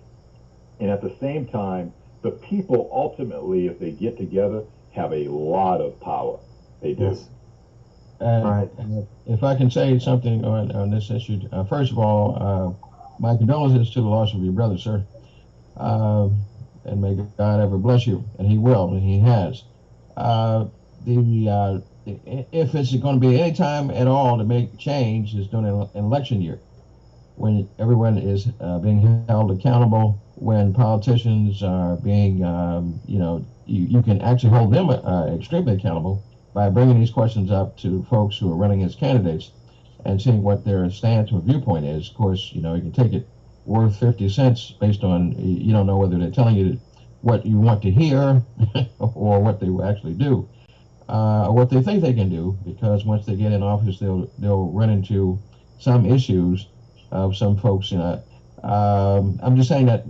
And at the same time, the people ultimately, if they get together, have a lot of power. They do. Yes. Right. If I can say something on this issue, first of all, my condolences to the loss of your brother, sir. And may God ever bless you, and He will, and He has. If it's going to be any time at all to make change, is during an election year, when everyone is being held accountable, when politicians are being, you can actually hold them extremely accountable by bringing these questions up to folks who are running as candidates and seeing what their stance or viewpoint is. Of course, you can take it worth 50 cents based on, you don't know whether they're telling you what you want to hear or what they will actually do, or what they think they can do, because once they get in office, they'll run into some issues of some folks. I'm just saying that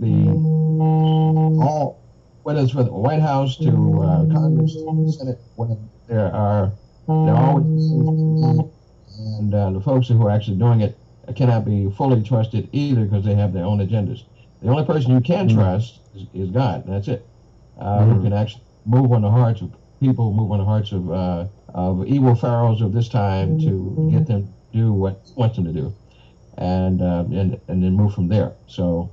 whether it's for the White House to Congress, to the Senate, there always, and the folks who are actually doing it cannot be fully trusted either, because they have their own agendas. The only person you can trust is God. That's it. Who can actually move on the hearts of people, move on the hearts of evil pharaohs of this time to get them to do what He wants them to do, and then move from there. So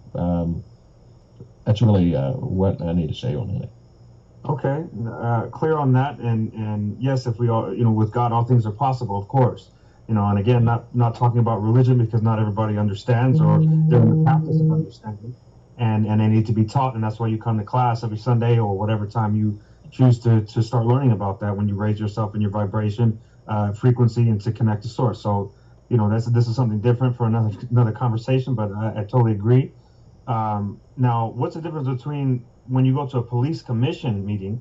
that's really what I need to say on that. Okay, clear on that, and yes, if we all, with God, all things are possible, of course. And again, not talking about religion, because not everybody understands, or they're in the practice of understanding, and they need to be taught, and that's why you come to class every Sunday or whatever time you choose to start learning about that, when you raise yourself in your vibration, frequency, and to connect to source. So, this is something different for another conversation, but I totally agree. Now, what's the difference between when you go to a police commission meeting,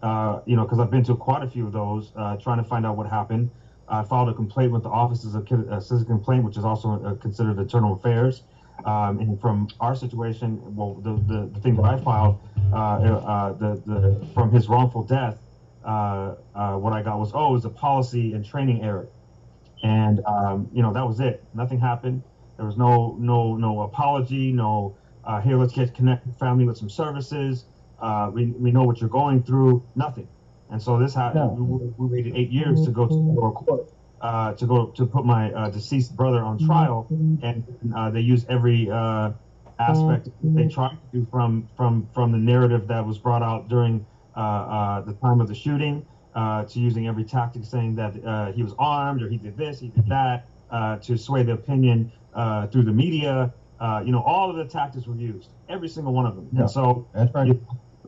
because I've been to quite a few of those, trying to find out what happened. I filed a complaint with the Offices of Citizen Complaint, which is also considered internal affairs. And from our situation, well, the thing that I filed, from his wrongful death, what I got was, it was a policy and training error. And, that was it. Nothing happened. There was no apology, here, let's get connected family with some services. We know what you're going through, nothing. And so this happened. We waited 8 years to go to federal court, to put my deceased brother on trial, and they used every aspect they tried to do from the narrative that was brought out during the time of the shooting, to using every tactic saying that he was armed, or he did this, he did that, to sway the opinion through the media. All of the tactics were used, every single one of them. Yeah, and so that's right.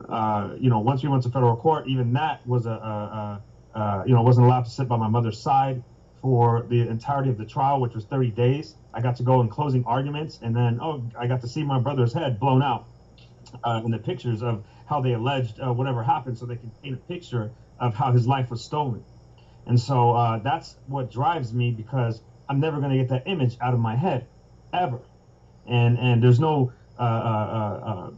once we went to federal court, even that was wasn't allowed to sit by my mother's side for the entirety of the trial, which was 30 days. I got to go in closing arguments, and then, I got to see my brother's head blown out in the pictures of how they alleged whatever happened, so they could paint a picture of how his life was stolen. And so that's what drives me, because I'm never going to get that image out of my head, ever. And there's no the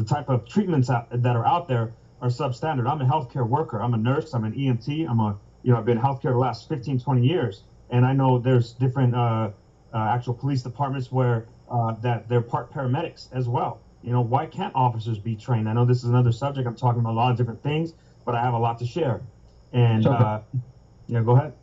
type of treatments that are out there are substandard. I'm a healthcare worker. I'm a nurse. I'm an EMT. I've been in healthcare the last 15, 20 years. And I know there's different actual police departments where that they're part paramedics as well. Why can't officers be trained? I know this is another subject. I'm talking about a lot of different things, but I have a lot to share. And go ahead.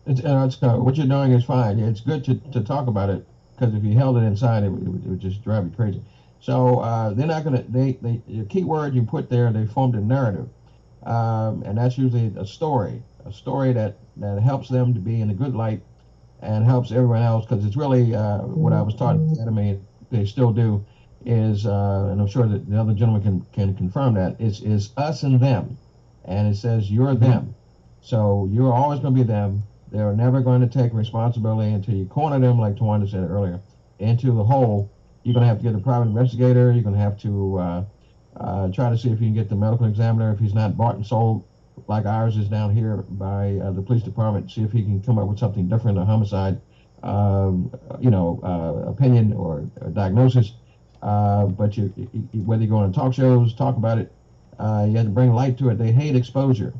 What you're doing is fine. It's good to talk about it, because if you held it inside, it would just drive you crazy. So they're not going to, the key word you put there, they formed a narrative. And that's usually a story that helps them to be in a good light and helps everyone else, because it's really what I was taught at the Academy, they still do, is, and I'm sure that the other gentleman can confirm that, is us and them. and it says you're them. So you're always going to be them. They're never going to take responsibility until you corner them, like Tawanda said earlier, into the hole. You're going to have to get a private investigator. You're going to have to try to see if you can get the medical examiner, if he's not bought and sold like ours is down here by the police department, see if he can come up with something different, a homicide, opinion or diagnosis. But whether you go on talk shows, talk about it, you have to bring light to it. They hate exposure.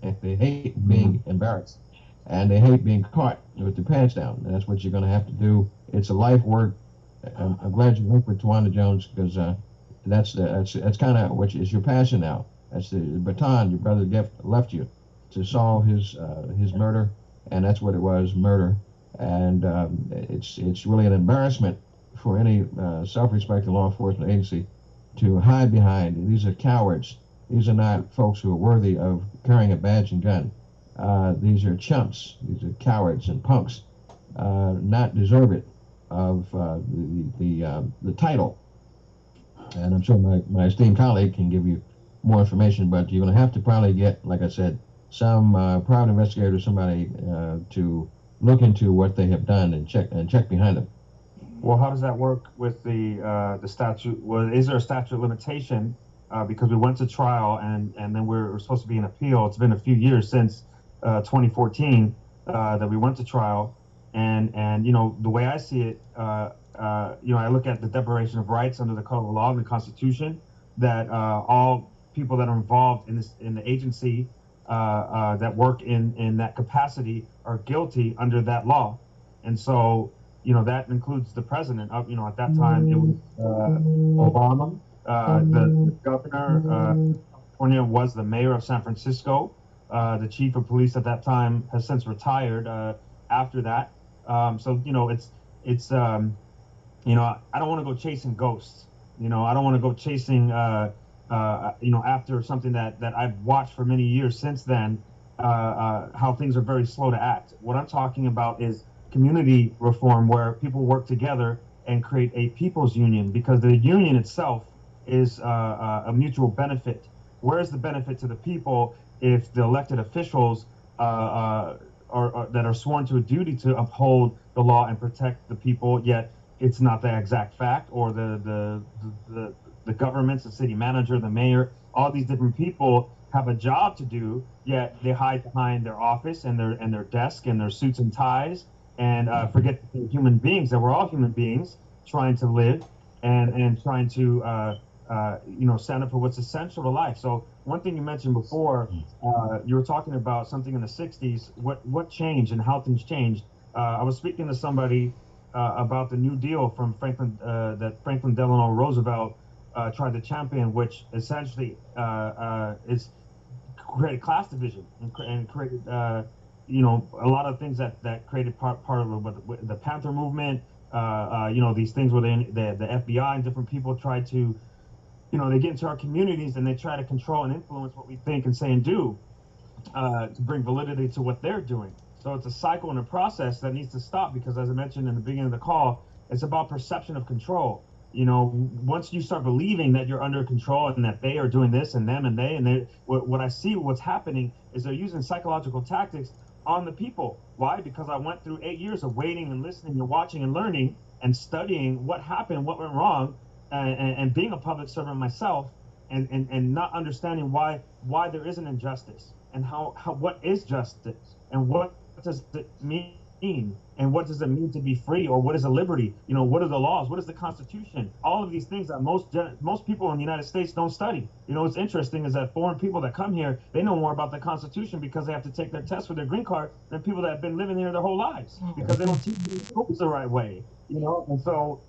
They hate being embarrassed, and they hate being caught with their pants down. And that's what you're going to have to do. It's a life work. I'm glad you worked with Tawanda Jones, because that's kind of what is your passion now. That's the baton your brother left you to solve his murder, and that's what it was, murder. And it's really an embarrassment for any self-respecting law enforcement agency to hide behind. These are cowards. These are not folks who are worthy of carrying a badge and gun. These are chumps. These are cowards and punks, not deserving of the title. And I'm sure my esteemed colleague can give you more information, but you're going to have to probably get, like I said, some private investigator, somebody to look into what they have done and check behind them. Well, how does that work with the statute? Well, is there a statute of limitation? Because we went to trial and then we're supposed to be in appeal. It's been a few years since 2014 that we went to trial, and the way I see it, I look at the Declaration of Rights under the Code of Law and the Constitution, that all people that are involved in the agency that work in that capacity are guilty under that law, and so that includes the president. At that time it was Obama. The governor of California was the mayor of San Francisco. The chief of police at that time has since retired after that. So it's I don't want to go chasing ghosts. I don't want to go chasing after something that I've watched for many years since then, how things are very slow to act. What I'm talking about is community reform, where people work together and create a people's union, because the union itself is a mutual benefit. Where is the benefit to the people if the elected officials that are sworn to a duty to uphold the law and protect the people, yet it's not the exact fact, or the governments, the city manager, the mayor, all these different people have a job to do, yet they hide behind their office and their desk and their suits and ties, and forget that they're human beings, that we're all human beings trying to live and trying to stand up for what's essential to life. So one thing you mentioned before, you were talking about something in the 60s, what changed and how things changed. I was speaking to somebody about the New Deal from that Franklin Delano Roosevelt tried to champion, which essentially is created class division and created a lot of things that created part of the Panther movement. These things where the FBI and different people try to, they get into our communities and they try to control and influence what we think and say and do to bring validity to what they're doing. So it's a cycle and a process that needs to stop, because as I mentioned in the beginning of the call, it's about perception of control. Once you start believing that you're under control and that they are doing this and them and they, what I see what's happening is they're using psychological tactics on the people. Why? Because I went through 8 years of waiting and listening and watching and learning and studying what happened, what went wrong, and being a public servant myself, and not understanding why there is an injustice, and how what is justice, and what does it mean, and what does it mean to be free, or what is a liberty? What are the laws? What is the Constitution? All of these things that most people in the United States don't study. What's interesting is that foreign people that come here, they know more about the Constitution because they have to take their test for their green card than people that have been living here their whole lives, because they don't teach these rules the right way. And so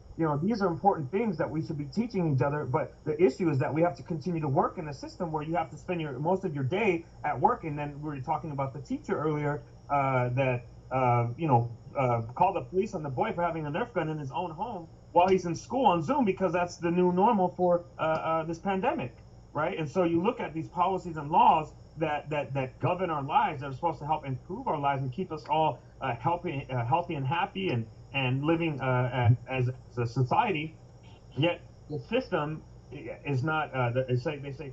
these are important things that we should be teaching each other. But the issue is that we have to continue to work in a system where you have to spend most of your day at work. And then we were talking about the teacher earlier that called the police on the boy for having a Nerf gun in his own home while he's in school on Zoom, because that's the new normal for this pandemic, right? And so you look at these policies and laws that govern our lives, that are supposed to help improve our lives and keep us all healthy and happy and living as a society. Yet the system is not. They say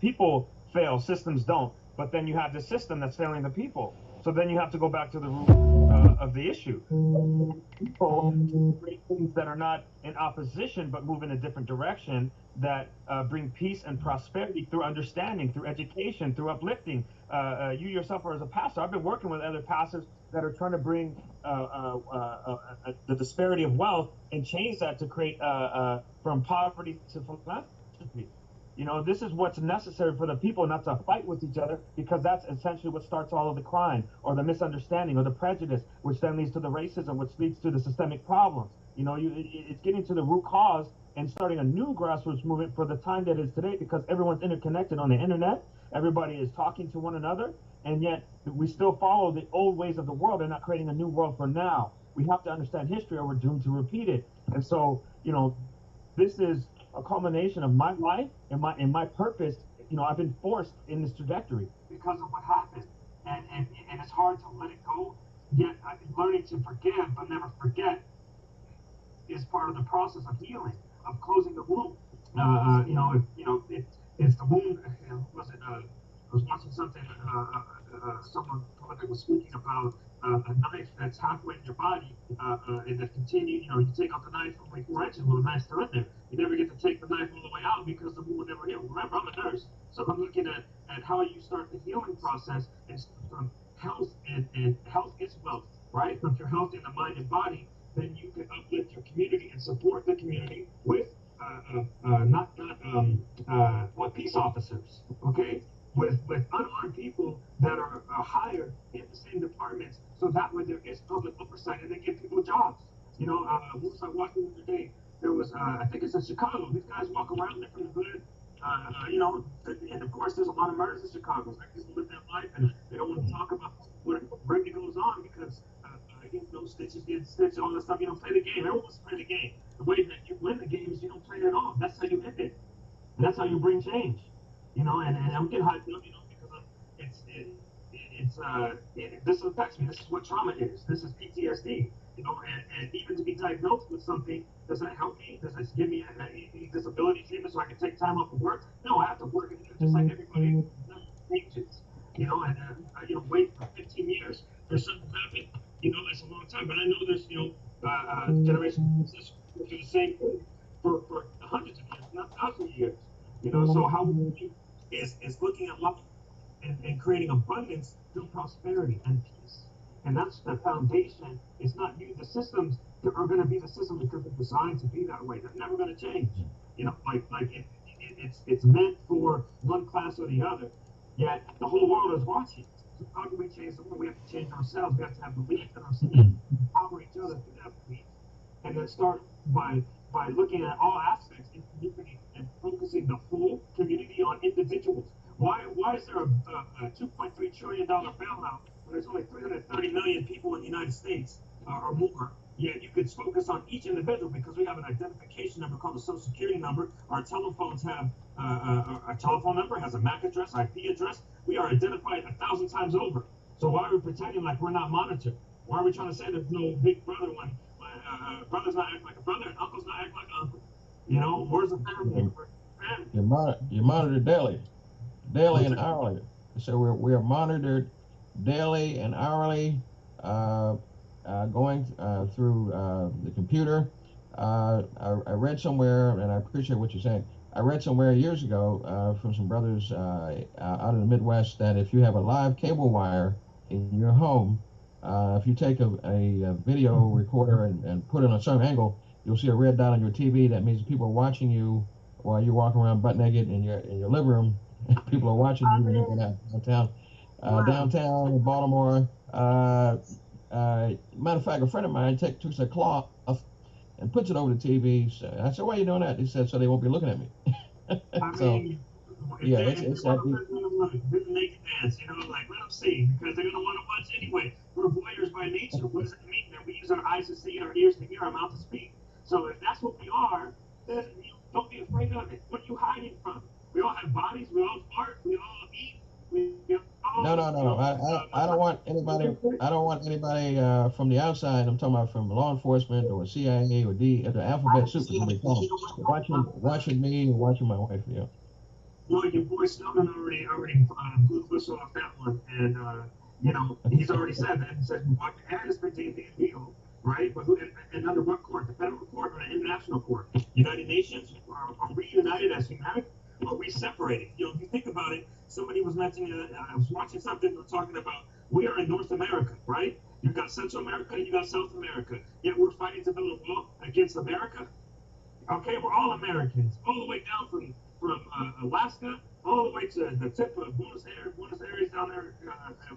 people fail, systems don't. But then you have the system that's failing the people. So then you have to go back to the root of the issue. People create things that are not in opposition, but move in a different direction, that bring peace and prosperity through understanding, through education, through uplifting. You yourself are as a pastor. I've been working with other pastors that are trying to bring the disparity of wealth and change that to create from poverty to philanthropy. You know, this is what's necessary for the people, not to fight with each other, because that's essentially what starts all of the crime or the misunderstanding or the prejudice, which then leads to the racism, which leads to the systemic problems. You know, it's getting to the root cause and starting a new grassroots movement for the time that is today, because everyone's interconnected on the internet. Everybody is talking to one another, and yet we still follow the old ways of the world and not creating a new world for now. We have to understand history or we're doomed to repeat it. And so, you know, this is a culmination of my life and my purpose. You know, I've been forced in this trajectory because of what happened, and it's hard to let it go. Yet learning to forgive but never forget is part of the process of healing, of closing the wound. It's the wound. Was it? I was watching something. Someone that was speaking about a knife that's halfway in your body, and that continue. You know, you take out the knife only 4 inches. Well, the knife's still in there. You never get to take the knife all the way out because the wound never healed. Remember, I'm a nurse, so I'm looking at how you start the healing process, and from health, and health is wealth, right? If you're healthy in the mind and body, then you can uplift your community and support the community with with peace officers, okay? With unarmed people that are hired in the same departments, so that way there is public oversight and they give people jobs. You know, who was I walking the other day? There was, I think it's in Chicago. These guys walk around, they're from the hood. You know, and of course there's a lot of murders in Chicago. Like, people live their life and they don't want to talk about what really goes on because you know, stitches get stitched, all that stuff. You don't play the game. Everyone wants to play the game. The way that you win the game is you don't play it at all. That's how you end it. And that's how you bring change. You know, and I'm getting hyped up, you know, because this affects me. This is what trauma is. This is PTSD. You know, and even to be diagnosed with something, does that help me? Does this give me a disability treatment so I can take time off of work? No, I have to work just like everybody. Changes. You know, and you know, wait for 15 years for something to happen. You know, it's a long time, but I know there's, you know, generations who do the same thing for hundreds of years, not thousands of years. You know, so how we is looking at life and creating abundance through prosperity and peace. And that's the foundation. It's not you. The systems are going to be the systems because they're designed to be that way. They're never going to change. You know, it's meant for one class or the other. Yet the whole world is watching. So how do we change the world? We have to change ourselves. We have to have belief in ourselves, empower each other through that belief, and then start by looking at all aspects in community and focusing the whole community on individuals. Why is there a $2.3 trillion bailout when there's only 330 million people in the United States or more? Yet you could focus on each individual because we have an identification number called a social security number. Our telephones have a telephone number, has a MAC address, IP address. We are identified 1,000 times over. So why are we pretending like we're not monitored? Why are we trying to say there's no big brother when brother's not acting like a brother and uncle's not acting like an uncle? You know, where's the family? You're monitored daily and hourly. So we are monitored daily and hourly, going through the computer. I read somewhere, and I appreciate what you're saying. I read somewhere years ago from some brothers out of the Midwest that if you have a live cable wire in your home, if you take a video recorder and put it on a certain angle, you'll see a red dot on your TV. That means people are watching you while you're walking around butt naked in your living room. People are watching you when you're going out downtown. Downtown in Baltimore. Matter of fact, a friend of mine took a cloth and puts it over the TV. So I said, "Why are you doing that?" He said, "So they won't be looking at me." So yeah, it's that deep. Naked dance, you know, like, let them see, because they're gonna want to watch anyway. We're voyeurs by nature. What does it mean? That we use our eyes to see, our ears to hear, our mouth to speak. So if that's what we are, then don't be afraid of it. What are you hiding from? We all have bodies. We all fart. We all eat. No. I don't want anybody. I don't want anybody from the outside. I'm talking about from law enforcement or CIA or the alphabet soup. Watching me and watching my wife. Yeah. Well, your boy Snowden already blew the whistle off that one, and he's already said that. He said what has been the deal, right? But and under what court? The federal court or the international court? United Nations? Are we united as humanity? Or are we separated? If you think about it, somebody was mentioning. I was watching something talking about we are in North America, right? You got Central America and you got South America. Yet we're fighting to build a wall against America. Okay, we're all Americans, all the way down from Alaska, all the way to the tip of Buenos Aires down there,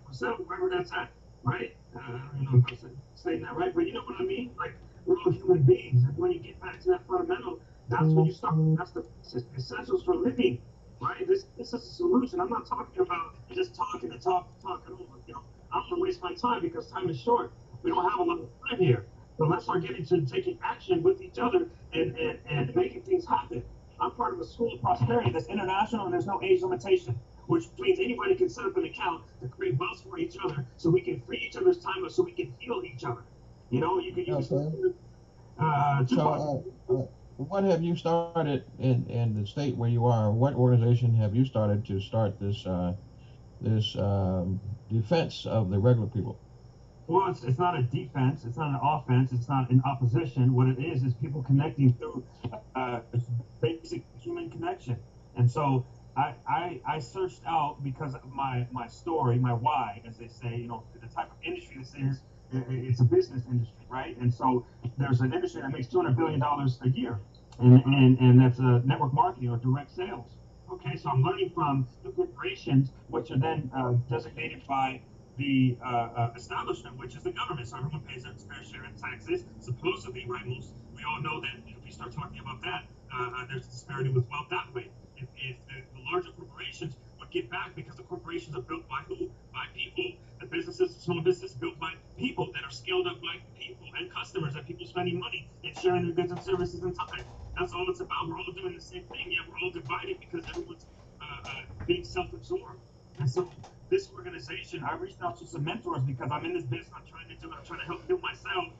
Brazil, wherever that's at, right? I don't know if I'm saying that right, but you know what I mean? Like, we're all human beings, and when you get back to that fundamental, that's when you start. That's the essentials for living, right? This is a solution. I'm not talking about just talking and talking over. I don't want to waste my time because time is short. We don't have a lot of time here. But let's start getting to taking action with each other and making things happen. I'm part of a school of prosperity that's international and there's no age limitation, which means anybody can set up an account to create wealth for each other so we can free each other's time so we can heal each other. You can use what have you started in the state where you are? What organization have you started to start this defense of the regular people? Well, it's not a defense. It's not an offense. It's not an opposition. What it is people connecting through basic human connection. And so I searched out because of my story, my why, as they say, the type of industry this is. It's a business industry, right? And so there's an industry that makes $200 billion a year, and that's network marketing or direct sales. Okay, so I'm learning from the corporations, which are then designated by the establishment, which is the government. So everyone pays their fair share in taxes, supposedly, right? We all know that if we start talking about that, there's a disparity with wealth that way. If the larger corporations would get back, because the corporations are built by who? By people. The businesses, small business, built by people that are scaled up by people and customers, and people spending money and sharing their goods and services and time. That's all it's about. We're all doing the same thing, yet we're all divided because everyone's being self-absorbed. And so this organization, I reached out to some mentors because I'm in this business. I'm trying to help heal myself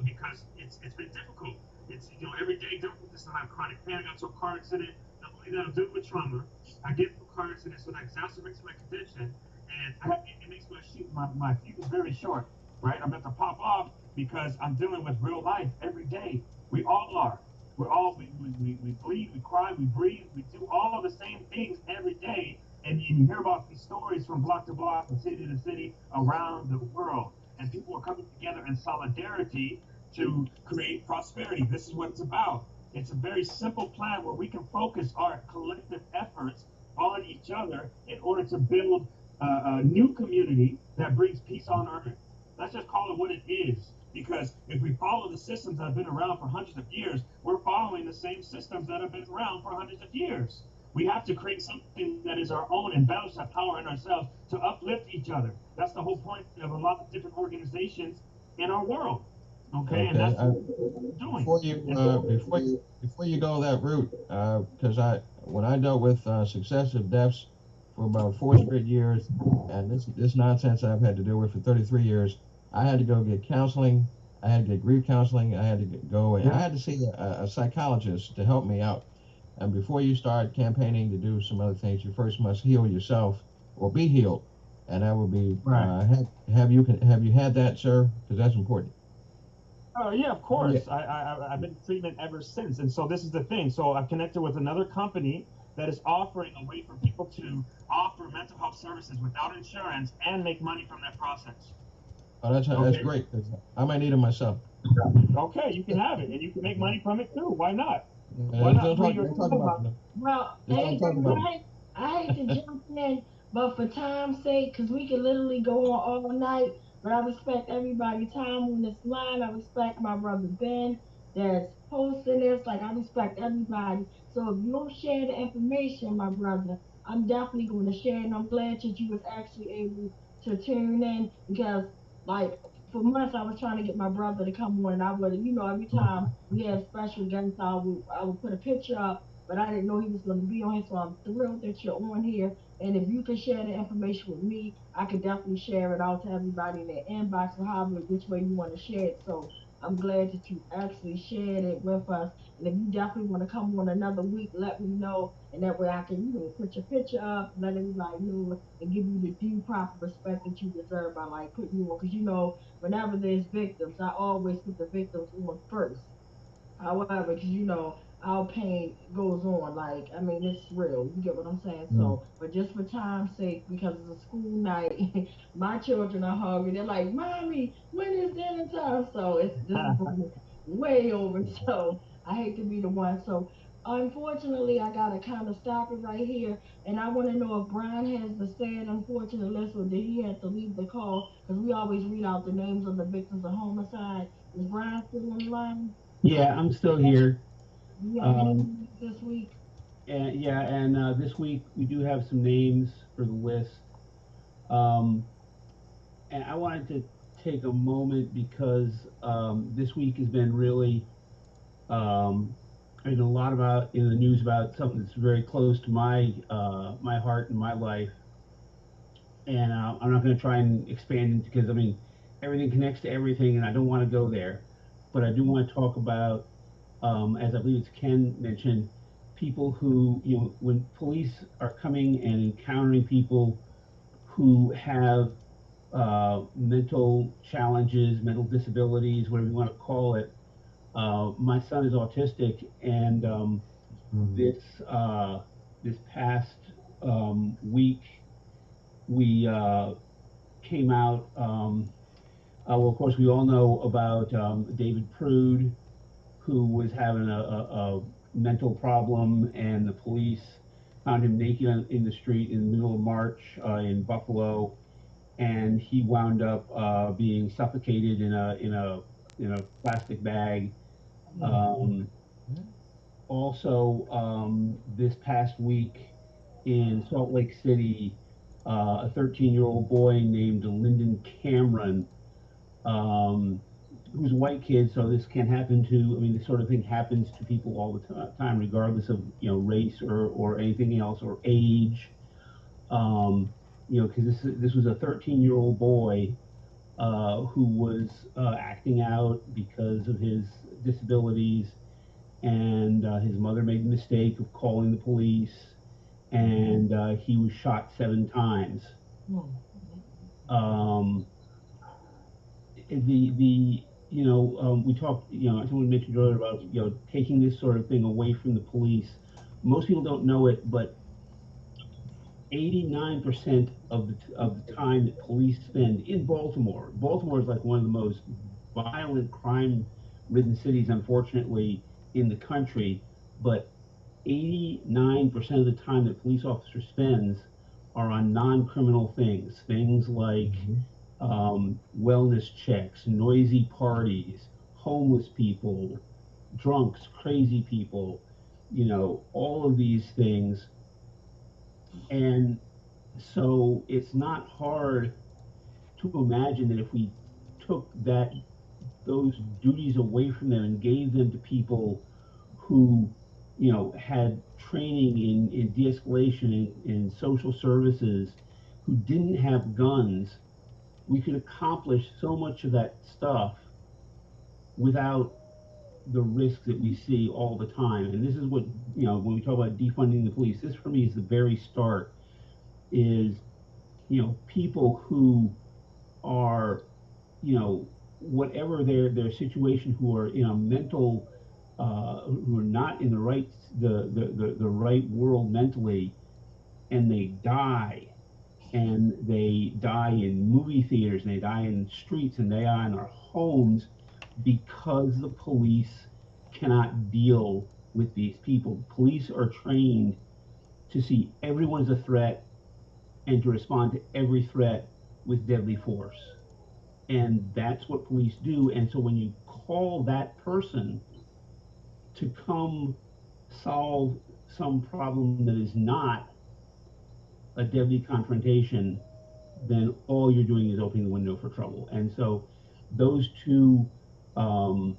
because it's been difficult. It's every day dealing with this. I have chronic pain. I got into a car accident. Not only that, I'm dealing with trauma. I get into a car accident, so that exacerbates my condition, and it makes my fuse very short. Right, I'm about to pop off because I'm dealing with real life every day. We all are. We bleed, we cry, we breathe, we do all of the same things every day. And you hear about these stories from block to block, from city to city, around the world. And people are coming together in solidarity to create prosperity. This is what it's about. It's a very simple plan where we can focus our collective efforts on each other in order to build a new community that brings peace on earth. Let's just call it what it is. Because if we follow the systems that have been around for hundreds of years, we're following the same systems that have been around for hundreds of years. We have to create something that is our own and balance that power in ourselves to uplift each other. That's the whole point of a lot of different organizations in our world. Okay, and that's what we're doing. Before you go that route, because when I dealt with successive deaths for about 4 straight years, and this nonsense I've had to deal with for 33 years, I had to go get counseling. I had to get grief counseling. I had to go and I had to see a psychologist to help me out. And before you start campaigning to do some other things, you first must heal yourself or be healed. And that would be right. Have you had that, sir? Because that's important. Oh yeah, of course. Yeah. I've been in treatment ever since, and so this is the thing. So I've connected with another company that is offering a way for people to offer mental health services without insurance and make money from that process. Oh, that's great. I might need it myself. Okay, you can have it, and you can make money from it too. Why not? Well, I hate to jump in, but for time's sake, because we could literally go on all night, but I respect everybody's time on this line. I respect my brother Ben that's hosting this. Like, I respect everybody. So if you don't share the information, my brother, I'm definitely going to share, and I'm glad that you was actually able to tune in because, like, for months I was trying to get my brother to come on, and I would, every time we had special guests, I would put a picture up, but I didn't know he was going to be on here, so I'm thrilled that you're on here. And if you could share the information with me, I could definitely share it out to everybody in their inbox or however which way you want to share it. So I'm glad that you actually shared it with us. And if you definitely want to come on another week, let me know. And that way I can, put your picture up, let everybody know, and give you the due proper respect that you deserve by like putting you on. Because whenever there's victims, I always put the victims on first. However, because our pain goes on. Like, I mean, it's real. You get what I'm saying? Mm. So, but just for time's sake, because it's a school night, my children are hungry. They're like, "Mommy, when is dinner time?" So this is going way over. So I hate to be the one. So unfortunately, I gotta kind of stop it right here. And I want to know if Brian has the sad, unfortunate list, or did he have to leave the call? Because we always read out the names of the victims of homicide. Is Brian still on the line? Yeah, I'm still here. Do you have any Um, news this week? and yeah, and this week we do have some names for the list. Um, and I wanted to take a moment because this week has been really, um, I mean, a lot about in the news about something that's very close to my heart and my life. And I'm not going to try and expand into because I mean, everything connects to everything, and I don't want to go there. But I do want to talk about as I believe it's Ken mentioned, people who, when police are coming and encountering people who have mental challenges, mental disabilities, whatever you want to call it. My son is autistic, and Mm. this this past week we came out. Well, of course, we all know about David Prude, who was having a mental problem, and the police found him naked in the street in the middle of March in Buffalo, and he wound up being suffocated in a plastic bag. Um, Also, this past week in Salt Lake City, a 13-year-old boy named Lyndon Cameron, um, who's a white kid, so this can happen to. I mean, this sort of thing happens to people all the time, regardless of race or anything else or age. Because this was a 13-year-old boy who was acting out because of his disabilities, and his mother made the mistake of calling the police, and he was shot 7 times. Hmm. Um, the we talked, someone mentioned earlier about taking this sort of thing away from the police. Most people don't know it, but 89% of the time that police spend in Baltimore is like one of the most violent, crime-ridden cities, unfortunately, in the country. But 89% of the time that police officer spends are on non-criminal things, things like wellness checks, noisy parties, homeless people, drunks, crazy people, all of these things. And so it's not hard to imagine that if we took those duties away from them and gave them to people who, had training in de-escalation in social services, who didn't have guns, we could accomplish so much of that stuff without the risks that we see all the time. And this is what, when we talk about defunding the police, this for me is the very start is, people who are, whatever their situation, who are in a mental, who are not in the right world mentally, and they die in movie theaters, and they die in streets, and they die in our homes because the police cannot deal with these people. Police are trained to see everyone as a threat and to respond to every threat with deadly force. And that's what police do. And so when you call that person to come solve some problem that is not a deadly confrontation, then all you're doing is opening the window for trouble. And so those two um,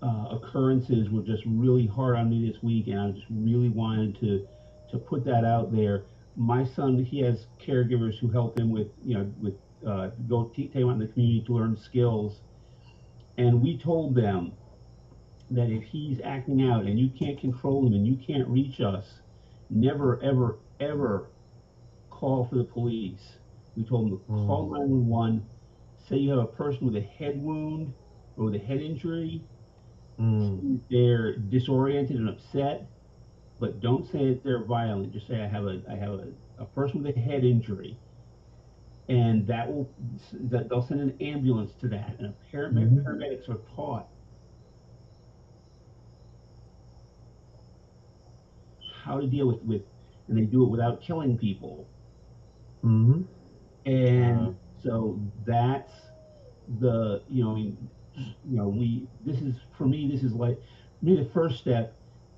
occurrences were just really hard on me this week, and I just really wanted to put that out there. My son, he has caregivers who help him with, with take him out in the community to learn skills, And we told them that if he's acting out and you can't control him and you can't reach us, never, ever, ever call for the police. We told them to call 911, say you have a person with a head wound or with a head injury, they're disoriented and upset, but don't say that they're violent. Just say I have a person with a head injury, and that they'll send an ambulance to that, and paramedics are taught how to deal with, and they do it without killing people. And so that's the, this is, for me, this is like, the first step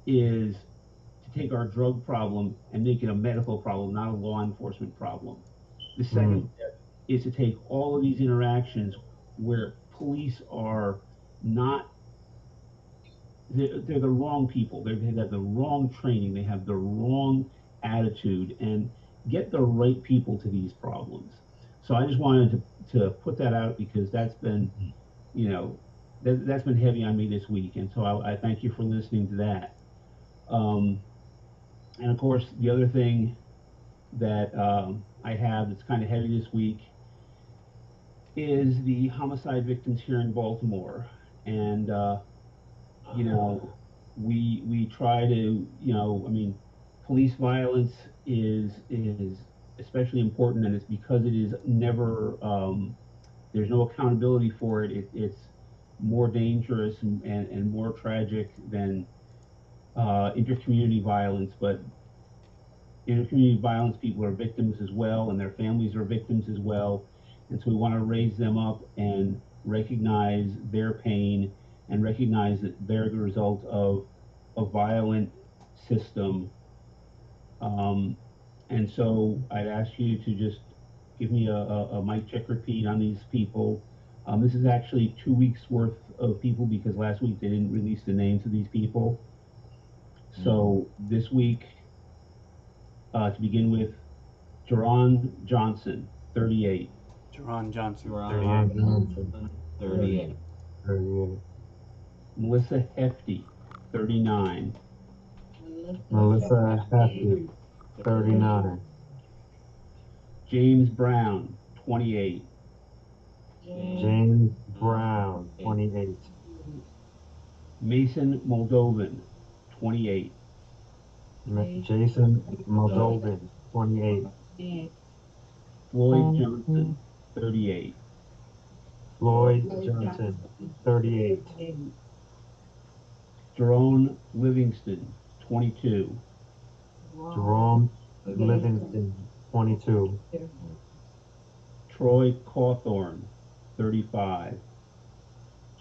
is to take our drug problem and make it a medical problem, not a law enforcement problem. The second step is to take all of these interactions where police are not, they're the wrong people, they have the wrong training, they have the wrong attitude, and get the right people to these problems. So I just wanted to put that out because that's been, that's been heavy on me this week, and so I thank you for listening to that. And of course, the other thing that I have that's kind of heavy this week is the homicide victims here in Baltimore. And, we try to, police violence is especially important, and it's because it is never, there's no accountability for it. It's more dangerous and more tragic than intercommunity violence, but intercommunity violence people are victims as well, and their families are victims as well. And so we want to raise them up and recognize their pain and recognize that they're the result of a violent system. And so I'd ask you to just give me a mic check repeat on these people. This is actually 2 weeks worth of people because last week they didn't release the names of these people. So this week, to begin with, Jerron Johnson, 38. Jerron Johnson, 38. Melissa Hefty, 39. Melissa Hefty, 39. James Brown, 28. James Brown, 28. Mason Moldovan, 28. Jason Moldovan, 28. Floyd Johnson, 38. Floyd Johnson, 38. Jerome Livingston, 22. Jerome Livingston, 22. Troy Cawthorn, 35.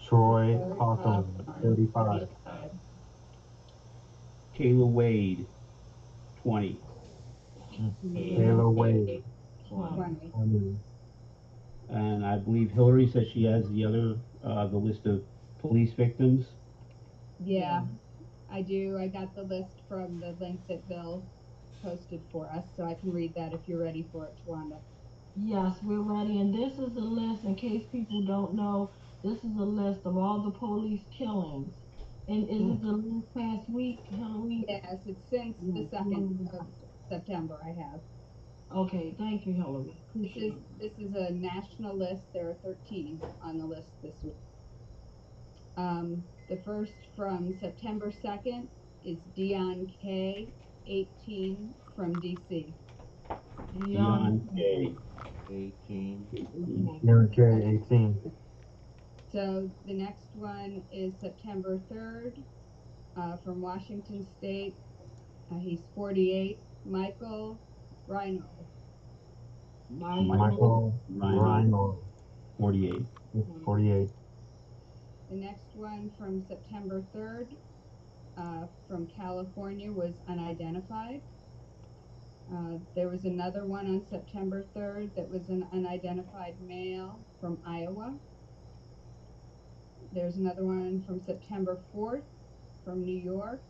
Troy Cawthorn, 35. Kayla Wade, 20. Kayla Wade, 20. And I believe Hillary says she has the list of police victims. Yeah, I do. I got the list from the link that Bill posted for us, so I can read that if you're ready for it, Tawanda. Yes, we're ready. And this is a list, in case people don't know, this is a list of all the police killings. And is it the last past week, Hillary? Yes, it's since the 2nd of September I have. Okay, thank you, Hillary. This is a national list. There are 13 on the list this week. The first from September 2nd is Dion K, 18, from DC. Dion K, 18. Dion K, 18. So the next one is September 3rd, from Washington State. He's 48, Michael Rhino. Michael Rhino, 48. 48. The next one from September 3rd, from California, was unidentified. There was another one on September 3rd that was an unidentified male from Iowa. There's another one from September 4th from New York.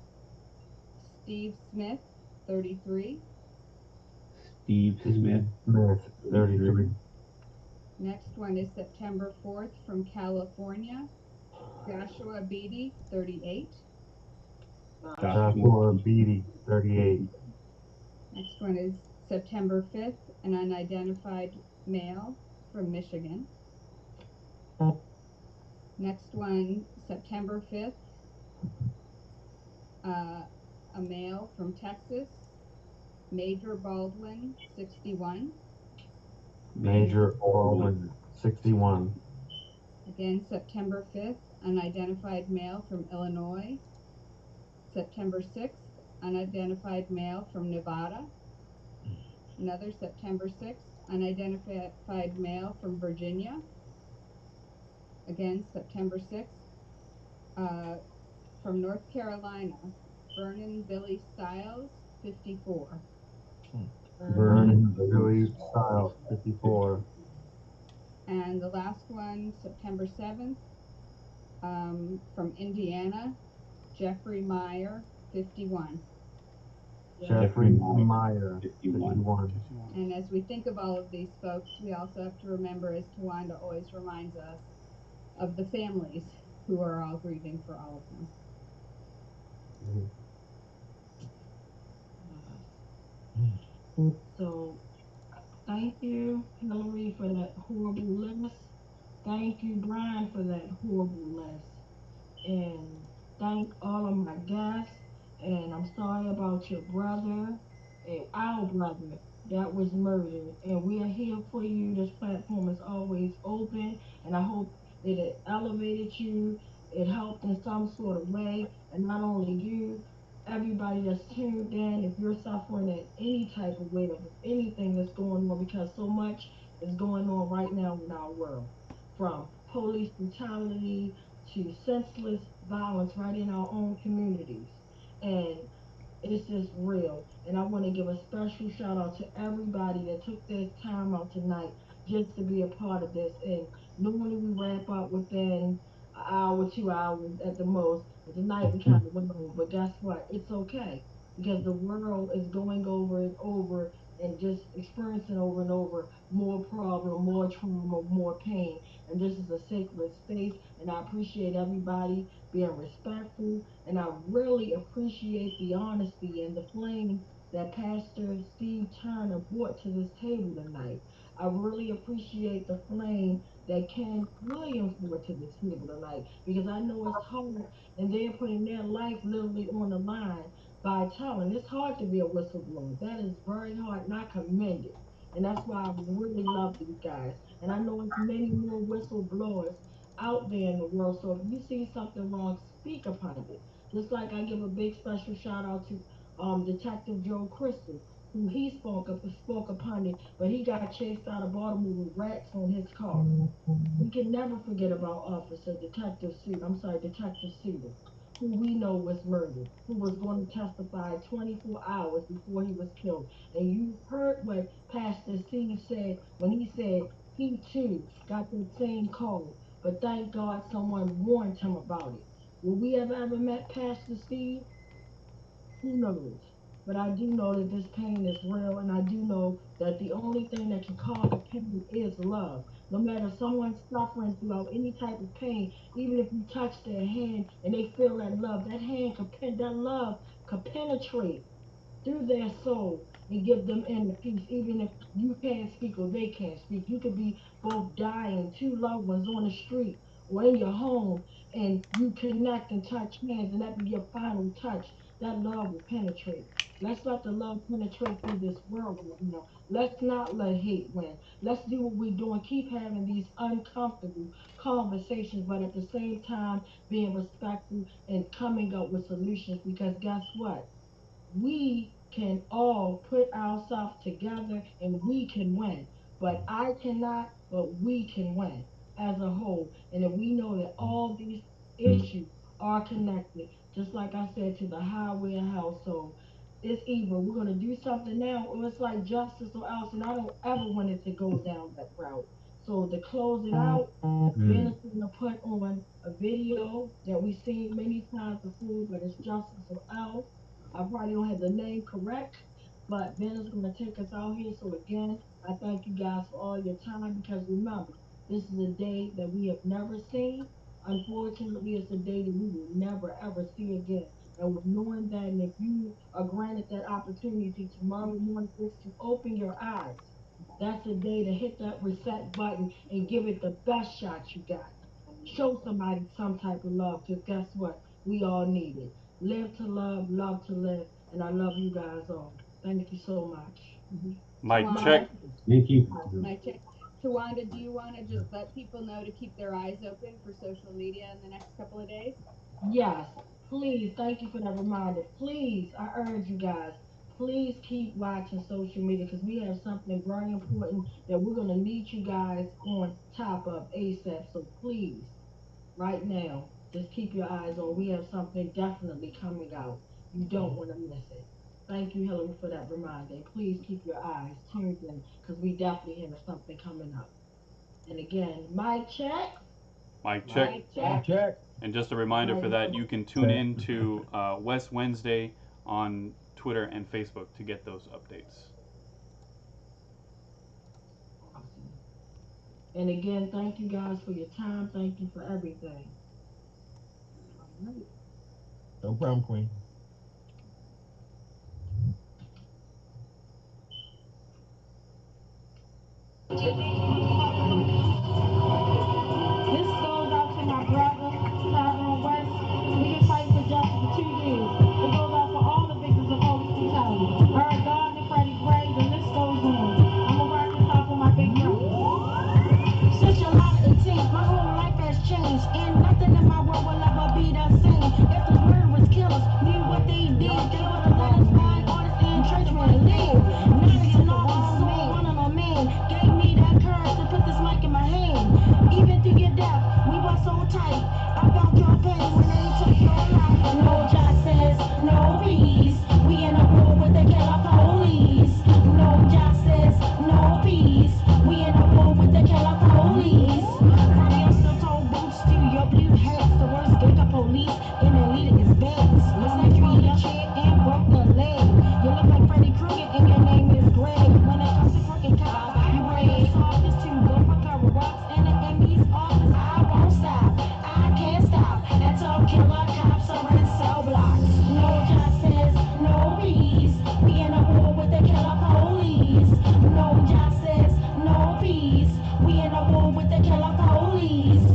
Steve Smith, 33. Steve Smith, 33. Next one is September 4th from California. Joshua Beatty, 38. Joshua Beatty, 38. Next one is September 5th, an unidentified male from Michigan. Next one, September 5th, a male from Texas, Major Baldwin, 61. Major Baldwin, 61. Again, September 5th, unidentified male from Illinois. September 6th, unidentified male from Nevada. Another September 6th, unidentified male from Virginia. Again, September 6th, from North Carolina, Vernon Billy Stiles, 54. Vernon Billy Stiles, 54. And the last one, September 7th, from Indiana, Jeffrey Meyer, 51. Jeffrey Meyer, 51. And as we think of all of these folks, we also have to remember, as Tawanda always reminds us, of the families who are all grieving for all of them. So thank you, Hillary, for that horrible list. Thank you, Brian, for that horrible list. And thank all of my guests. And I'm sorry about your brother and our brother that was murdered. And we are here for you. This platform is always open. And I hope that it elevated you, it helped in some sort of way. And not only you, everybody that's tuned in, if you're suffering in any type of way of anything that's going on, because so much is going on right now in our world, from police brutality to senseless violence right in our own communities. And it's just real. And I want to give a special shout out to everybody that took their time out tonight just to be a part of this. And normally we wrap up within an hour, 2 hours at the most. But tonight we kind of went over. But guess what? It's okay because the world is going over and over and just experiencing over and over more problem, more trauma, more pain. And this is a sacred space. And I appreciate everybody being respectful, and I really appreciate the honesty and the flame that Pastor Steve Turner brought to this table tonight. I really appreciate the flame that Ken Williams brought to this table tonight because I know it's hard and they're putting their life literally on the line by telling. It's hard to be a whistleblower. That is very hard, and I commend it. And that's why I really love these guys. And I know it's many more whistleblowers out there in the world. So if you see something wrong, speak upon it. Just like I give a big special shout out to Detective Joe Crystal, who he spoke upon it, but he got chased out of Baltimore with rats on his car. We can never forget about Officer Detective Suit. I'm sorry, Detective Suter, who we know was murdered, who was going to testify 24 hours before he was killed. And you heard what Pastor Steve said when he said he too got that same call, but thank God someone warned him about it. Will we have ever met Pastor Steve? Who knows? But I do know that this pain is real, and I do know that the only thing that can calm the pain is love. No matter someone's suffering throughout any type of pain, even if you touch their hand and they feel that love, that hand could that love could penetrate through their soul and give them inner peace, even if you can't speak or they can't speak. You could be both dying, two loved ones on the street or in your home, and you connect and touch hands, and that be your final touch. That love will penetrate. Let's let the love penetrate through this world right now. Let's not let hate win. Let's do what we're doing. Keep having these uncomfortable conversations, but at the same time, being respectful and coming up with solutions. Because guess what? We can all put ourselves together and we can win. But I cannot, but we can win as a whole. And if we know that all these issues are connected, just like I said to the highway and household, it's either we're going to do something now or it's like justice or else. And I don't ever want it to go down that route. So to close it out, Ben is going to put on a video that we've seen many times before, but it's justice or else. I probably don't have the name correct, but Ben is going to take us out here. So again, I thank you guys for all your time because remember, this is a day that we have never seen, Unfortunately, it's a day that we will never ever see again. And with knowing that, and if you are granted that opportunity tomorrow morning just to open your eyes, that's a day to hit that reset button and give it the best shot you got. Show somebody some type of love, because guess what? We all need it. Live to love to live, and I love you guys all. Thank you so much. Mic Tawanda, check. Thank you. mic check. Tawanda, do you want to just let people know to keep their eyes open for social media in the next couple of days? Yes, please, thank you for that reminder. Please, I urge you guys, please keep watching social media because we have something very important that we're going to need you guys on top of ASAP. So please, right now, just keep your eyes on. We have something definitely coming out. You don't want to miss it. Thank you, Hillary, for that reminder. And please keep your eyes tuned in because we definitely have something coming up. And again, mic check. Mic check. Mic check. Check. And just a reminder for that, you can tune in to West Wednesday on Twitter and Facebook to get those updates. Awesome. And again, thank you guys for your time. Thank you for everything. All right. No problem, Queen. This goes out to my brother, Tyrone West. We've been fighting for justice for 2 years. It goes out for all the victims of police brutality. Eric Gardner, Freddie Gray, the list goes on. I'm a rock this out for my big brother. Since July 18th, my whole life has changed, and nothing in my world will ever be the same. If those murderers killers knew what they did, they would have let us find artists and churchmen live. Now it's an awesome man, one of my man, gave me that courage to put this mic in my hand. Even through your death, we were so tight. I felt your pain when they took your life. No justice, no peace. We in a war with the killer police. No justice, no peace. We in a war with the killer police. From your steel-toe boots to your blue hats, the worst gangster police in the leader is bands. Last night you hit a chair and broke the leg. You look like Freddy Krueger and your name is Greg. When it comes to crooked cops, you wear your softest to go recover rocks in the ME's office. I won't stop, I can't stop until killer cops are in cell blocks. No justice, no peace. We in a war with the killer police. No justice, no peace. We in a war with the killer police.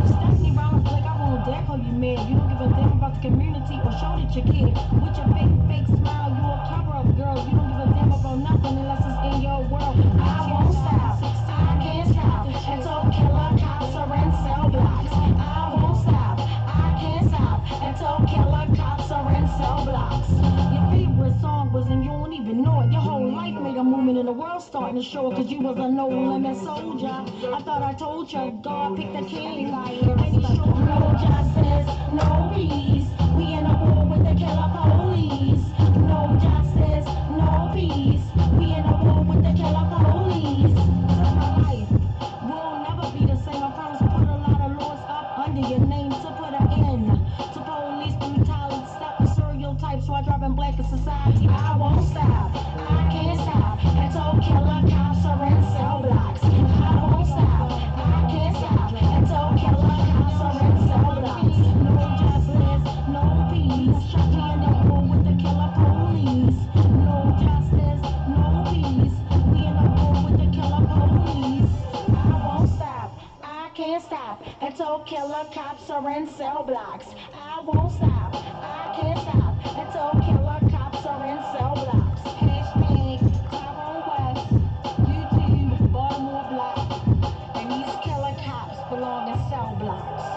Stephanie Rollins, like I won't dare call you mad. You don't give a damn about the community or show that you care. With your fake smile, you a cover-up girl. You don't give a damn about nothing unless it's in your world. I won't stop, I can't stop until killer cops are in cell blocks. I won't stop, I can't stop until killer cops are in cell blocks. Your favorite song was and you don't even know it. Your whole life made a movement and the world starting to show it, cause you was a no-limit soldier. I thought I told you, God picked the king. And he showed no justice, no peace. We in a war with the killer police. No justice, no peace. We in a war with the killer police. That's my life. We'll never be the same. I promise to put a lot of laws up under your name to put an end to police brutality. Stop the stereotypes while driving black in society. I won't stop, I can't stop until killer cops are in cell blocks. I won't stop, I can't stop until killer cops are in cell blocks. No justice, no peace. We in a war with the killer police. No justice, no peace. We in a war with the killer police. I won't stop, I can't stop until killer cops are in cell blocks. I won't stop, I can't stop until killer cops are in cell blocks. Hashtag Tyrone West, YouTube, Baltimore Black, and these killer cops belong in cell blocks.